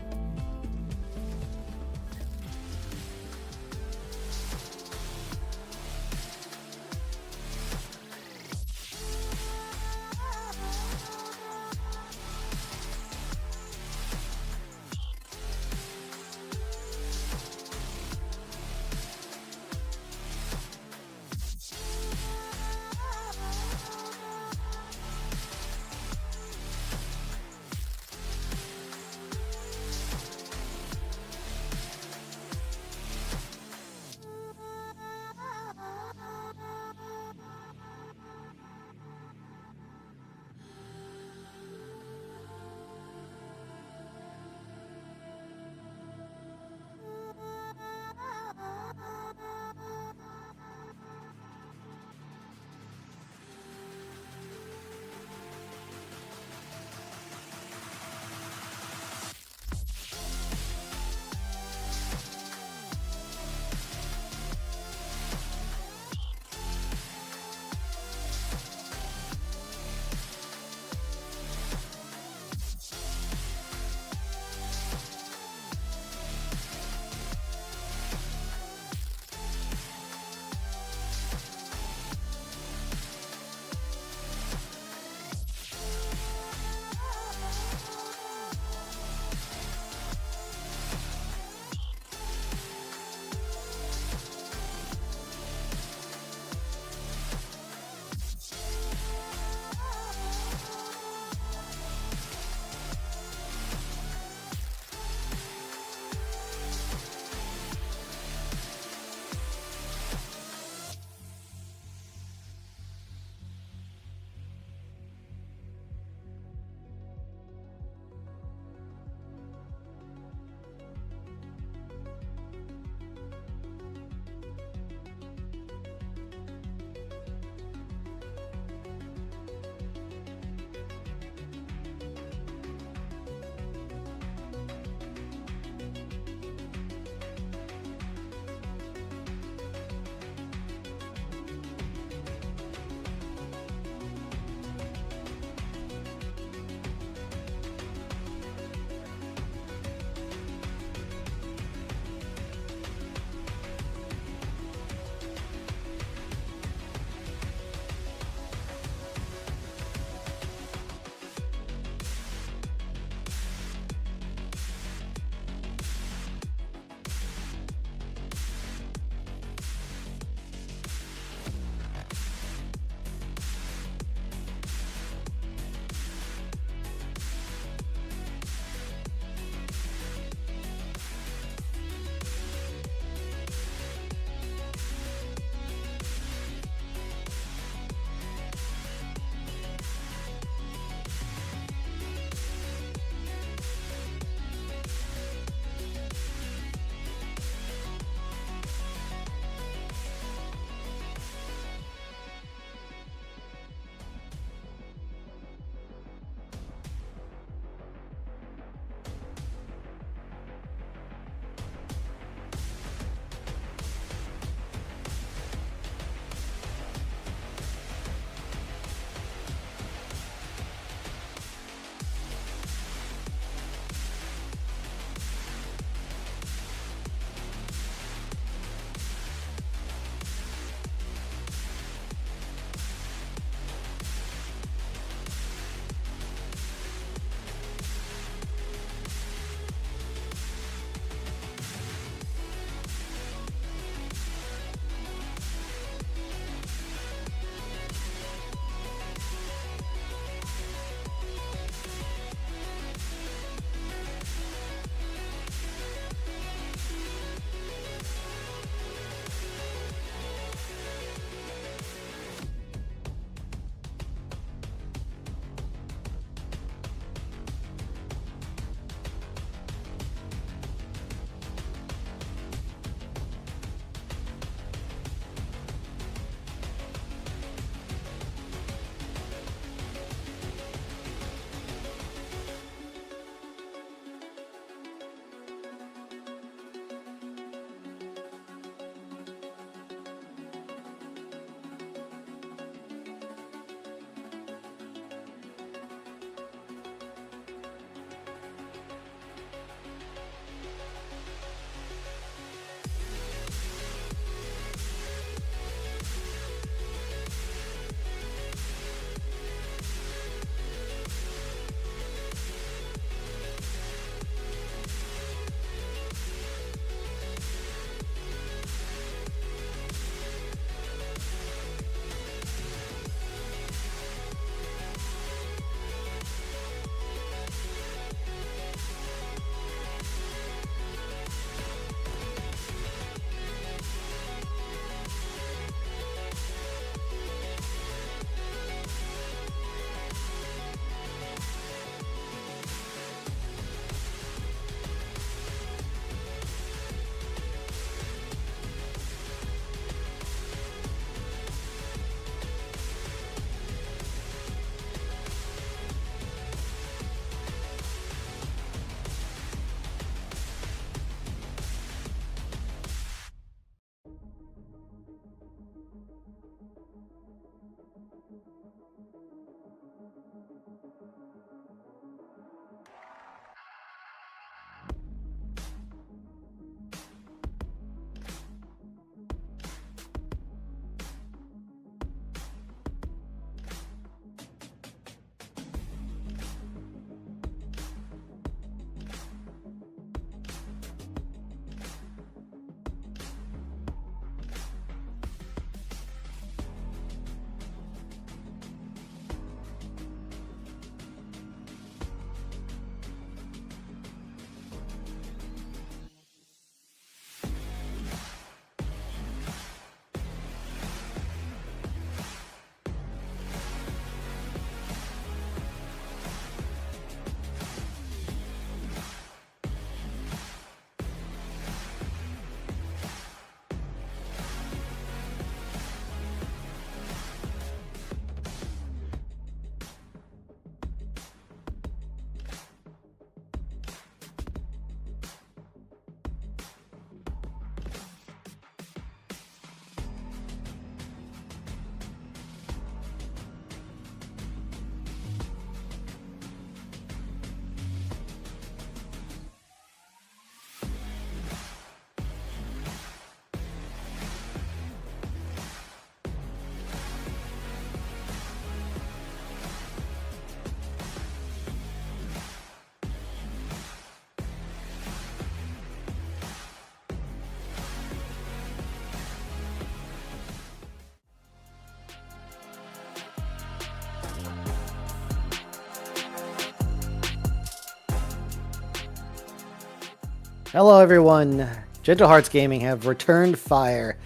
Hello, everyone. Gentle Hearts Gaming have returned fire,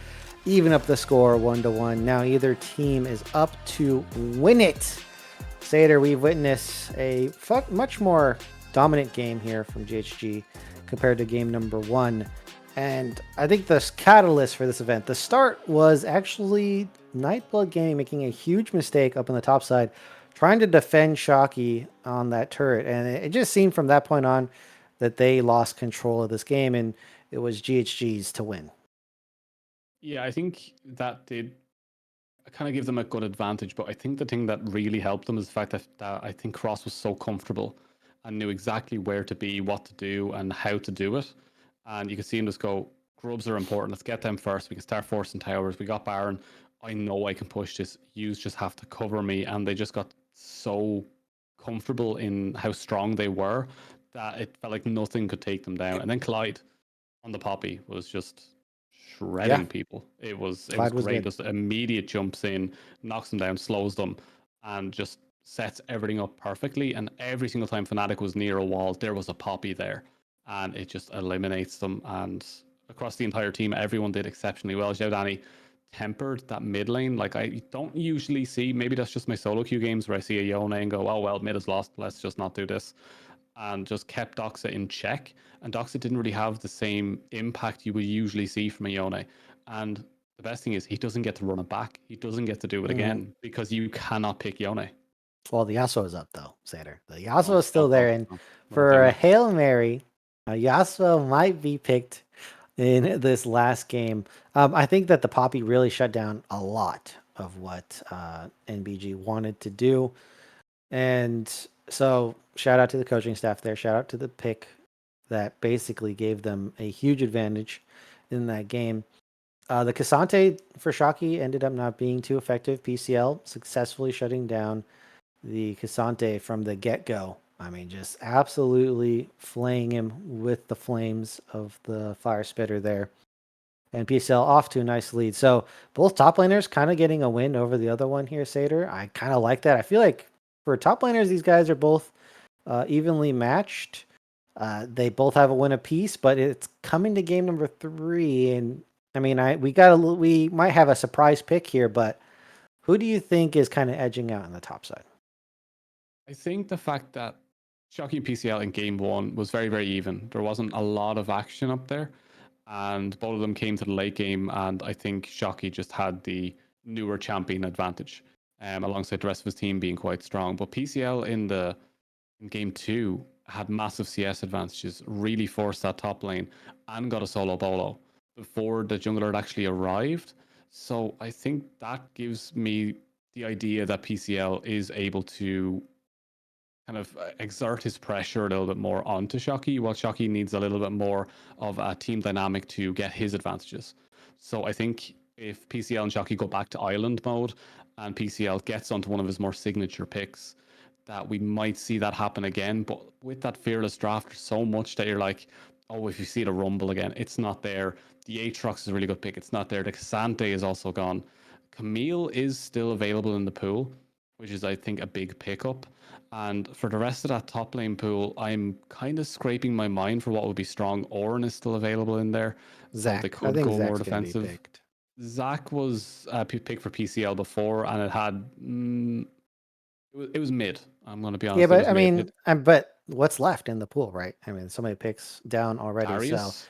even up the score 1-1. Now either team is up to win it. Sater, we've witnessed a much more dominant game here from GHG compared to game number 1. And I think the catalyst for this event, the start was actually Nightblood Gaming making a huge mistake up on the top side, trying to defend Shocky on that turret. And it just seemed from that point on that they lost control of this game, and it was GHG's to win. Yeah, I think that did kind of give them a good advantage, but I think the thing that really helped them is the fact that I think Cross was so comfortable and knew exactly where to be, what to do, and how to do it. And you could see him just go, grubs are important. Let's get them first. We can start forcing towers. We got Baron. I know I can push this. You just have to cover me. And they just got so comfortable in how strong they were that it felt like nothing could take them down. And then Clyde on the Poppy was just Yeah, shredding people. It was Clyde was great. good. Just immediate jumps in, knocks them down, slows them, and just sets everything up perfectly. And every single time Fnatic was near a wall, there was a Poppy there, and it just eliminates them. And across the entire team, everyone did exceptionally well. Xiaodani tempered that mid lane. Like I don't usually see. Maybe that's just my solo queue games where I see a Yone and go, "Oh well, mid is lost. Let's just not do this." And just kept Doxa in check. And Doxa didn't really have the same impact you would usually see from a Yone. And the best thing is he doesn't get to run it back. He doesn't get to do it again because you cannot pick Yone. Well, the Yasuo is up though, Sater. The Yasuo Oh, is still there, and another for thing. a Hail Mary, Yasuo might be picked in this last game. I think that the Poppy really shut down a lot of what NBG wanted to do. And so, shout out to the coaching staff there. Shout out to the pick that basically gave them a huge advantage in that game. The Cassante for Shocky ended up not being too effective. PCL successfully shutting down the Cassante from the get go. I mean, just absolutely flaying him with the flames of the fire spitter there. And PCL off to a nice lead. So both top laners kind of getting a win over the other one here, Sater. I kind of like that. I feel like for top laners, these guys are both evenly matched. They both have a win apiece, but it's coming to game number 3, and I mean, we might have a surprise pick here, but who do you think is kind of edging out on the top side? I think the fact that Shocky and PCL in game 1 was very, very even. There wasn't a lot of action up there. And both of them came to the late game. And I think Shocky just had the newer champion advantage alongside the rest of his team being quite strong. But PCL in game 2 had massive CS advantages, really forced that top lane and got a solo bolo before the jungler had actually arrived. So I think that gives me the idea that PCL is able to kind of exert his pressure a little bit more onto Shocky, while Shocky needs a little bit more of a team dynamic to get his advantages. So I think if PCL and Shocky go back to island mode and PCL gets onto one of his more signature picks, that we might see that happen again. But with that fearless draft, there's so much that you're like, oh, if you see the rumble again, it's not there. The Aatrox is a really good pick. It's not there. The Cassante is also gone. Camille is still available in the pool, which is, I think, a big pickup. And for the rest of that top lane pool, I'm kind of scraping my mind for what would be strong. Orin is still available in there, so they Zach. I could think go more Zach's going to be defensive. picked. Zach was picked for PCL before, and it had it was mid. I'm going to be Yeah, honest, it but was I mid. mean, but what's left in the pool, right? I mean, so many picks down already. So, Darius,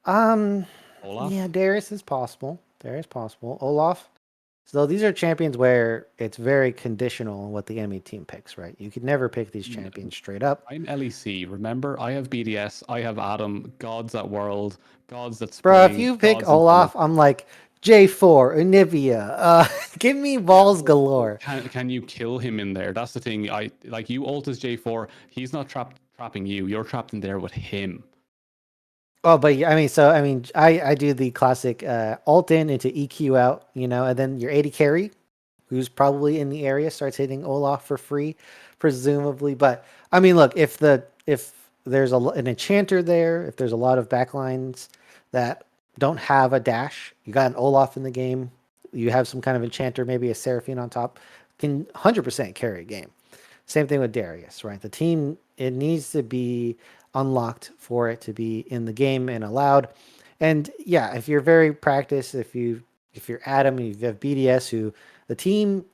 um, yeah, Olaf. Darius is possible. Darius possible. Olaf. So these are champions where it's very conditional on what the enemy team picks, right? You could never pick these champions straight up. I'm LEC. Remember, I have BDS. I have Adam. Gods at World. Gods at Bro, if Spring. you pick Gods in Summer. Olaf, I'm like J4, Anivia. Give me Yeah, balls but galore. can you kill him in there? That's the thing. I like you ult as J4. He's not trapping you. You're trapped in there with him. Oh, but I mean, so I mean, I do the classic ult in into EQ out, and then your 80 carry, who's probably in the area, starts hitting Olaf for free, presumably. But I mean, look, if there's an enchanter there, if there's a lot of backlines that don't have a dash, you got an Olaf in the game, you have some kind of enchanter, maybe a Seraphine on top, can 100% carry a game. Same thing with Darius, right? The team, it needs to be unlocked for it to be in the game and allowed. And yeah, if you're very practiced, if you're Adam, you have BDS who the team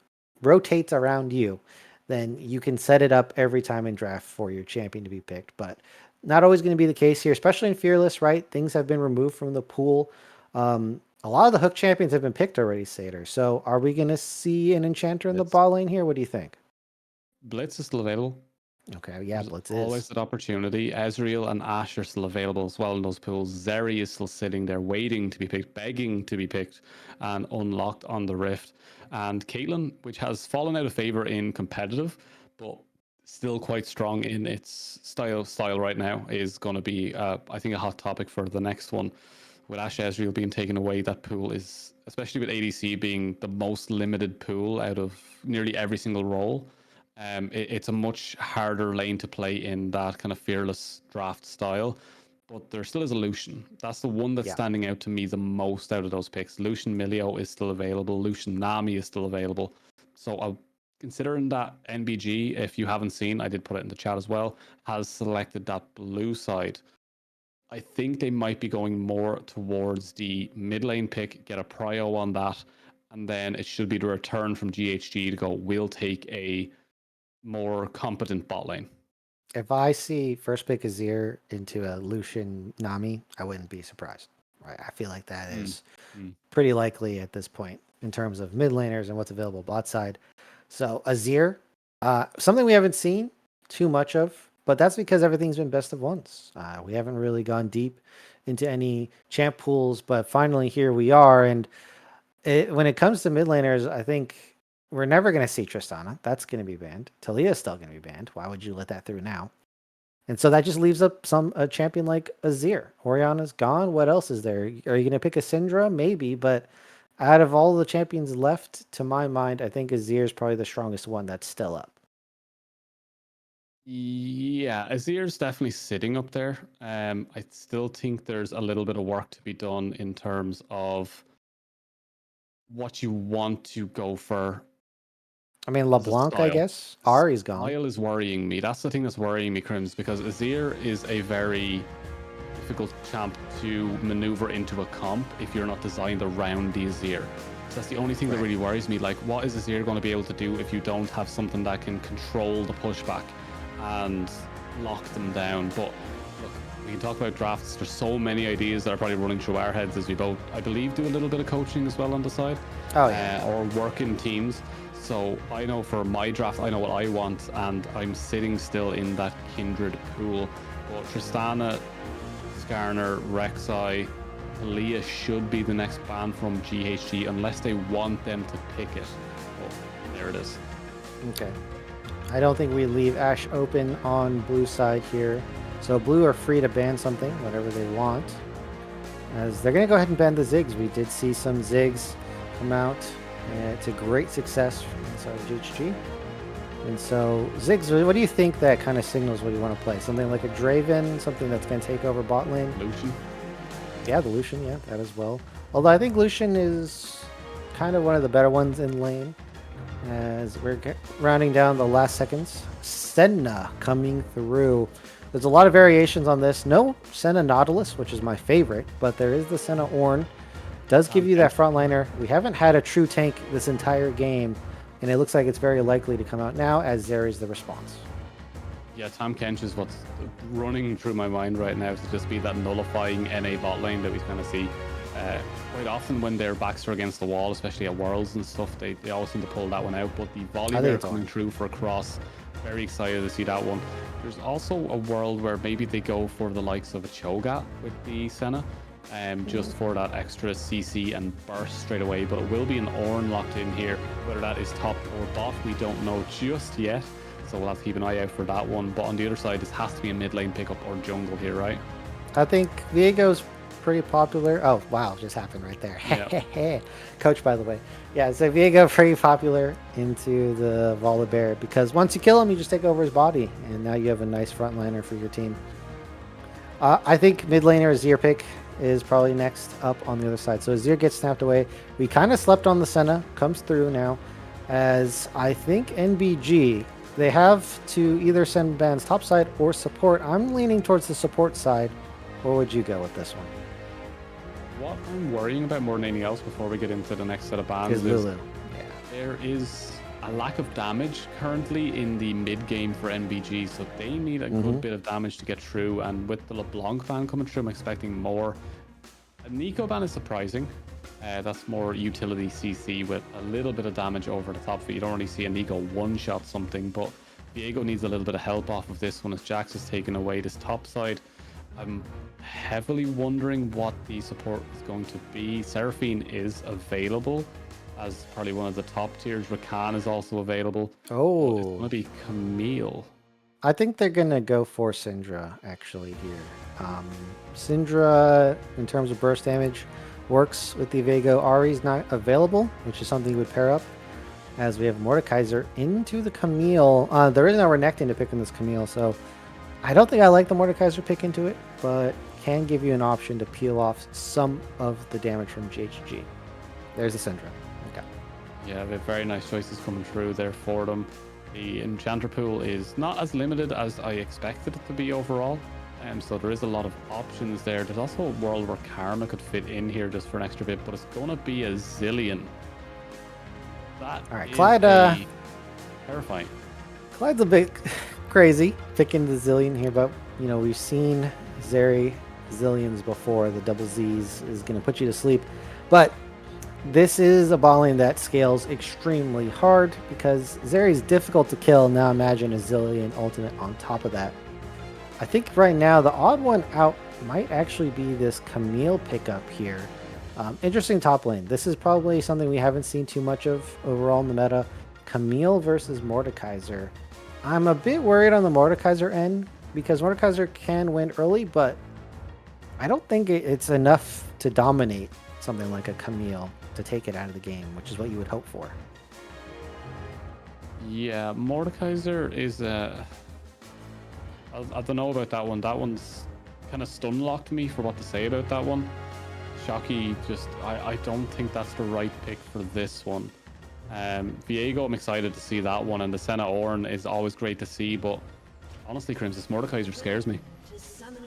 rotates around you, then you can set it up every time in draft for your champion to be picked. But not always going to be the case here, especially in Fearless, right? Things have been removed from the pool. A lot of the hook champions have been picked already, Sater. So are we going to see an enchanter in the bot lane here? What do you think? Blitz is still available. Okay, yeah, There's Blitz always is. that opportunity. Ezreal and Ashe are still available as well in those pools. Zeri is still sitting there waiting to be picked, begging to be picked and unlocked on the Rift. And Caitlyn, which has fallen out of favor in competitive, but still quite strong in its style right now, is going to be, I think, a hot topic for the next one. With Ashe Ezreal being taken away, that pool is, especially with ADC being the most limited pool out of nearly every single role, it's a much harder lane to play in that kind of fearless draft style. But there still is a Lucian. That's the one that's Yeah. standing out to me the most out of those picks. Lucian Milio is still available. Lucian Nami is still available. So considering that NBG, if you haven't seen, I did put it in the chat as well, has selected that blue side. I think they might be going more towards the mid lane pick, get a prio on that, and then it should be the return from GHG to go, we'll take a more competent bot lane. If I see first pick Azir into a Lucian Nami, I wouldn't be surprised. Right? I feel like that is pretty likely at this point in terms of mid laners and what's available bot side. So Azir, something we haven't seen too much of, but that's because everything's been best of ones. We haven't really gone deep into any champ pools, but finally here we are. And when it comes to mid laners, I think we're never going to see Tristana. That's going to be banned. Talia's still going to be banned. Why would you let that through now? And so that just leaves up a champion like Azir. Orianna's gone. What else is there? Are you going to pick a Syndra? Maybe, but out of all the champions left, to my mind, I think Azir is probably the strongest one that's still up. Yeah, Azir's definitely sitting up there. I still think there's a little bit of work to be done in terms of what you want to go for. I mean, LeBlanc, I guess. Ari's gone. Style is worrying me. That's the thing that's worrying me, Crims, because Azir is a very difficult champ to maneuver into a comp if you're not designed around the Azir. So that's the only thing that really worries me. Like, what is Azir going to be able to do if you don't have something that can control the pushback and lock them down? But look, we can talk about drafts. There's so many ideas that are probably running through our heads as we both, I believe, do a little bit of coaching as well on the side. Oh, yeah. Or work in teams. So I know for my draft, I know what I want, and I'm sitting still in that kindred pool. But Tristana, Skarner, Rek'Sai, Aaliyah should be the next ban from GHG unless they want them to pick it. Well, there it is. Okay. I don't think we leave Ashe open on blue side here. So blue are free to ban something, whatever they want. As they're going to go ahead and ban the Ziggs. We did see some Ziggs come out. To great success inside of GHG. And so, Ziggs, what do you think that kind of signals what you want to play? Something like a Draven, something that's going to take over bot lane? Lucian. Yeah, the Lucian, yeah, that as well. Although I think Lucian is kind of one of the better ones in lane. As we're rounding down the last seconds. Senna coming through. There's a lot of variations on this. No Senna Nautilus, which is my favorite, but there is the Senna Ornn. Does give you that frontliner. We haven't had a true tank this entire game, and it looks like it's very likely to come out now as there is the response. Yeah, Tahm Kench is what's running through my mind right now, to just be that nullifying NA bot lane that we kind of see quite often when their backs are against the wall, especially at Worlds and stuff. They always seem to pull that one out, but the volley there coming through for a cross, very excited to see that one. There's also a world where maybe they go for the likes of a Cho'Gath with the Senna. Just for that extra CC and burst straight away, but it will be an Ornn locked in here. Whether that is top or bot, we don't know just yet, so we'll have to keep an eye out for that one. But on the other side, this has to be a mid lane pickup or jungle here, right? I think Viego's pretty popular. Oh wow, just happened right there. Yep. Coach, by the way. Yeah, so Viego pretty popular into the Volibear because once you kill him, you just take over his body, and now you have a nice frontliner for your team. I think mid laner Azir pick is probably next up on the other side. So Azir gets snapped away. We kind of slept on the Senna. Comes through now. As I think NBG they have to either send bans topside or support. I'm leaning towards the support side. Where would you go with this one? What I'm worrying about more than anything else before we get into the next set of bans Is is Lulu. Yeah. there is a lack of damage currently in the mid game for NBG, so they need a good bit of damage to get through. And with the LeBlanc ban coming through, I'm expecting more. A Nico ban is surprising. That's more utility CC with a little bit of damage over the top of it. You don't really see a Nico one-shot something, but Viego needs a little bit of help off of this one as Jax is taking away this top side. I'm heavily wondering what the support is going to be. Seraphine is available as probably one of the top tiers. Rakan is also available. But it's going to be Camille. I think they're going to go for Syndra, actually, here. Syndra, in terms of burst damage, works with the Viego. Ari's not available, which is something you would pair up, as we have Mordekaiser into the Camille. There is no Renekton to pick in this Camille, so I don't think I like the Mordekaiser pick into it, but can give you an option to peel off some of the damage from GHG. There's the Syndra. Okay. Yeah, we have very nice choices coming through there for them. The Enchanter pool is not as limited as I expected it to be overall. So there is a lot of options there. There's also a world where Karma could fit in here just for an extra bit, but it's going to be a Zillion. That All right, is Clyde. Terrifying. Clyde's a bit crazy picking the Zillion here, but you know we've seen Zeri Zillions before. The double Z's is going to put you to sleep, but this is a bot lane that scales extremely hard because Zeri is difficult to kill. Now imagine a Zillion ultimate on top of that. I think right now the odd one out might actually be this Camille pickup here. Interesting top lane. This is probably something we haven't seen too much of overall in the meta. Camille versus Mordekaiser. I'm a bit worried on the Mordekaiser end because Mordekaiser can win early, but I don't think it's enough to dominate something like a Camille to take it out of the game, which is what you would hope for. Yeah, Mordekaiser is I don't know about that one. That one's kind of stun locked me for what to say about that one. Shocky, just I don't think that's the right pick for this one. Viego, I'm excited to see that one, and the Senna Ornn is always great to see, but honestly, Crims, this Mordekaiser scares me.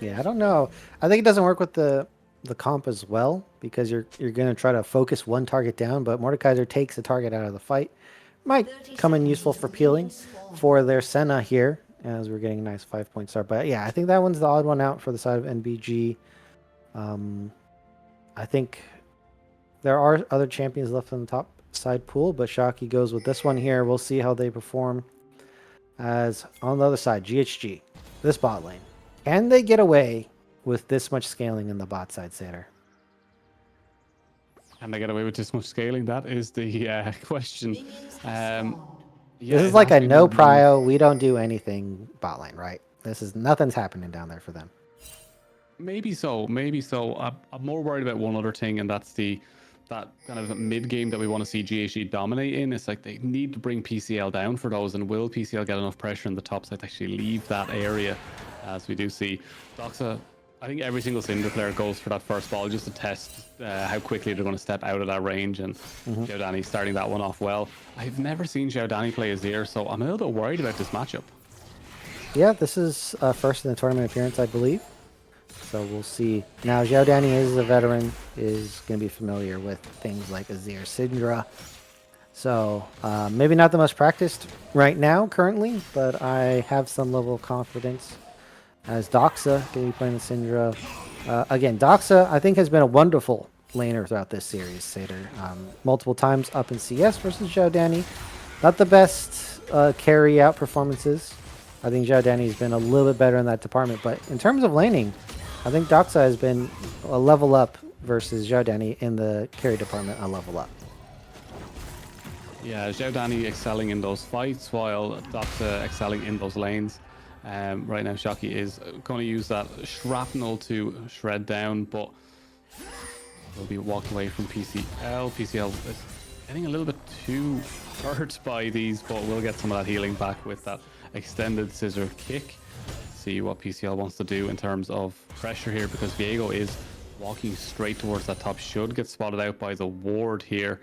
Yeah, I don't know. I think it doesn't work with the comp as well because you're going to try to focus one target down, but Mordekaiser takes a target out of the fight. Might come in useful for peeling for their Senna here as we're getting a nice 5-point start. But yeah, I think that one's the odd one out for the side of NBG. I think there are other champions left on the top side pool, but Shocky goes with this one here. We'll see how they perform. As on the other side, GHG, this bot lane. Can they get away with this much scaling in the bot side, Sater? Can they get away with this much scaling? That is the question. Yeah, This is it like has a to be no more than- prio, we don't do anything bot lane, right? Nothing's happening down there for them. Maybe so. I'm more worried about one other thing, and that's that kind of mid game that we want to see GHG dominate in. It's like they need to bring PCL down for those, and will PCL get enough pressure in the top side to actually leave that area? As we do see Doxa, I think every single Cinder player goes for that first ball just to test how quickly they're going to step out of that range, and Xiao Dani starting that one off well. I've never seen Xiao Dani play Azir, so I'm a little bit worried about this matchup. Yeah, this is first in the tournament appearance, I believe. So we'll see. Now, Xiao Dani is a veteran, is going to be familiar with things like Azir, Syndra. So maybe not the most practiced right now, currently, but I have some level of confidence. As Doxa going to be playing the Syndra. Again, Doxa, I think, has been a wonderful laner throughout this series, Sater. Multiple times up in CS versus Xiao Dani. Not the best carry out performances. I think Xiao Dani has been a little bit better in that department, but in terms of laning, I think Doxa has been a level up versus Xiao Dani in the carry department, a level up. Yeah, Xiao Dani excelling in those fights while Doxa excelling in those lanes. Right now, Shocky is going to use that shrapnel to shred down, but will be walking away from PCL. PCL is getting a little bit too hurt by these, but we'll get some of that healing back with that extended scissor kick. See what PCL wants to do in terms of pressure here, because Viego is walking straight towards that top. Should get spotted out by the ward here,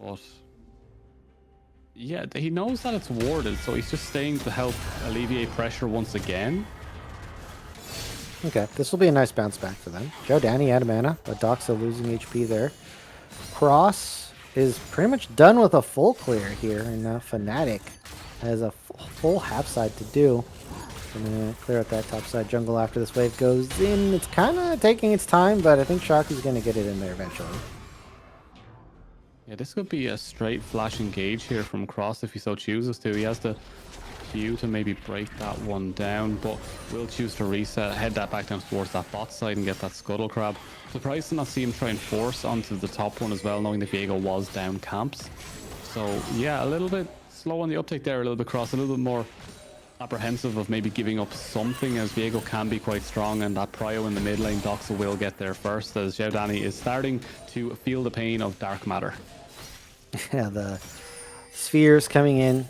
but Yeah, he knows that it's warded, so he's just staying to help alleviate pressure once again. Okay, this will be a nice bounce back for them. Joe Danny out of mana, but Doxa losing HP there. Cross is pretty much done with a full clear here, and now Fnatic has a full half side to do. I'm going to clear out that top side jungle after this wave goes in. It's kind of taking its time, but I think Shockey's going to get it in there eventually. Yeah, this could be a straight flash engage here from Cross if he so chooses to. He has the Q to maybe break that one down, but will choose to reset, head that back down towards that bot side and get that Scuttle Crab. Surprised to not see him try and force onto the top one as well, knowing that Viego was down camps. So yeah, a little bit slow on the uptake there, a little bit Cross, a little bit more apprehensive of maybe giving up something, as Viego can be quite strong, and that prio in the mid lane, Doxa will get there first, as Xiao Dani is starting to feel the pain of dark matter. Yeah, the spheres coming in,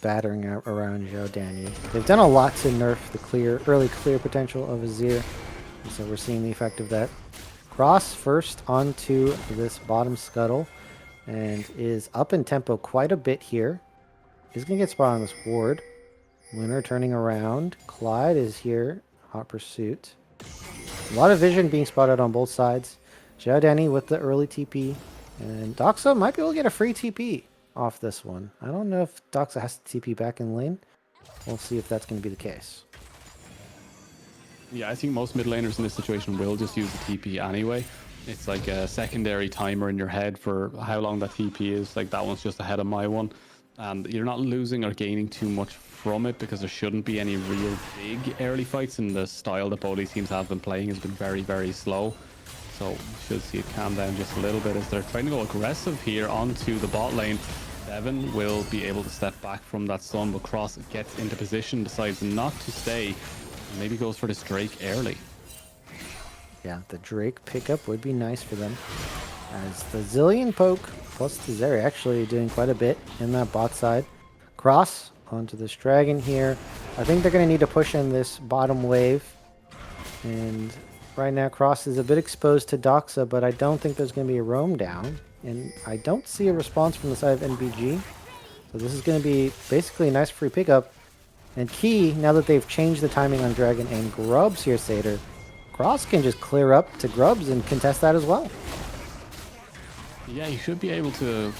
battering around Zhao Danny. They've done a lot to nerf the early clear potential of Azir, and so we're seeing the effect of that. Cross first onto this bottom scuttle, and is up in tempo quite a bit here. He's going to get spot on this ward. Lunar turning around. Clyde is here, hot pursuit. A lot of vision being spotted on both sides. Zhao Danny with the early TP. And Doxa might be able to get a free TP off this one. I don't know if Doxa has to TP back in lane. We'll see if that's going to be the case. Yeah, I think most mid laners in this situation will just use the TP anyway. It's like a secondary timer in your head for how long that TP is. Like that one's just ahead of my one. And you're not losing or gaining too much from it because there shouldn't be any real big early fights, and the style that both these teams have been playing has been very, very slow. So we should see it calm down just a little bit as they're trying to go aggressive here onto the bot lane. Devin will be able to step back from that stun, but Cross gets into position, decides not to stay, and maybe goes for this Drake early. Yeah, the Drake pickup would be nice for them, as the Zillion poke plus the Zeri actually doing quite a bit in that bot side. Cross onto this dragon here. I think they're going to need to push in this bottom wave, and right now Cross is a bit exposed to Doxa, but I don't think there's going to be a roam down, and I don't see a response from the side of NBG. So this is going to be basically a nice free pickup. And key, now that they've changed the timing on Dragon and Grubs here, Seder, Cross can just clear up to Grubs and contest that as well. Yeah, he should be able to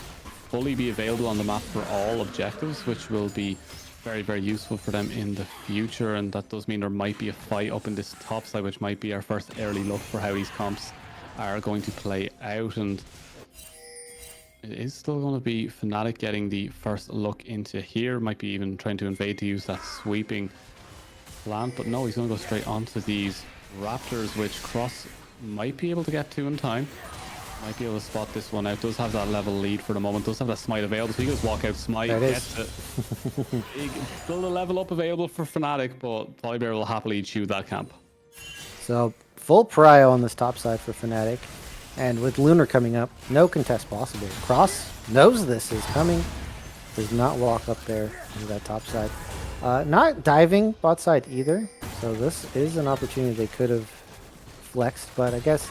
fully be available on the map for all objectives, which will be very, very useful for them in the future. And that does mean there might be a fight up in this top side, which might be our first early look for how these comps are going to play out. And it is still going to be Fnatic getting the first look into here. Might be even trying to invade to use that sweeping plant, but no, he's going to go straight onto these Raptors, which Cross might be able to get to in time. Might be able to spot this one out. Does have that level lead for the moment. Does have that smite available, so he goes walk out smite. Gets it. Still a level up available for Fnatic, but Volibear will happily chew that camp. So full prio on this top side for Fnatic. And with Lunar coming up, no contest possible. Cross knows this is coming. Does not walk up there into that top side. Not diving bot side either. So this is an opportunity they could have flexed, but I guess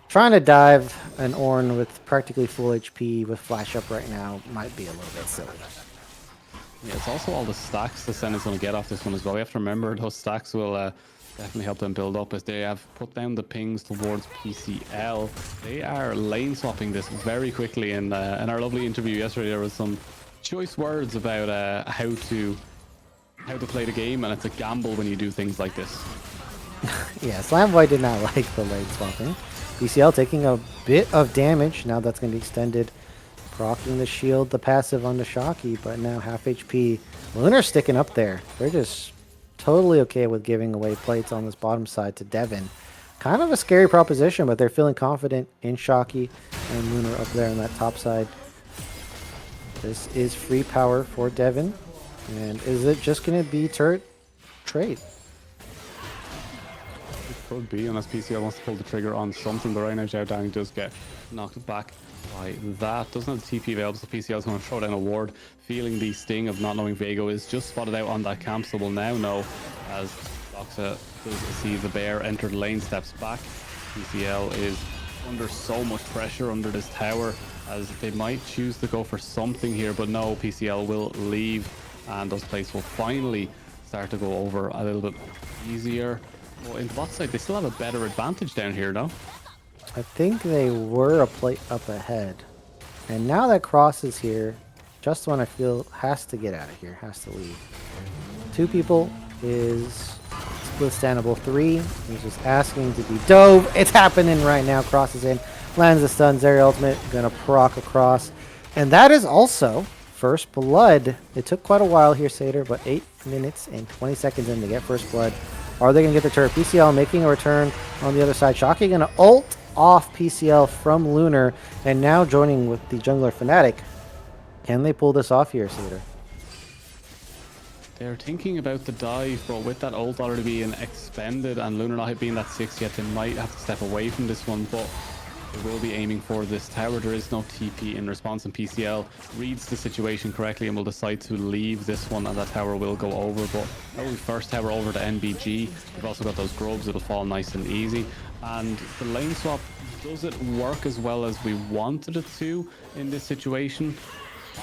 trying to dive an Ornn with practically full HP with flash up right now might be a little bit silly. Yeah, it's also all the stacks the Sen is going to get off this one as well. We have to remember those stacks will definitely help them build up as they have put down the pings towards PCL. They are lane swapping this very quickly. And in our lovely interview yesterday, there was some choice words about how to play the game, and it's a gamble when you do things like this. Yeah, Slamboy did not like the lane swapping. PCL taking a bit of damage. Now that's going to be extended. Proccing the shield, the passive onto Shocky, but now half HP. Lunar's sticking up there. They're just totally okay with giving away plates on this bottom side to Devin. Kind of a scary proposition, but they're feeling confident in Shocky and Lunar up there on that top side. This is free power for Devin. And is it just going to be turret trade? Could be, unless PCL wants to pull the trigger on something, but right now Xiao Dang does get knocked back by that. Doesn't have the TP available, so PCL is going to throw down a ward, feeling the sting of not knowing Viego is just spotted out on that camp, so we'll now know as Doxa does see the bear enter the lane, steps back. PCL is under so much pressure under this tower. as they might choose to go for something here, but no, PCL will leave, and those plays will finally start to go over a little bit easier. Well, in the bot side, they still have a better advantage down here, no? I think they were a plate up ahead. And now that Cross is here, Just One, I feel, has to get out of here, has to leave. 2 people is withstandable. 3 is just asking to be dove. It's happening right now. Cross is in, lands the stun. Zeri ultimate, gonna proc across. And that is also first blood. It took quite a while here, Satyr, but 8 minutes and 20 seconds in to get first blood. Are they gonna get the turret? PCL making a return on the other side. Shocky gonna ult off PCL from Lunar, and now joining with the jungler Fnatic. Can they pull this off here, Satyr? They're thinking about the dive, but with that ult already being expended and Lunar not being that 6 yet, they might have to step away from this one, but they will be aiming for this tower. There is no TP in response, and PCL reads the situation correctly and will decide to leave this one, and that tower will go over, but that will be first tower over to NBG. We've also got those grubs, it'll fall nice and easy. And the lane swap, does it work as well as we wanted it to in this situation?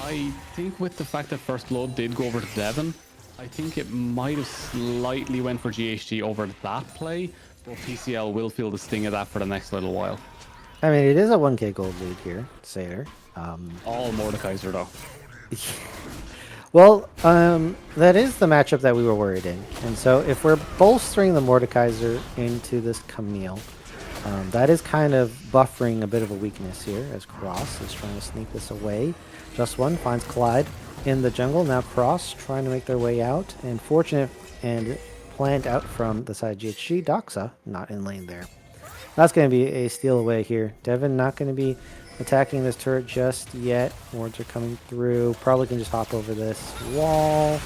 I think with the fact that First Blood did go over to Devon, I think it might have slightly went for GHG over that play, but PCL will feel the sting of that for the next little while. I mean, it is a 1k gold lead here, Satyr. All Mordekaiser though. Well, that is the matchup that we were worried in. And so if we're bolstering the Mordekaiser into this Camille, that is kind of buffering a bit of a weakness here as Cross is trying to sneak this away. Just One finds Clyde in the jungle. Now Cross trying to make their way out. And fortunate and planned out from the side GHG. Doxa not in lane there. That's going to be a steal away here. Devon not going to be attacking this turret just yet. Wards are coming through. Probably can just hop over this wall.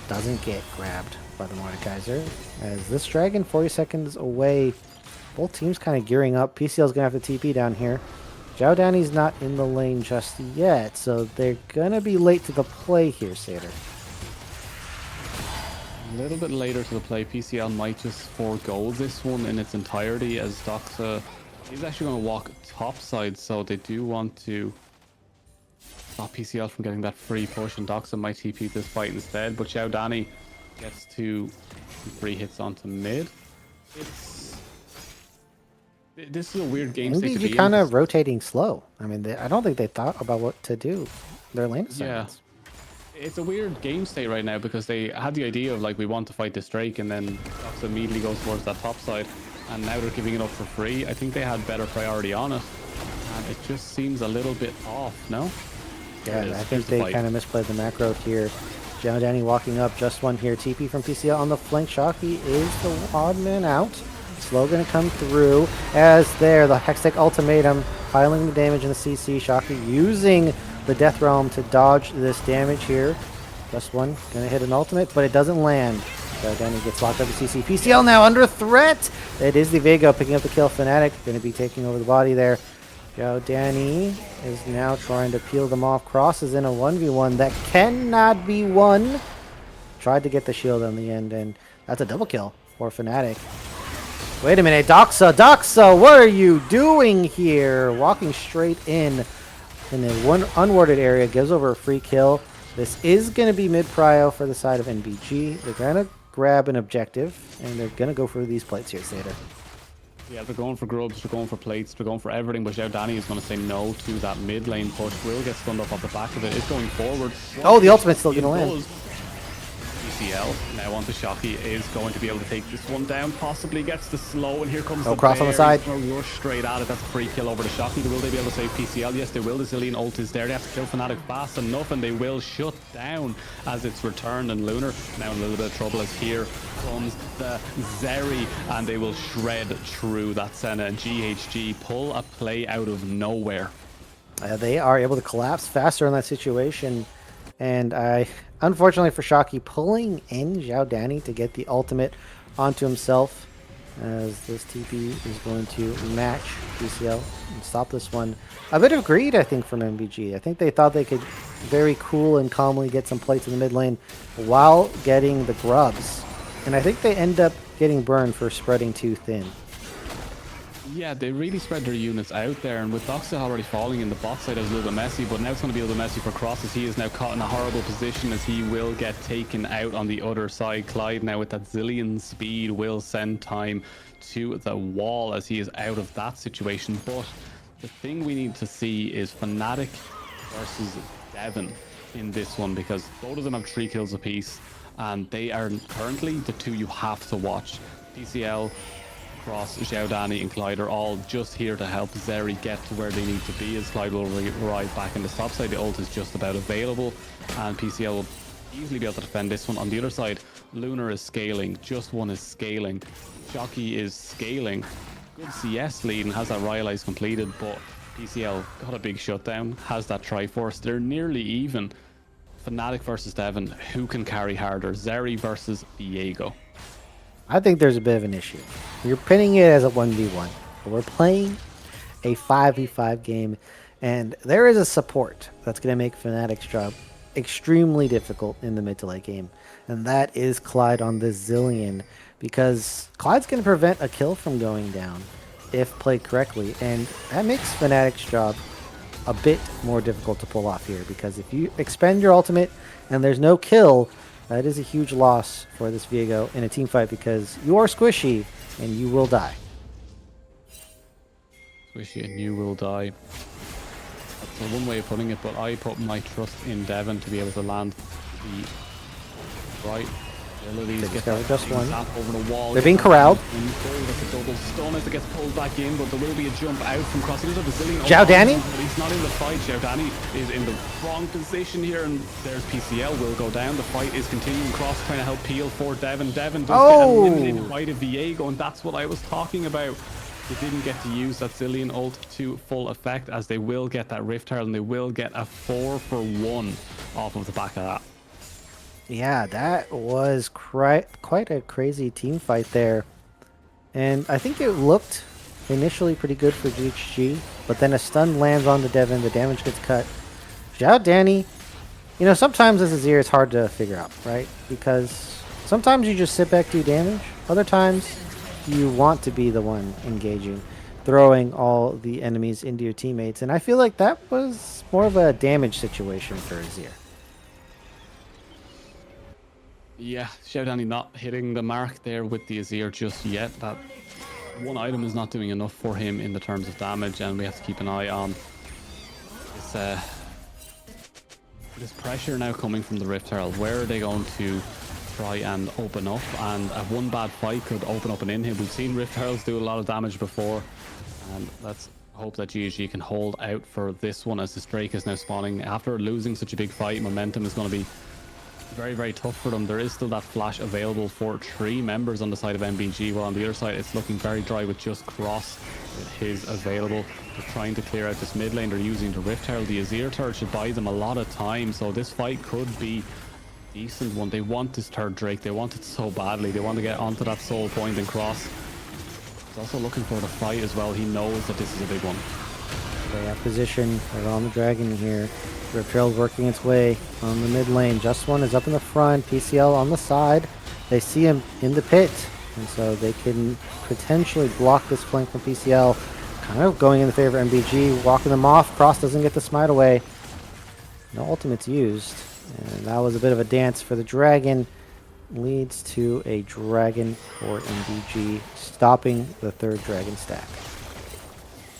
Doesn't get grabbed by the Mordekaiser. As this dragon 40 seconds away. Both teams kind of gearing up. PCL's going to have to TP down here. Zhao Danny's not in the lane just yet, so they're going to be late to the play here, Satyr. A little bit later to the play. PCL might just forego this one in its entirety, as Doxa is actually going to walk top side, so they do want to stop PCL from getting that free push, and Doxa might TP this fight instead, but Zhao Danny gets 2 free hits onto mid. This is a weird game state to be in. kind of rotating slow. I mean, I don't think they thought about what to do. Their lane assignments. Yeah. It's a weird game state right now because they had the idea of like, we want to fight this Drake, and then Doxa immediately goes towards that top side, and now they're giving it up for free. I think they had better priority on it, and it just seems a little bit off, no? Yeah, I think they kind of misplayed the macro here. Zhao Danny walking up, Just One here. TP from PCL on the flank. Shocky is the odd man out. Slow gonna come through as there, the Hextech ultimatum, piling the damage in the CC. Shocky using the Death Realm to dodge this damage here. Just One gonna hit an ultimate, but it doesn't land. So Danny gets locked up to CC. PCL now under threat! It is the Vega picking up the kill. Fnatic gonna be taking over the body there. Zhao Danny is now trying to peel them off. Cross is in a 1v1 that cannot be won. Tried to get the shield on the end, and that's a double kill for Fnatic. Wait a minute, Doxa, what are you doing here? Walking straight in the one unwarded area, gives over a free kill. This is going to be mid-prio for the side of NBG. They're going to grab an objective, and they're going to go for these plates here, Satyr. Yeah, they're going for grubs, they're going for plates, they're going for everything, but Zhao Danny is going to say no to that mid lane push. Will get stunned up off the back of it. It's going forward. Oh, the ultimate's still going to land. PCL now onto Shocky is going to be able to take this one down, possibly gets the slow, and here comes the Cross on the side. Rush straight at it. That's a free kill over to Shocky. Will they be able to save PCL? Yes, they will. The Zillion ult is there. They have to kill Fnatic fast enough, and they will shut down as it's returned, and Lunar now in a little bit of trouble as here comes the Zeri, and they will shred through that Senna, and GHG pull a play out of nowhere. They are able to collapse faster in that situation, and unfortunately for Shocky, pulling in Zhao Danny to get the ultimate onto himself, as this TP is going to match PCL and stop this one. A bit of greed, I think, from MBG. I think they thought they could very cool and calmly get some plates in the mid lane while getting the grubs. And I think they end up getting burned for spreading too thin. Yeah, they really spread their units out there, and with Doxa already falling in the bot side, it was a little bit messy, but now it's going to be a little bit messy for Cross as he is now caught in a horrible position as he will get taken out on the other side. Clyde now with that zillion speed will send time to the wall as he is out of that situation, but the thing we need to see is Fnatic versus Devon in this one, because both of them have 3 kills apiece, and they are currently the two you have to watch. PCL, Cross, Xiao Dani and Clyde are all just here to help Zeri get to where they need to be as Clyde will arrive back in the top side. The ult is just about available and PCL will easily be able to defend this one. On the other side, Lunar is scaling, Just One is scaling, Shocky is scaling. Good CS lead and has that Rylai's completed, but PCL got a big shutdown, has that Triforce. They're nearly even. Fnatic versus Devon, who can carry harder? Zeri versus Viego. I think there's a bit of an issue. You're pinning it as a 1v1, but we're playing a 5v5 game, and there is a support that's going to make Fnatic's job extremely difficult in the mid to late game, and that is Clyde on this Zillion, because Clyde's going to prevent a kill from going down if played correctly, and that makes Fnatic's job a bit more difficult to pull off here, because if you expend your ultimate and there's no kill, that is a huge loss for this Viego in a team fight, because you are squishy and you will die. Squishy and you will die. That's one way of putting it, but I put my trust in Devon to be able to land the right abilities. Get that Just One. Over the wall. They're being corralled. That's a double stun as it gets pulled back in, but there will be a jump out from Cross. He does have a zillion. Xiao Dani? But he's not in the fight. Xiao Dani is in the wrong position here, and there's PCL will go down. The fight is continuing. Cross trying to help peel for Devon. Devon does get eliminated by the Viego, and that's what I was talking about. They didn't get to use that Zillion ult to full effect, as they will get that Rift Herald and they will get a 4-for-1 off of the back of that. Yeah, that was quite a crazy team fight there. And I think it looked initially pretty good for GHG, but then a stun lands on the Devon, the damage gets cut. Xiao Dani, you know, sometimes as Azir it's hard to figure out, right? Because sometimes you just sit back, do damage. Other times you want to be the one engaging, throwing all the enemies into your teammates. And I feel like that was more of a damage situation for Azir. Yeah, Xiao Dani not hitting the mark there with the Azir just yet. That one item is not doing enough for him in the terms of damage, and we have to keep an eye on this pressure now coming from the Rift Herald. Where are they going to try and open up? And a one bad fight could open up an inhib. We've seen Rift Heralds do a lot of damage before, and let's hope that GSG can hold out for this one, as this Drake is now spawning. After losing such a big fight, momentum is going to be very, very tough for them. There is still that flash available for 3 members on the side of MBG, while on the other side it's looking very dry with just Cross with his available. They're trying to clear out this mid lane. They're using the Rift Herald. The Azir turret should buy them a lot of time, so this fight could be a decent one. They want this third Drake. They want it so badly. They want to get onto that soul point and Cross. He's also looking for the fight as well. He knows that this is a big one. They have position. They're on the dragon here. Rift Herald working its way on the mid lane. Just One is up in the front. PCL on the side. They see him in the pit, and so they can potentially block this flank from PCL. Kind of going in the favor of MBG, walking them off. Cross doesn't get the smite away. No ultimates used, and that was a bit of a dance for the dragon. Leads to a dragon for MBG, stopping the third dragon stack.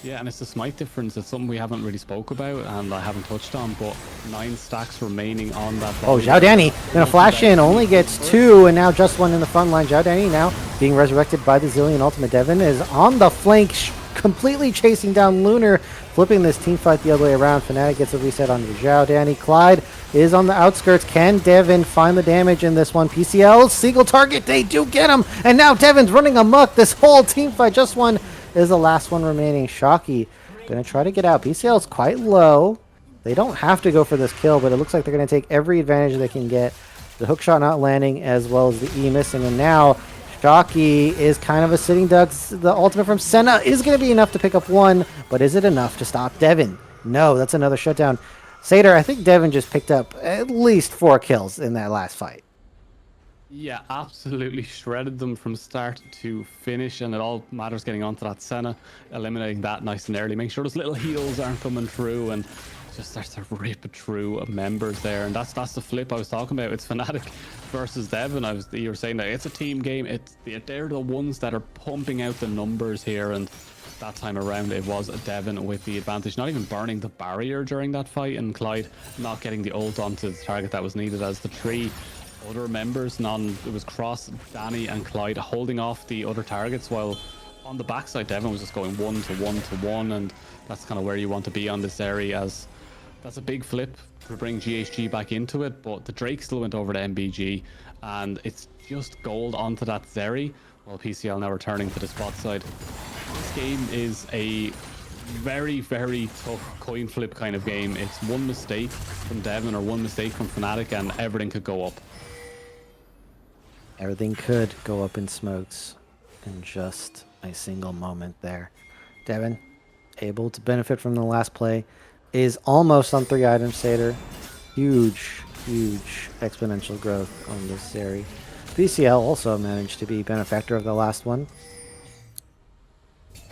Yeah, and it's the smite difference. It's something we haven't really spoke about and I haven't touched on, but 9 stacks remaining on that. Oh, Xiao Dani gonna flash in, only gets 2, and now Just One in the front line. Xiao Dani now being resurrected by the Zillion ultimate. Devon is on the flank, completely chasing down Lunar, flipping this team fight the other way around. Fnatic gets a reset onto Xiao Dani. Clyde is on the outskirts. Can Devon find the damage in this one? PCL, single target, they do get him, and now Devon's running amok. This whole team fight, Just One is the last one remaining. Shocky gonna try to get out. PCL is quite low. They don't have to go for this kill, but it looks like they're gonna take every advantage they can get. The hookshot not landing, as well as the E missing, and now Shocky is kind of a sitting duck. The ultimate from Senna is gonna be enough to pick up 1, but is it enough to stop Devon? No, that's another shutdown. Satyr, I think Devon just picked up at least 4 kills in that last fight. Yeah, absolutely shredded them from start to finish, and it all matters getting onto that Senna, eliminating that nice and early. Make sure those little heals aren't coming through, and just starts to rip through members there. And that's the flip I was talking about. It's Fnatic versus Devon. You were saying that it's a team game. They're the ones that are pumping out the numbers here, and that time around it was Devon with the advantage, not even burning the barrier during that fight, and Clyde not getting the ult onto the target that was needed, as the three other members, it was Cross, Danny and Clyde, holding off the other targets, while on the backside Devon was just going 1-to-1-to-1, and that's kind of where you want to be on this area, as that's a big flip to bring GHG back into it. But the Drake still went over to MBG, and it's just gold onto that Zeri, while PCL now returning to the spot side. This game is a very, very tough coin flip kind of game. It's one mistake from Devon or one mistake from Fnatic, and everything could go up. Everything could go up in smokes in just a single moment there. Devon, able to benefit from the last play, is almost on 3 items, Satyr. Huge, huge exponential growth on this Zeri. BCL also managed to be benefactor of the last one.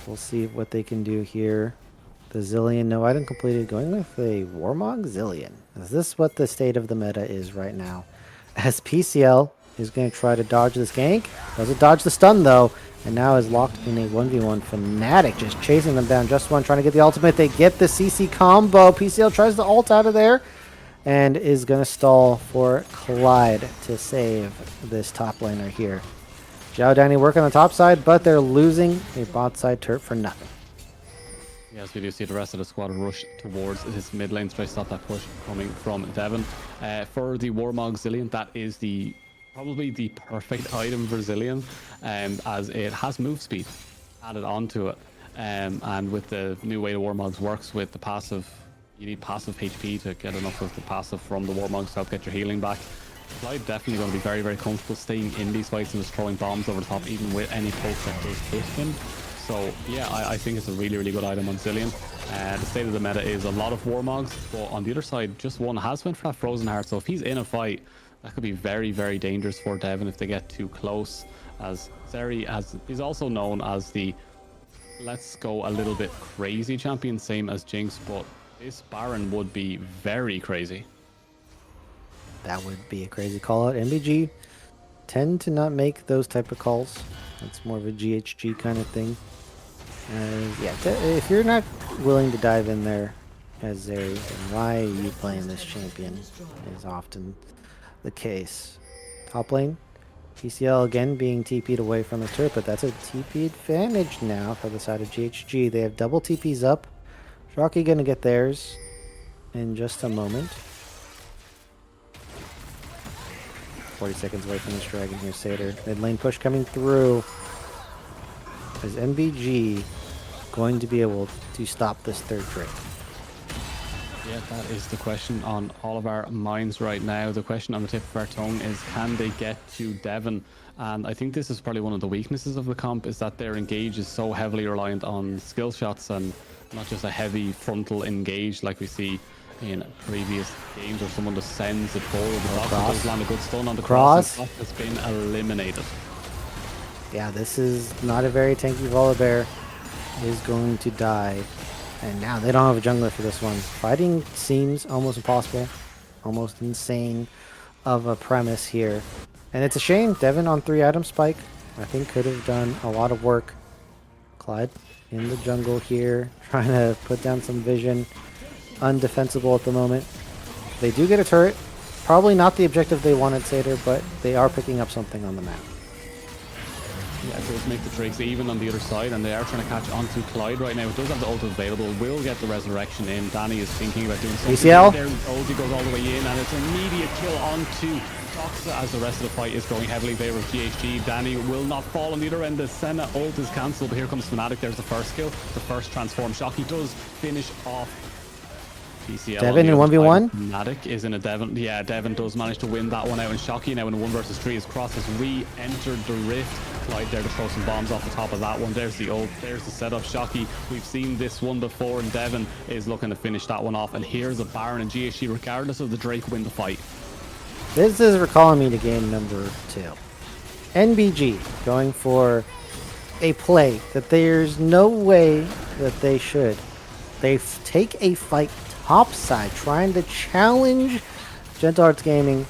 We'll see what they can do here. The Zillion, no item completed, going with a Warmog Zillion. Is this what the state of the meta is right now? As PCL is going to try to dodge this gank. Doesn't dodge the stun though, and now is locked in a 1v1. Fnatic just chasing them down. Just one trying to get the ultimate. They get the CC combo. PCL tries to ult out of there and is going to stall for Clyde to save this top laner here. Zhao Danny work on the top side, but they're losing a bot side turret for nothing. Yes, we do see the rest of the squad rush towards this mid lane to try to stop that push coming from Devon. For the Warmog Zillion, that is probably the perfect item for Zillion, as it has move speed added onto it. And with the new way the Warmogs works with the passive, you need passive HP to get enough of the passive from the Warmogs to help get your healing back. Clyde definitely going to be very, very comfortable staying in these fights and just throwing bombs over the top, even with any poke that does hit him. So yeah, I think it's a really, really good item on Zillion. The state of the meta is a lot of Warmogs, but on the other side, just one has went for that Frozen Heart. So if he's in a fight, that could be very, very dangerous for Devon if they get too close, as Zeri is also known as the let's go a little bit crazy champion, same as Jinx, but this Baron would be very crazy. That would be a crazy call out. MBG tend to not make those type of calls. That's more of a GHG kind of thing. Yeah, if you're not willing to dive in there as Zeri, then why are you playing this champion is often the case. Top lane, PCL again being TP'd away from the turret, but that's a TP advantage now for the side of GHG. They have double TPs up. Shocky gonna get theirs in just a moment. 40 seconds away from this dragon here, Satyr. Mid lane push coming through. Is MBG going to be able to stop this third Drake? Yeah, that is the question on all of our minds right now. The question on the tip of our tongue is, can they get to Devon? And I think this is probably one of the weaknesses of the comp, is that their engage is so heavily reliant on skill shots and not just a heavy frontal engage like we see in previous games where someone just sends it forward. The does land a good stun on the cross. Has been eliminated. Yeah, this is not a very tanky Volibear. Is going to die. And now they don't have a jungler for this one. Fighting seems almost impossible. Almost insane of a premise here. And it's a shame. Devon on 3 item spike, I think could have done a lot of work. Clyde in the jungle here, trying to put down some vision. Undefensible at the moment. They do get a turret. Probably not the objective they wanted, Satyr, but they are picking up something on the map. Yeah, it does make the Drakes even on the other side, and they are trying to catch onto Clyde right now. It does have the ult available. Will get the resurrection in. Danny is thinking about doing something. GSL. There, ulti goes all the way in, and it's an immediate kill onto Doxa as the rest of the fight is going heavily in favor of GHG. Danny will not fall on the other end. The Senna ult is cancelled, but here comes Fnatic. There's the first kill. The first transform. Shocky does finish off PCL. Devon in 1v1? Fnatic is in a Devon. Yeah, Devon does manage to win that one out. And Shocky now in a 1 versus 3. His Cross has re-entered the rift. Clyde there to throw some bombs off the top of that one. There's the ult. There's the setup. Shocky, we've seen this one before, and Devon is looking to finish that one off. And here's a Baron and GHG, regardless of the Drake, win the fight. This is recalling me to game number 2. NBG going for a play that there's no way that they should. They take a fight topside, trying to challenge Gentle Hearts Gaming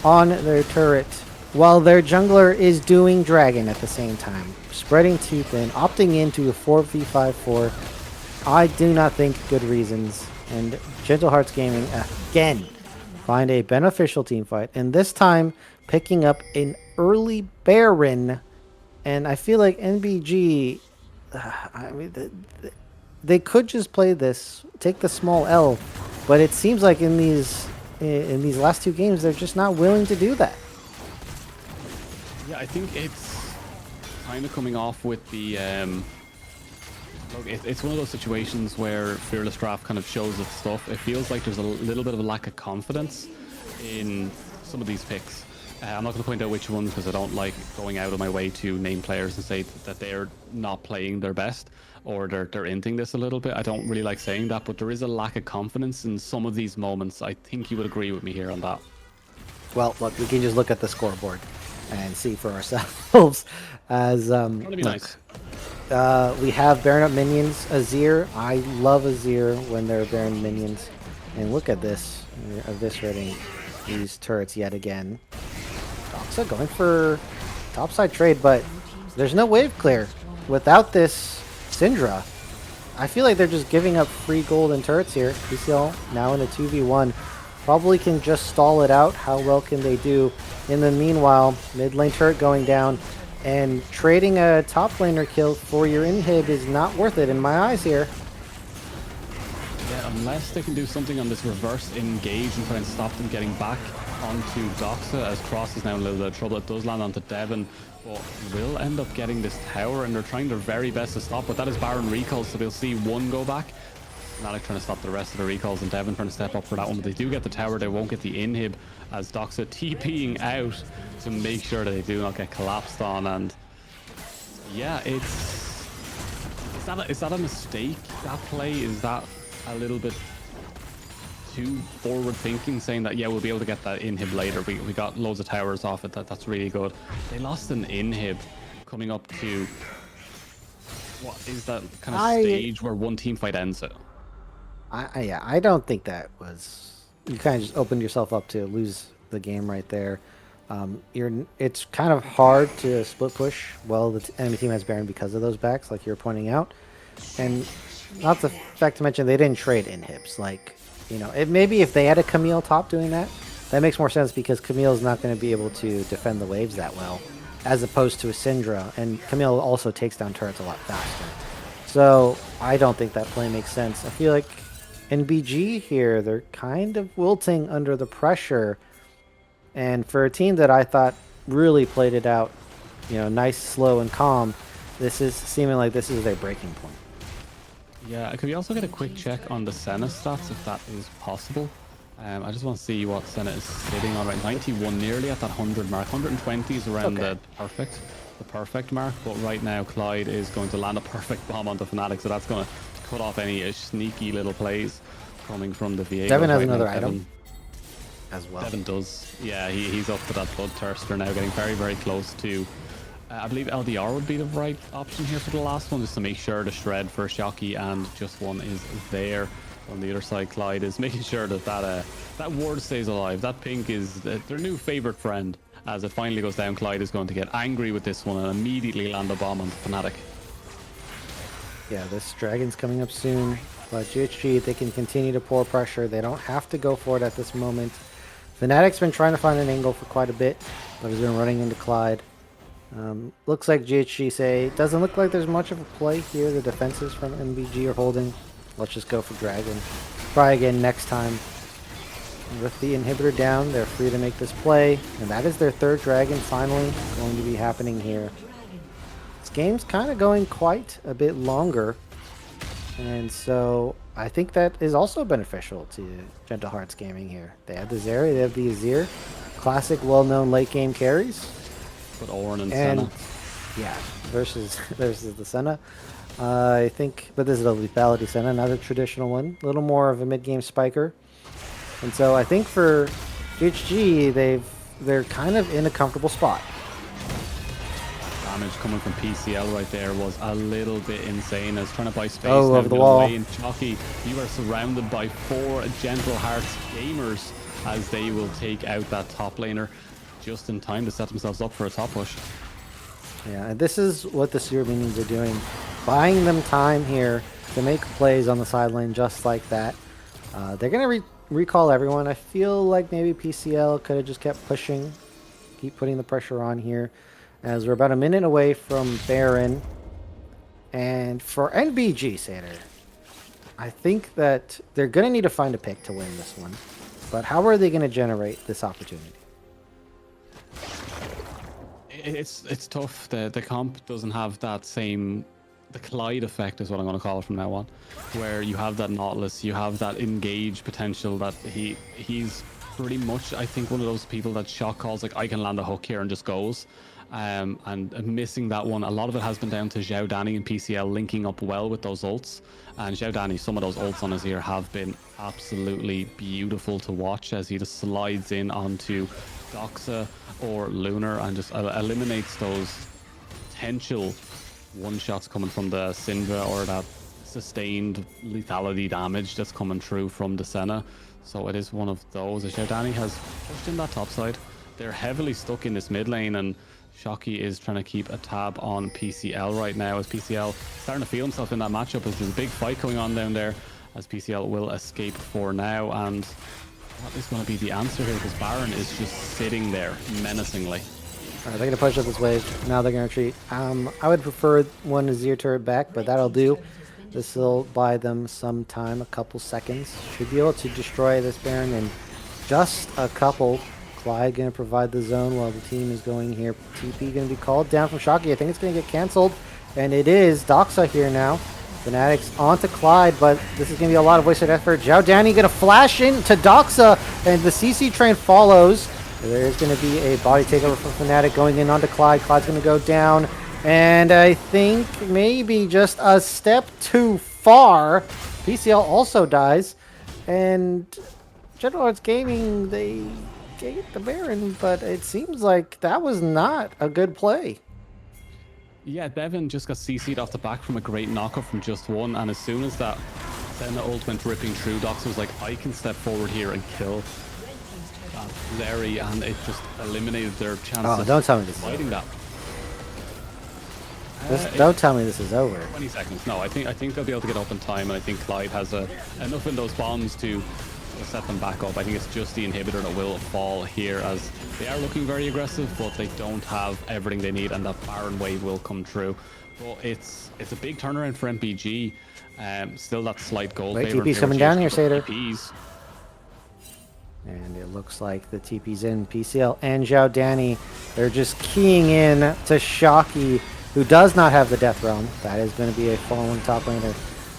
on their turret, while their jungler is doing dragon at the same time, spreading too thin, opting into a 4v5-4. I do not think good reasons, and Gentle Hearts Gaming again find a beneficial team fight, and this time picking up an early Baron. And I feel like NBG, I mean, they could just play this, take the small L, but it seems like in these last 2 games, they're just not willing to do that. Yeah, I think it's kind of coming off with the look, it's one of those situations where Fearless Draft kind of shows its stuff. It feels like there's a little bit of a lack of confidence in some of these picks. I'm not going to point out which ones because I don't like going out of my way to name players and say that they're not playing their best or they're inting this a little bit. I don't really like saying that, but there is a lack of confidence in some of these moments. I think you would agree with me here on that. Well, look, we can just look at the scoreboard and see for ourselves. As That'd be nice. we have Baron up minions, Azir. I love Azir when they're Baron minions. And look at this, eviscerating these turrets yet again. Doxa going for topside trade, but there's no wave clear. Without this Syndra, I feel like they're just giving up free gold and turrets here. GSL now in a 2v1. Probably can just stall it out. How well can they do? In the meanwhile, mid lane turret going down, and trading a top laner kill for your inhib is not worth it in my eyes here. Yeah, unless they can do something on this reverse engage and try and stop them getting back onto Doxa, as Cross is now in a little bit of trouble. It does land onto Devon, but will end up getting this tower, and they're trying their very best to stop, but that is Baron recalls, so they'll see one go back. Fnatic trying to stop the rest of the recalls, and Devon trying to step up for that one, but they do get the tower. They won't get the inhib as Doxa TPing out to make sure that they do not get collapsed on. And yeah, is that a mistake, that play? Is that a little bit too forward thinking, saying that yeah, we'll be able to get that inhib later? We got loads of towers off it. That's really good. They lost an inhib coming up to what is that kind of stage where one team fight ends it. Yeah, I don't think that was. You kind of just opened yourself up to lose the game right there. It's kind of hard to split push. Well, the enemy team has Baron because of those backs, like you're pointing out, and not the fact to mention they didn't trade inhibs. Like, you know, maybe if they had a Camille top doing that, that makes more sense because Camille's not going to be able to defend the waves that well, as opposed to a Syndra, and Camille also takes down turrets a lot faster. So I don't think that play makes sense. I feel like NBG here, they're kind of wilting under the pressure. And for a team that I thought really played it out, you know, nice, slow, and calm, this is seeming like this is their breaking point. Yeah, could we also get a quick check on the Senna stats, if that is possible? I just want to see what Senna is sitting on right. 91, nearly at that 100 mark. 120 is around the perfect mark. But right now, Clyde is going to land a perfect bomb onto Fnatic, so that's going to cut off any sneaky little plays coming from the VA. Devon has another item as well. Devon does. Yeah, he's up for that Bloodthirster now, getting very, very close to... I believe LDR would be the right option here for the last one, just to make sure the shred for Shocky and Just One is there. On the other side, Clyde is making sure that that ward stays alive. That pink is their new favorite friend. As it finally goes down, Clyde is going to get angry with this one and immediately land a bomb on Fnatic. Yeah, this dragon's coming up soon, but GHG, they can continue to pour pressure. They don't have to go for it at this moment. Fnatic's been trying to find an angle for quite a bit, but has been running into Clyde. Looks like GHG say, doesn't look like there's much of a play here. The defenses from NBG are holding. Let's just go for dragon. Try again next time. With the inhibitor down, they're free to make this play, and that is their third dragon finally going to be happening here. This game's kind of going quite a bit longer, and so I think that is also beneficial to Gentle Hearts Gaming here. They have the Zeri, they have the Azir, classic well-known late game carries. But Ornn and Senna. Yeah, versus the Senna. I think, but this is a lethality Senna, not a traditional one. A little more of a mid-game spiker. And so I think for HG, they're kind of in a comfortable spot. Damage coming from PCL right there was a little bit insane. I was trying to buy space Oh, now over to the get wall. away, and Chalky, you are surrounded by 4 Gentle Hearts gamers as they will take out that top laner just in time to set themselves up for a top push. Yeah, and this is what the Sewer Minions are doing. Buying them time here to make plays on the side lane just like that. They're going to recall everyone. I feel like maybe PCL could have just kept pushing. Keep putting the pressure on here. As we're about a minute away from Baron. And for NBG, Sater, I think that they're going to need to find a pick to win this one. But how are they going to generate this opportunity? It's tough. The comp doesn't have that same, the Clyde effect is what I'm going to call it from now on, where you have that Nautilus, you have that engage potential that he's pretty much, I think, one of those people that shot calls like, I can land a hook here and just goes. And missing that one, a lot of it has been down to Xiao Danny and PCL linking up well with those ults. And Xiao Danny, some of those ults on his ear have been absolutely beautiful to watch as he just slides in onto Doxa or Lunar and just eliminates those potential one-shots coming from the Syndra or that sustained lethality damage that's coming through from the Senna. So it is one of those. As Xiao Danny has pushed in that top side, they're heavily stuck in this mid lane, and Shocky is trying to keep a tab on PCL right now, as PCL starting to feel himself in that matchup as there's a big fight going on down there, as PCL will escape for now. And what is going to be the answer here, because Baron is just sitting there menacingly. All right, they're going to push up this wave. Now they're going to retreat. I would prefer one Azir turret back, but that'll do. This will buy them some time, a couple seconds. Should be able to destroy this Baron in just a couple. Clyde going to provide the zone while the team is going here. TP going to be called down from Shocky. I think it's going to get canceled, and it is. Doxa here now. Fanatics onto Clyde, but this is going to be a lot of wasted effort. Xiao Danny going to flash into Doxa, and the CC train follows. There's going to be a body takeover from Fnatic going in onto Clyde. Clyde's going to go down, and I think maybe just a step too far. PCL also dies, and Gentle Hearts Gaming, they get the Baron, but it seems like that was not a good play. Yeah, Devin just got CC'd off the back from a great knockup from just one, and as soon as that Senna ult went ripping through, Doxa was like, I can step forward here and kill Larry, and it just eliminated their chances Oh, don't tell me this is fighting that. Don't tell me this is over. 20 seconds. No, I think they'll be able to get up in time, and I think Clyde has enough in those bombs to set them back up. I think it's just the inhibitor that will fall here, as they are looking very aggressive, but they don't have everything they need, and that Baron wave will come through. But it's a big turnaround for MPG. Still that slight goal. Wait, favor TP's coming down here, Sater. TPs. And it looks like the TP's in. PCL and Xiao Danny, they're just keying in to Shocky, who does not have the Death Realm. That is going to be a fallen top laner.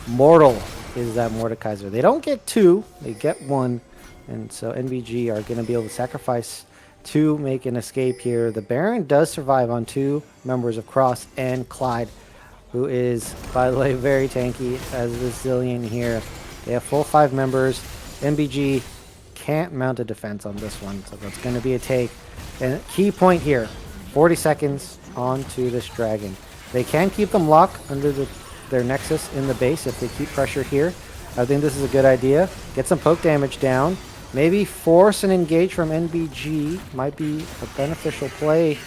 Mortal is that Mordekaiser. They don't get 2, they get 1. And so NBG are going to be able to sacrifice to make an escape here. The Baron does survive on 2 members of Cross and Clyde, who is, by the way, very tanky as the Zillion here. They have full 5 members. NBG can't mount a defense on this one, so that's going to be a take. And key point here, 40 seconds onto this dragon. They can keep them locked under their nexus in the base if they keep pressure here. I think this is a good idea. Get some poke damage down. Maybe force an engage from NBG might be a beneficial play.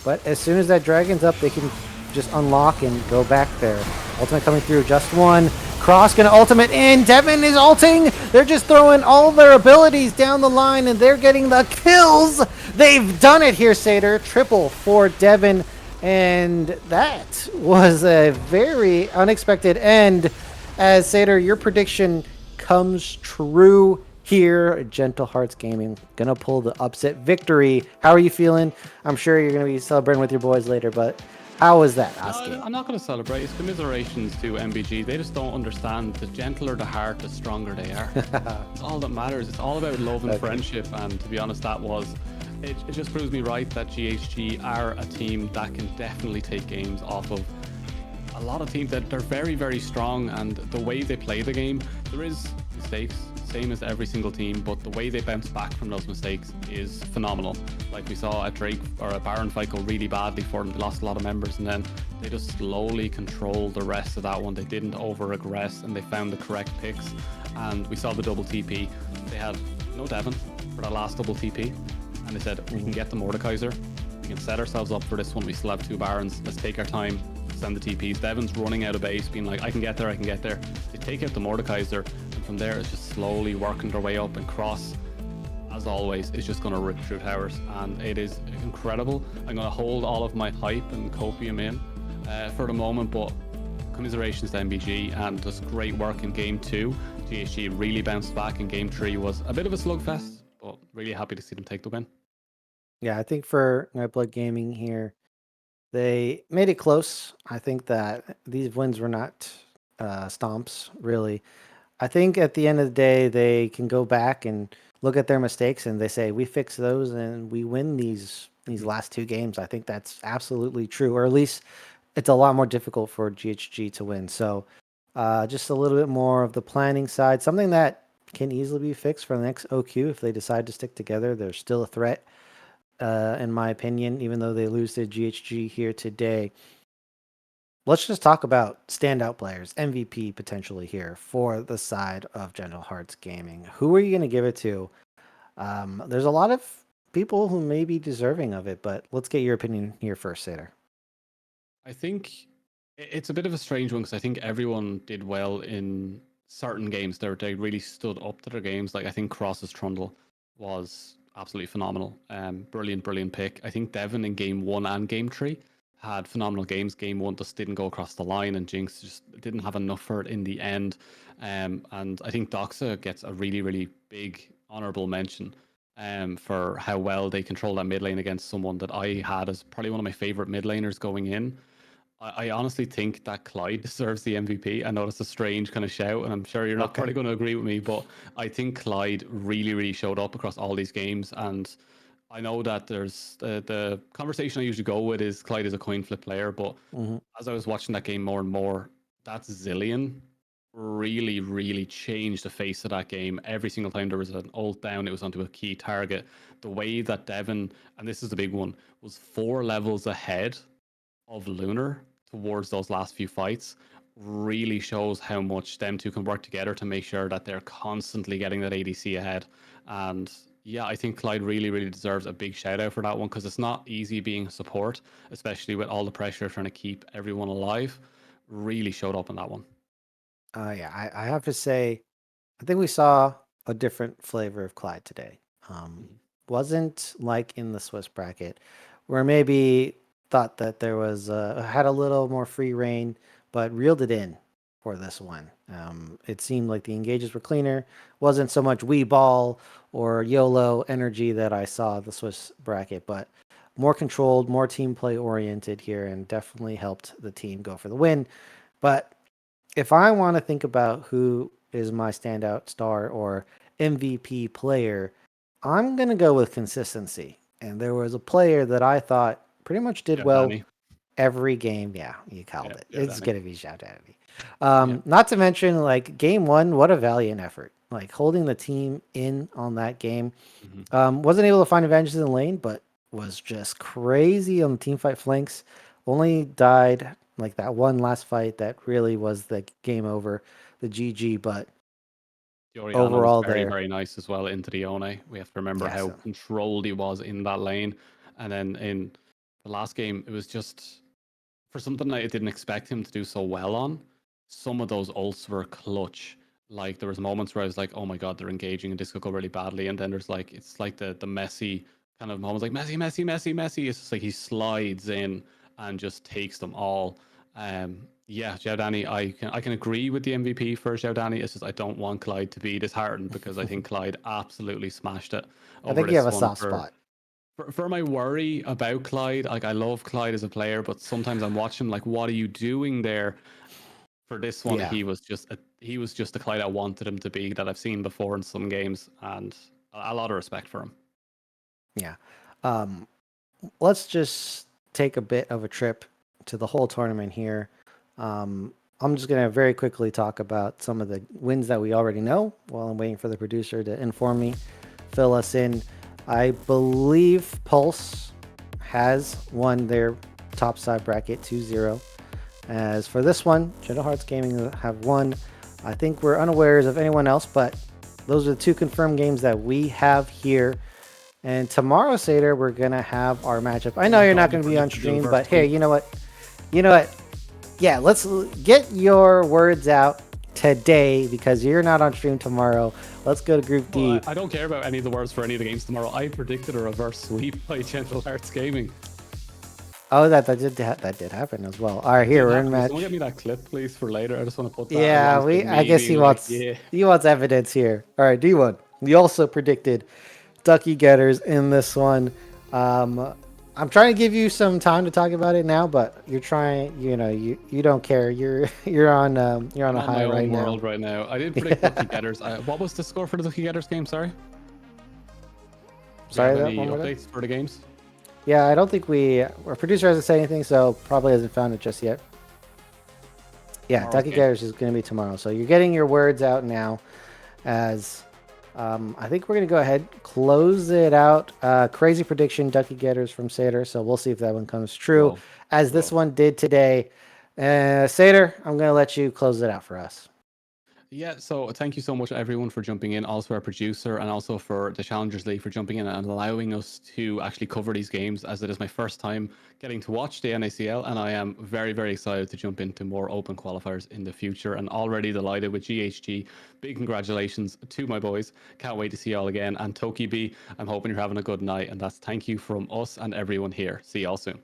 But as soon as that dragon's up, they can just unlock and go back there. Ultimate coming through, just one. Cross gonna ultimate in. Devin is ulting. They're just throwing all their abilities down the line, and they're getting the kills. They've done it here, Sater. Triple for Devin. And that was a very unexpected end, as Sater, your prediction comes true here. Gentle Hearts Gaming gonna pull the upset victory. How are you feeling? I'm sure you're gonna be celebrating with your boys later, but how was that, Oski? No, I'm not going to celebrate. It's commiserations to MBG. They just don't understand. The gentler the heart, the stronger they are. It's all that matters. It's all about love and friendship. And to be honest, it just proves me right that GHG are a team that can definitely take games off of a lot of teams that they're very, very strong, and the way they play the game, there is mistakes, same as every single team, but the way they bounce back from those mistakes is phenomenal. Like we saw a Drake or a Baron fight go really badly for them. They lost a lot of members, and then they just slowly controlled the rest of that one. They didn't over aggress, and they found the correct picks. And we saw the double TP. They had no Devon for that last double TP, and they said, we can get the Mordekaiser. We can set ourselves up for this one. We still have 2 Barons. Let's take our time, send the TPs. Devon's running out of base, being like, I can get there, I can get there. They take out the Mordekaiser, and from there, it's just slowly working their way up, and Cross, as always, is just going to rip through towers, and it is incredible. I'm going to hold all of my hype and copium in for the moment, but commiserations to MBG, and just great work in Game 2. GHG really bounced back, and Game 3 was a bit of a slugfest, but really happy to see them take the win. Yeah, I think for Nightblood Gaming here, they made it close. I think that these wins were not stomps, really. I think at the end of the day, they can go back and look at their mistakes, and they say, we fix those and we win these last 2 games. I think that's absolutely true, or at least it's a lot more difficult for GHG to win. So just a little bit more of the planning side, something that can easily be fixed for the next OQ if they decide to stick together. There's still a threat, in my opinion, even though they lose to GHG here today. Let's just talk about standout players, MVP potentially here for the side of General Hearts Gaming. Who are you going to give it to? There's a lot of people who may be deserving of it, but let's get your opinion here first, Sater. I think it's a bit of a strange one, because I think everyone did well in certain games. They really stood up to their games. Like I think Cross's Trundle was absolutely phenomenal. Brilliant pick. I think Devon in Game 1 and Game 3 had phenomenal games. Game 1 just didn't go across the line, and Jinx just didn't have enough for it in the end. And I think Doxa gets a really big honorable mention for how well they control that mid lane against someone that I had as probably one of my favorite mid laners going in. I honestly think that Clyde deserves the MVP. I know it's a strange kind of shout, and I'm sure you're not Okay. probably going to agree with me, but I think Clyde really showed up across all these games. And I know that there's the conversation I usually go with is Clyde is a coin flip player, but Mhm. as I was watching that game more and more, that Zillion really changed the face of that game. Every single time there was an ult down, it was onto a key target. The way that Devon, and this is the big one, was 4 levels ahead of Lunar towards those last few fights really shows how much them two can work together to make sure that they're constantly getting that ADC ahead. And yeah, I think Clyde really deserves a big shout out for that one, because it's not easy being a support, especially with all the pressure trying to keep everyone alive. Really showed up in that one. Yeah, I have to say, I think we saw a different flavor of Clyde today. Mhm. Wasn't like in the Swiss bracket, where maybe thought that there was had a little more free reign, but reeled it in for this one. It seemed like the engages were cleaner. Wasn't so much wee ball or YOLO energy that I saw the Swiss bracket, but more controlled, more team play oriented here, and definitely helped the team go for the win. But if I want to think about who is my standout star or MVP player, I'm going to go with consistency. And there was a player that I thought pretty much did Yeah, well Danny. every game. Yeah, you called Yeah, it. yeah, It's Danny. going to be shout out at me. Yeah. Not to mention, like, game 1, what a valiant effort. Like, holding the team in on that game. Mhm. Wasn't able to find advantages in the lane, but was just crazy on the team fight flanks. Only died like that one last fight that really was the game over, the GG. But Oriana was overall, very, there, very nice as well into the One. We have to remember yeah. how So controlled he was in that lane. And then in the last game, it was just for something I didn't expect him to do so well on. Some of those ults were clutch. Like there was moments where I was like, "Oh my god, they're engaging, and this could go really badly." And then there's like it's like the messy kind of moments, like messy. It's just like he slides in and just takes them all. Yeah, Giordani, I can agree with the MVP for Giordani. It's just I don't want Clyde to be disheartened, because I think Clyde absolutely smashed it I over think you have this a one soft spot. for my worry about Clyde. Like I love Clyde as a player, but sometimes I'm watching like, what are you doing there? For this one, Yeah, he was just the Clyde I wanted him to be, that I've seen before in some games, and a lot of respect for him. yeah. Um, let's just take a bit of a trip to the whole tournament here. I'm just going to very quickly talk about some of the wins that we already know while I'm waiting for the producer to inform me, fill us in. I believe Pulse has won their top side bracket 2-0. As for this one, Shadow Hearts Gaming have won. I think we're unawares of anyone else, but those are the two confirmed games that we have here. And tomorrow, Seder, we're going to have our matchup. I know you're not going to be on stream, but hey, you know what? You know what? Yeah, let's get your words out today because you're not on stream tomorrow. Let's go to Group D. Well, I don't care about any of the words for any of the games tomorrow. I predicted a reverse sweep by Gentle Hearts Gaming. Oh, that did happen as well. All right, here we're in match. Someone get me that clip, please, for later. I just want to put that. Yeah, I guess he wants he wants evidence here. All right, D1. We also predicted Ducky Getters in this one. I'm trying to give you some time to talk about it now, but you're trying. You know, you don't care. You're on a high right now. World right now. I did predict Ducky Getters. What was the score for the Ducky Getters game? Sorry. Sorry, any updates for the games? Yeah, I don't think our producer hasn't said anything, so probably hasn't found it just yet. Yeah, Ducky Getters is going to be tomorrow. So you're getting your words out now as I think we're going to go ahead, close it out. Crazy prediction, Ducky Getters from Seder. So we'll see if that one comes true, as this one did today. Seder, I'm going to let you close it out for us. Yeah, so thank you so much, everyone, for jumping in. Also, our producer, and also for the Challengers League for jumping in and allowing us to actually cover these games, as it is my first time getting to watch the NACL, and I am very, very excited to jump into more open qualifiers in the future, and already delighted with GHG. Big congratulations to my boys. Can't wait to see y'all again. And Toki B, I'm hoping you're having a good night, and that's thank you from us and everyone here. See y'all soon.